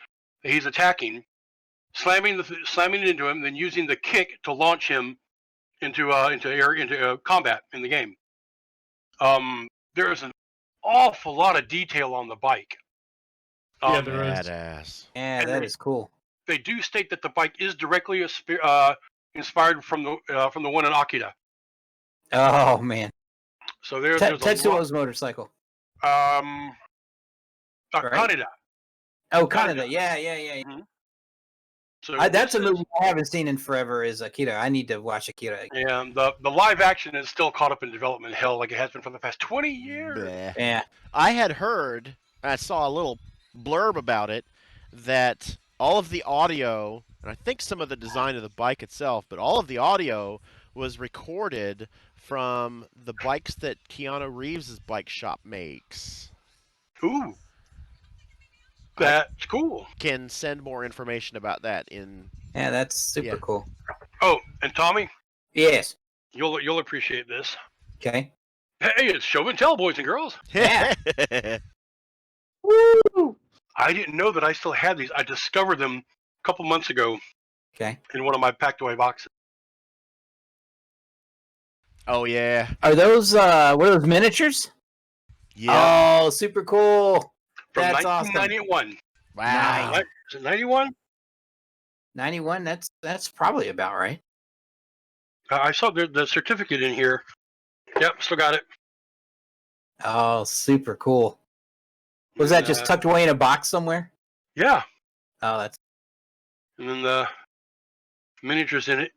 attacking, slamming it into him, then using the kick to launch him into combat in the game. There is an awful lot of detail on the bike. Yeah, there is. Badass. Yeah, And that they- is cool. They do state that the bike is directly inspired from the one in Akira. Oh man, So there's a lot. Tetsuo's motorcycle. Right? Kaneda. Oh, Canada. Canada. Yeah. So That's a this is- movie I haven't seen in forever. Is Akira? I need to watch Akira. And the live action is still caught up in development hell, like it has been for the past 20 years. Bleh. Yeah. I had heard, I saw a little blurb about it, that all of the audio, and I think some of the design of the bike itself, but all of the audio was recorded from the bikes that Keanu Reeves' bike shop makes. Ooh, that's cool. Can send more information about that in. Yeah, that's super Yeah. cool. Oh, and Tommy, Yes. you'll appreciate this. Okay. Hey, it's show and tell, boys and girls. Yeah. Woo! I didn't know that I still had these. I discovered them a couple months ago Okay. in one of my packed away boxes. Oh yeah, Are those what are those miniatures? yeah. Oh, super cool. From That's awesome. 1991. Wow. Right? Is it 91? 91. That's probably about right. I saw the certificate in here. Yep, still got it. Oh, super cool. Was that just tucked away in a box somewhere? Yeah, Oh, that's and then the miniatures in it.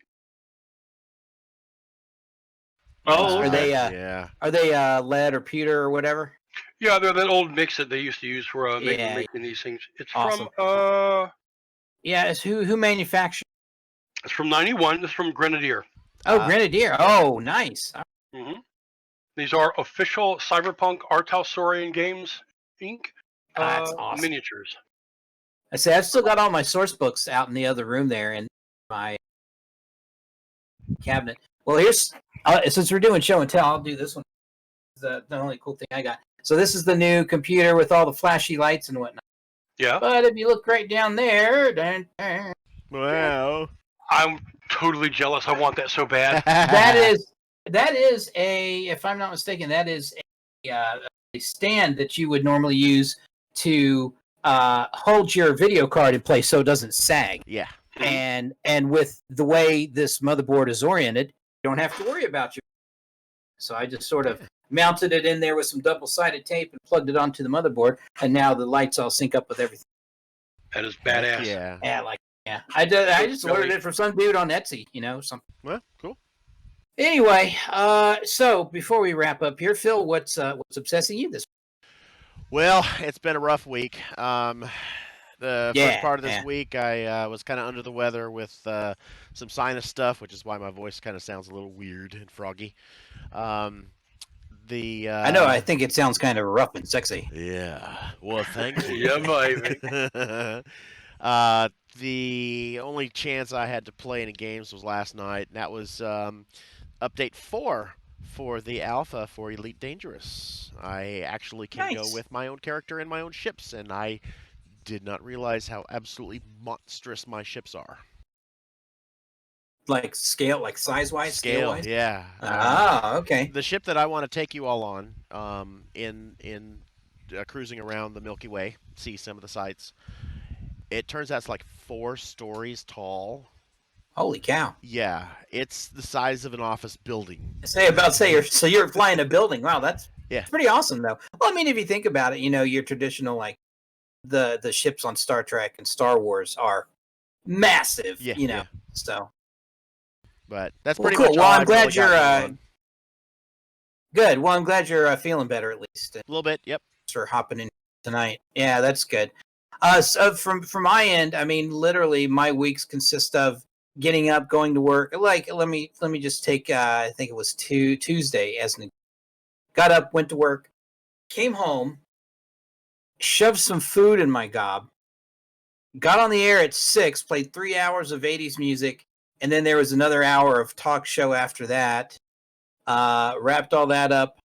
Oh, Are they, Yeah. are they lead or pewter or whatever? Yeah, they're that old mix that they used to use for Yeah. making these things. It's Awesome. from Yeah, it's who manufactured? it's from 91. It's from Grenadier. Oh, Ah. Grenadier. Oh, nice. hmm These are official Cyberpunk Art House Saurian Games Inc. That's awesome. Miniatures. I say I've still got all my source books out in the other room there in my cabinet. Well, here's since we're doing show and tell, I'll do this one. It's the only cool thing I got. So this is the new computer with all the flashy lights and whatnot. Yeah, But if you look right down there, dun. Wow. I'm totally jealous. I want that so bad. that is a, if I'm not mistaken, that is a stand that you would normally use to hold your video card in place so it doesn't sag. Yeah. And with the way this motherboard is oriented, you don't have to worry about your. So I just sort of mounted it in there with some double-sided tape and plugged it onto the motherboard, and now the lights all sync up with everything. That is badass. Yeah. Yeah. I just ordered it from some dude on Etsy, something. Well, cool. Anyway, so before we wrap up here, Phil, what's obsessing you this week? Well, it's been a rough week. The first part of this Yeah. week, I was kind of under the weather with some sinus stuff, which is why my voice kind of sounds a little weird and froggy. I I know. I think it sounds kind of rough and sexy. Yeah. Well, thank you. Yeah, baby. The only chance I had to play any games was last night, and that was update 4 for the alpha for Elite Dangerous. I actually can go Nice. with my own character and my own ships, and I did not realize how absolutely monstrous my ships are. Like scale, like size-wise, scale-wise? Yeah. Okay. The ship that I want to take you all on, in cruising around the Milky Way, see some of the sights. It turns out it's like 4 stories tall. Holy cow. Yeah, it's the size of an office building. You're flying a building. Wow, that's pretty awesome though. Well, I mean, if you think about it, your traditional like the ships on Star Trek and Star Wars are massive. Yeah. So. But that's Well, pretty cool. much Well, all I'm I've glad really you're got going on. good. Well, I'm glad you're feeling better at least. A little bit. Yep. For hopping in tonight. Yeah, that's good. So from my end, I mean, literally, my weeks consist of getting up, going to work. Like, let me just take. I think it was Tuesday as an. Got up, went to work, came home, shoved some food in my gob, got on the air at 6, played 3 hours of 80s music, and then there was another hour of talk show after that. Wrapped all that up.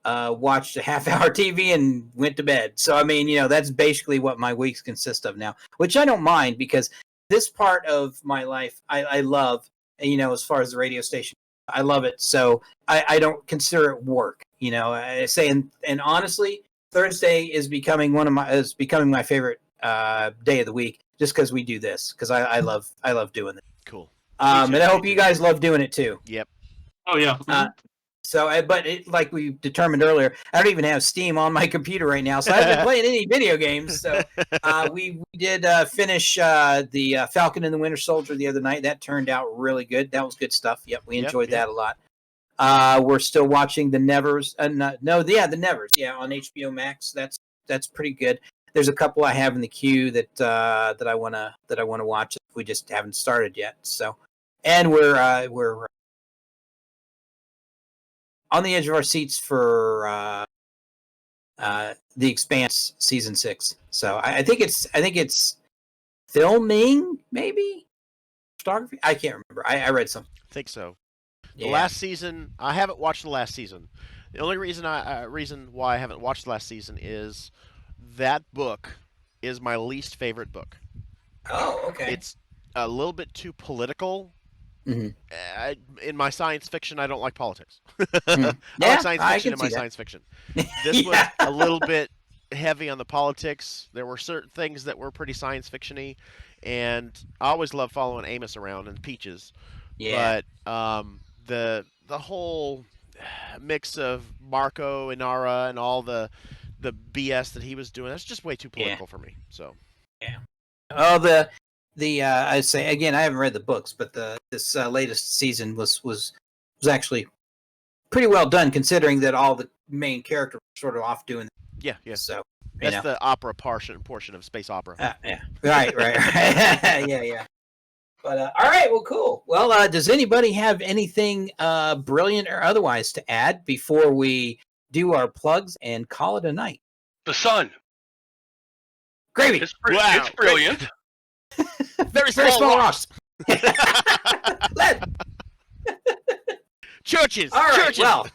Watched a half-hour TV and went to bed. So, I mean, that's basically what my weeks consist of now, which I don't mind because this part of my life I love, as far as the radio station, I love it. So I don't consider it work, I say, and honestly, Thursday is becoming my favorite day of the week just because we do this, because I love doing it. Cool. And I hope you guys love doing it too. Yep. Oh yeah. So, but like we determined earlier, I don't even have Steam on my computer right now, so I haven't played any video games. So, we did finish the Falcon and the Winter Soldier the other night. That turned out really good. That was good stuff. Yep, we enjoyed that a lot. We're still watching The Nevers. The Nevers. Yeah, on HBO Max. That's pretty good. There's a couple I have in the queue that I wanna watch. We just haven't started yet. So, and we're on the edge of our seats for The Expanse season 6. So I think it's filming, maybe photography. I can't remember. I read something. I think so. The Yeah. last season, I haven't watched the last season. The only reason why I haven't watched the last season is that book is my least favorite book. Oh, okay. It's a little bit too political. Mhm. In my science fiction, I don't like politics. Mhm. I Yeah, like science I fiction can in my see that. science fiction. This was a little bit heavy on the politics. There were certain things that were pretty science fiction-y, and I always love following Amos around and Peaches. Yeah. But the whole mix of Marco Inara and all the BS that he was doing, that's just way too political for me. So Oh, the I say again, I haven't read the books, but this latest season was actually pretty well done, considering that all the main characters were sort of off doing. yeah. So That's the opera portion of space opera. yeah, right. yeah. But all right, well, cool. Well, does anybody have anything brilliant or otherwise to add before we do our plugs and call it a night? The sun. Gravy. Wow. It's brilliant. Very Very small rocks. Lead. Churches. All right. Churches. Well.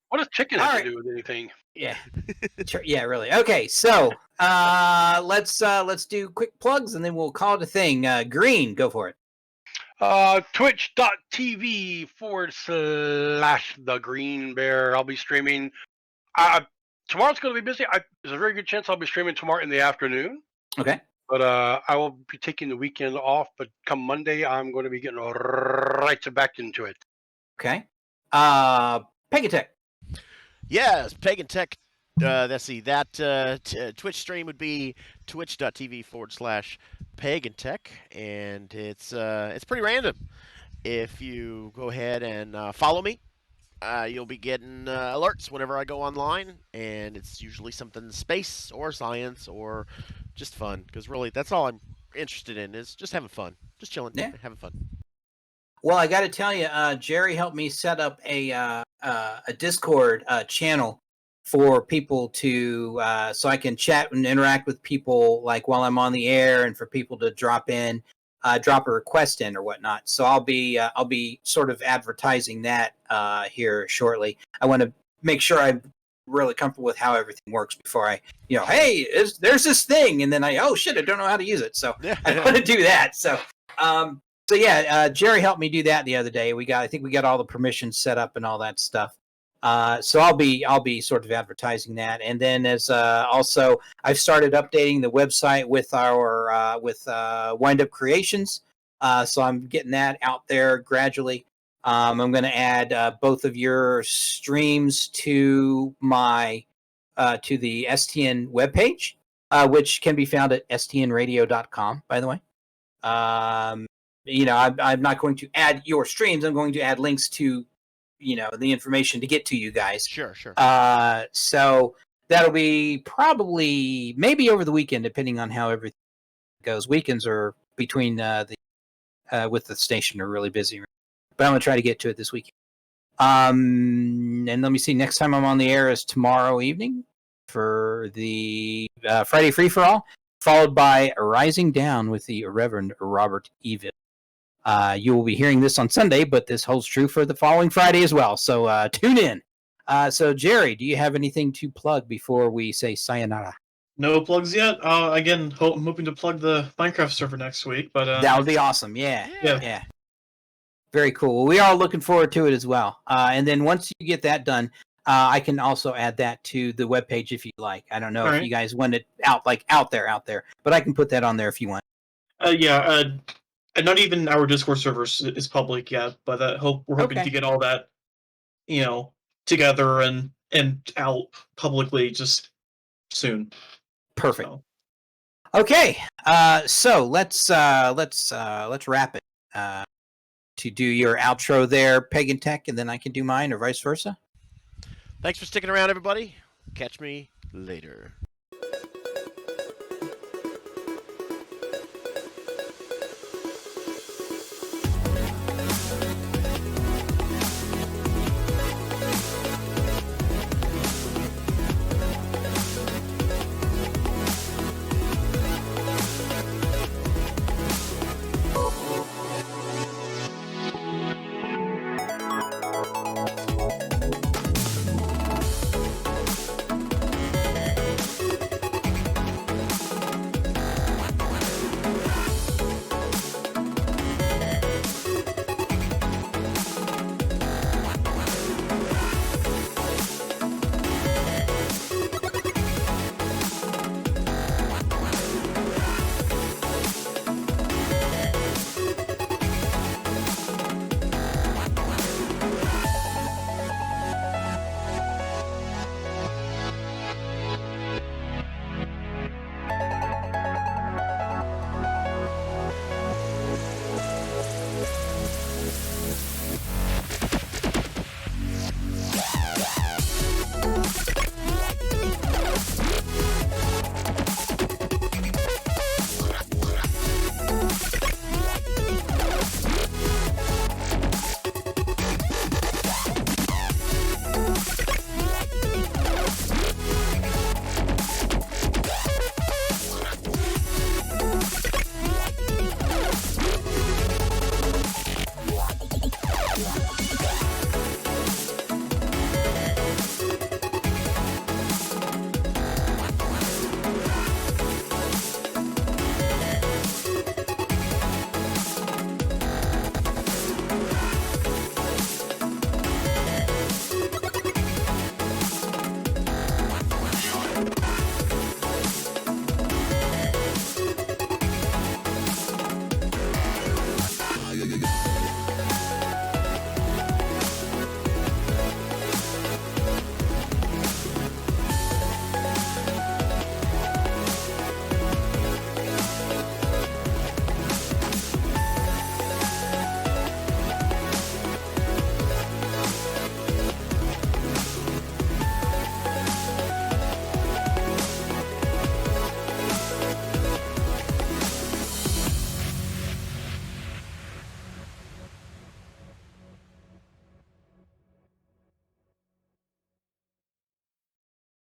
What does chicken All have right. to do with anything? Yeah. Sure, yeah, really. Okay, so let's do quick plugs and then we'll call it a thing. Green, go for it. Twitch.tv/the Green Bear. I'll be streaming. Tomorrow's going to be busy. There's a very good chance I'll be streaming tomorrow in the afternoon. Okay. But I will be taking the weekend off. But come Monday, I'm going to be getting right back into it. Okay. Pegatech. Yes, Pagan Tech. Let's see. That Twitch stream would be twitch.tv/Pagan Tech, and it's pretty random. If you go ahead and follow me, you'll be getting alerts whenever I go online, and it's usually something space or science or just fun. Because really, that's all I'm interested in is just having fun, just chilling, having fun. Well, I got to tell you, Jerry helped me set up a Discord channel for people to so I can chat and interact with people like while I'm on the air, and for people to drop a request in or whatnot. So I'll be sort of advertising that here shortly. I want to make sure I'm really comfortable with how everything works before I, hey, there's this thing, and then oh shit, I don't know how to use it. So I want to do that. So Jerry helped me do that the other day. I think we got all the permissions set up and all that stuff. So I'll be sort of advertising that, and then as also I've started updating the website with our Wind Up Creations. So I'm getting that out there gradually. I'm going to add both of your streams to my to the STN webpage, which can be found at stnradio.com. By the way. I'm not going to add your streams. I'm going to add links to, the information to get to you guys. Sure. So that'll be probably maybe over the weekend, depending on how everything goes. Weekends are between with the station are really busy, but I'm gonna try to get to it this weekend. And let me see. Next time I'm on the air is tomorrow evening for the Friday Free for All, followed by Rising Down with the Reverend Robert Evil. You will be hearing this on Sunday, but this holds true for the following Friday as well. So tune in. So Jerry, do you have anything to plug before we say sayonara? No plugs yet. Again, I'm hoping to plug the Minecraft server next week, but that would be awesome. Yeah. Very cool. Well, we are looking forward to it as well. And then once you get that done, I can also add that to the webpage if you like. I don't know if you guys want it out there, but I can put that on there if you want. And not even our Discord server is public yet, but we're hoping to get all that, together and out publicly just soon. Perfect. So. Okay, so let's wrap it. To do your outro there, Pagan Tech, and then I can do mine, or vice versa. Thanks for sticking around, everybody. Catch me later.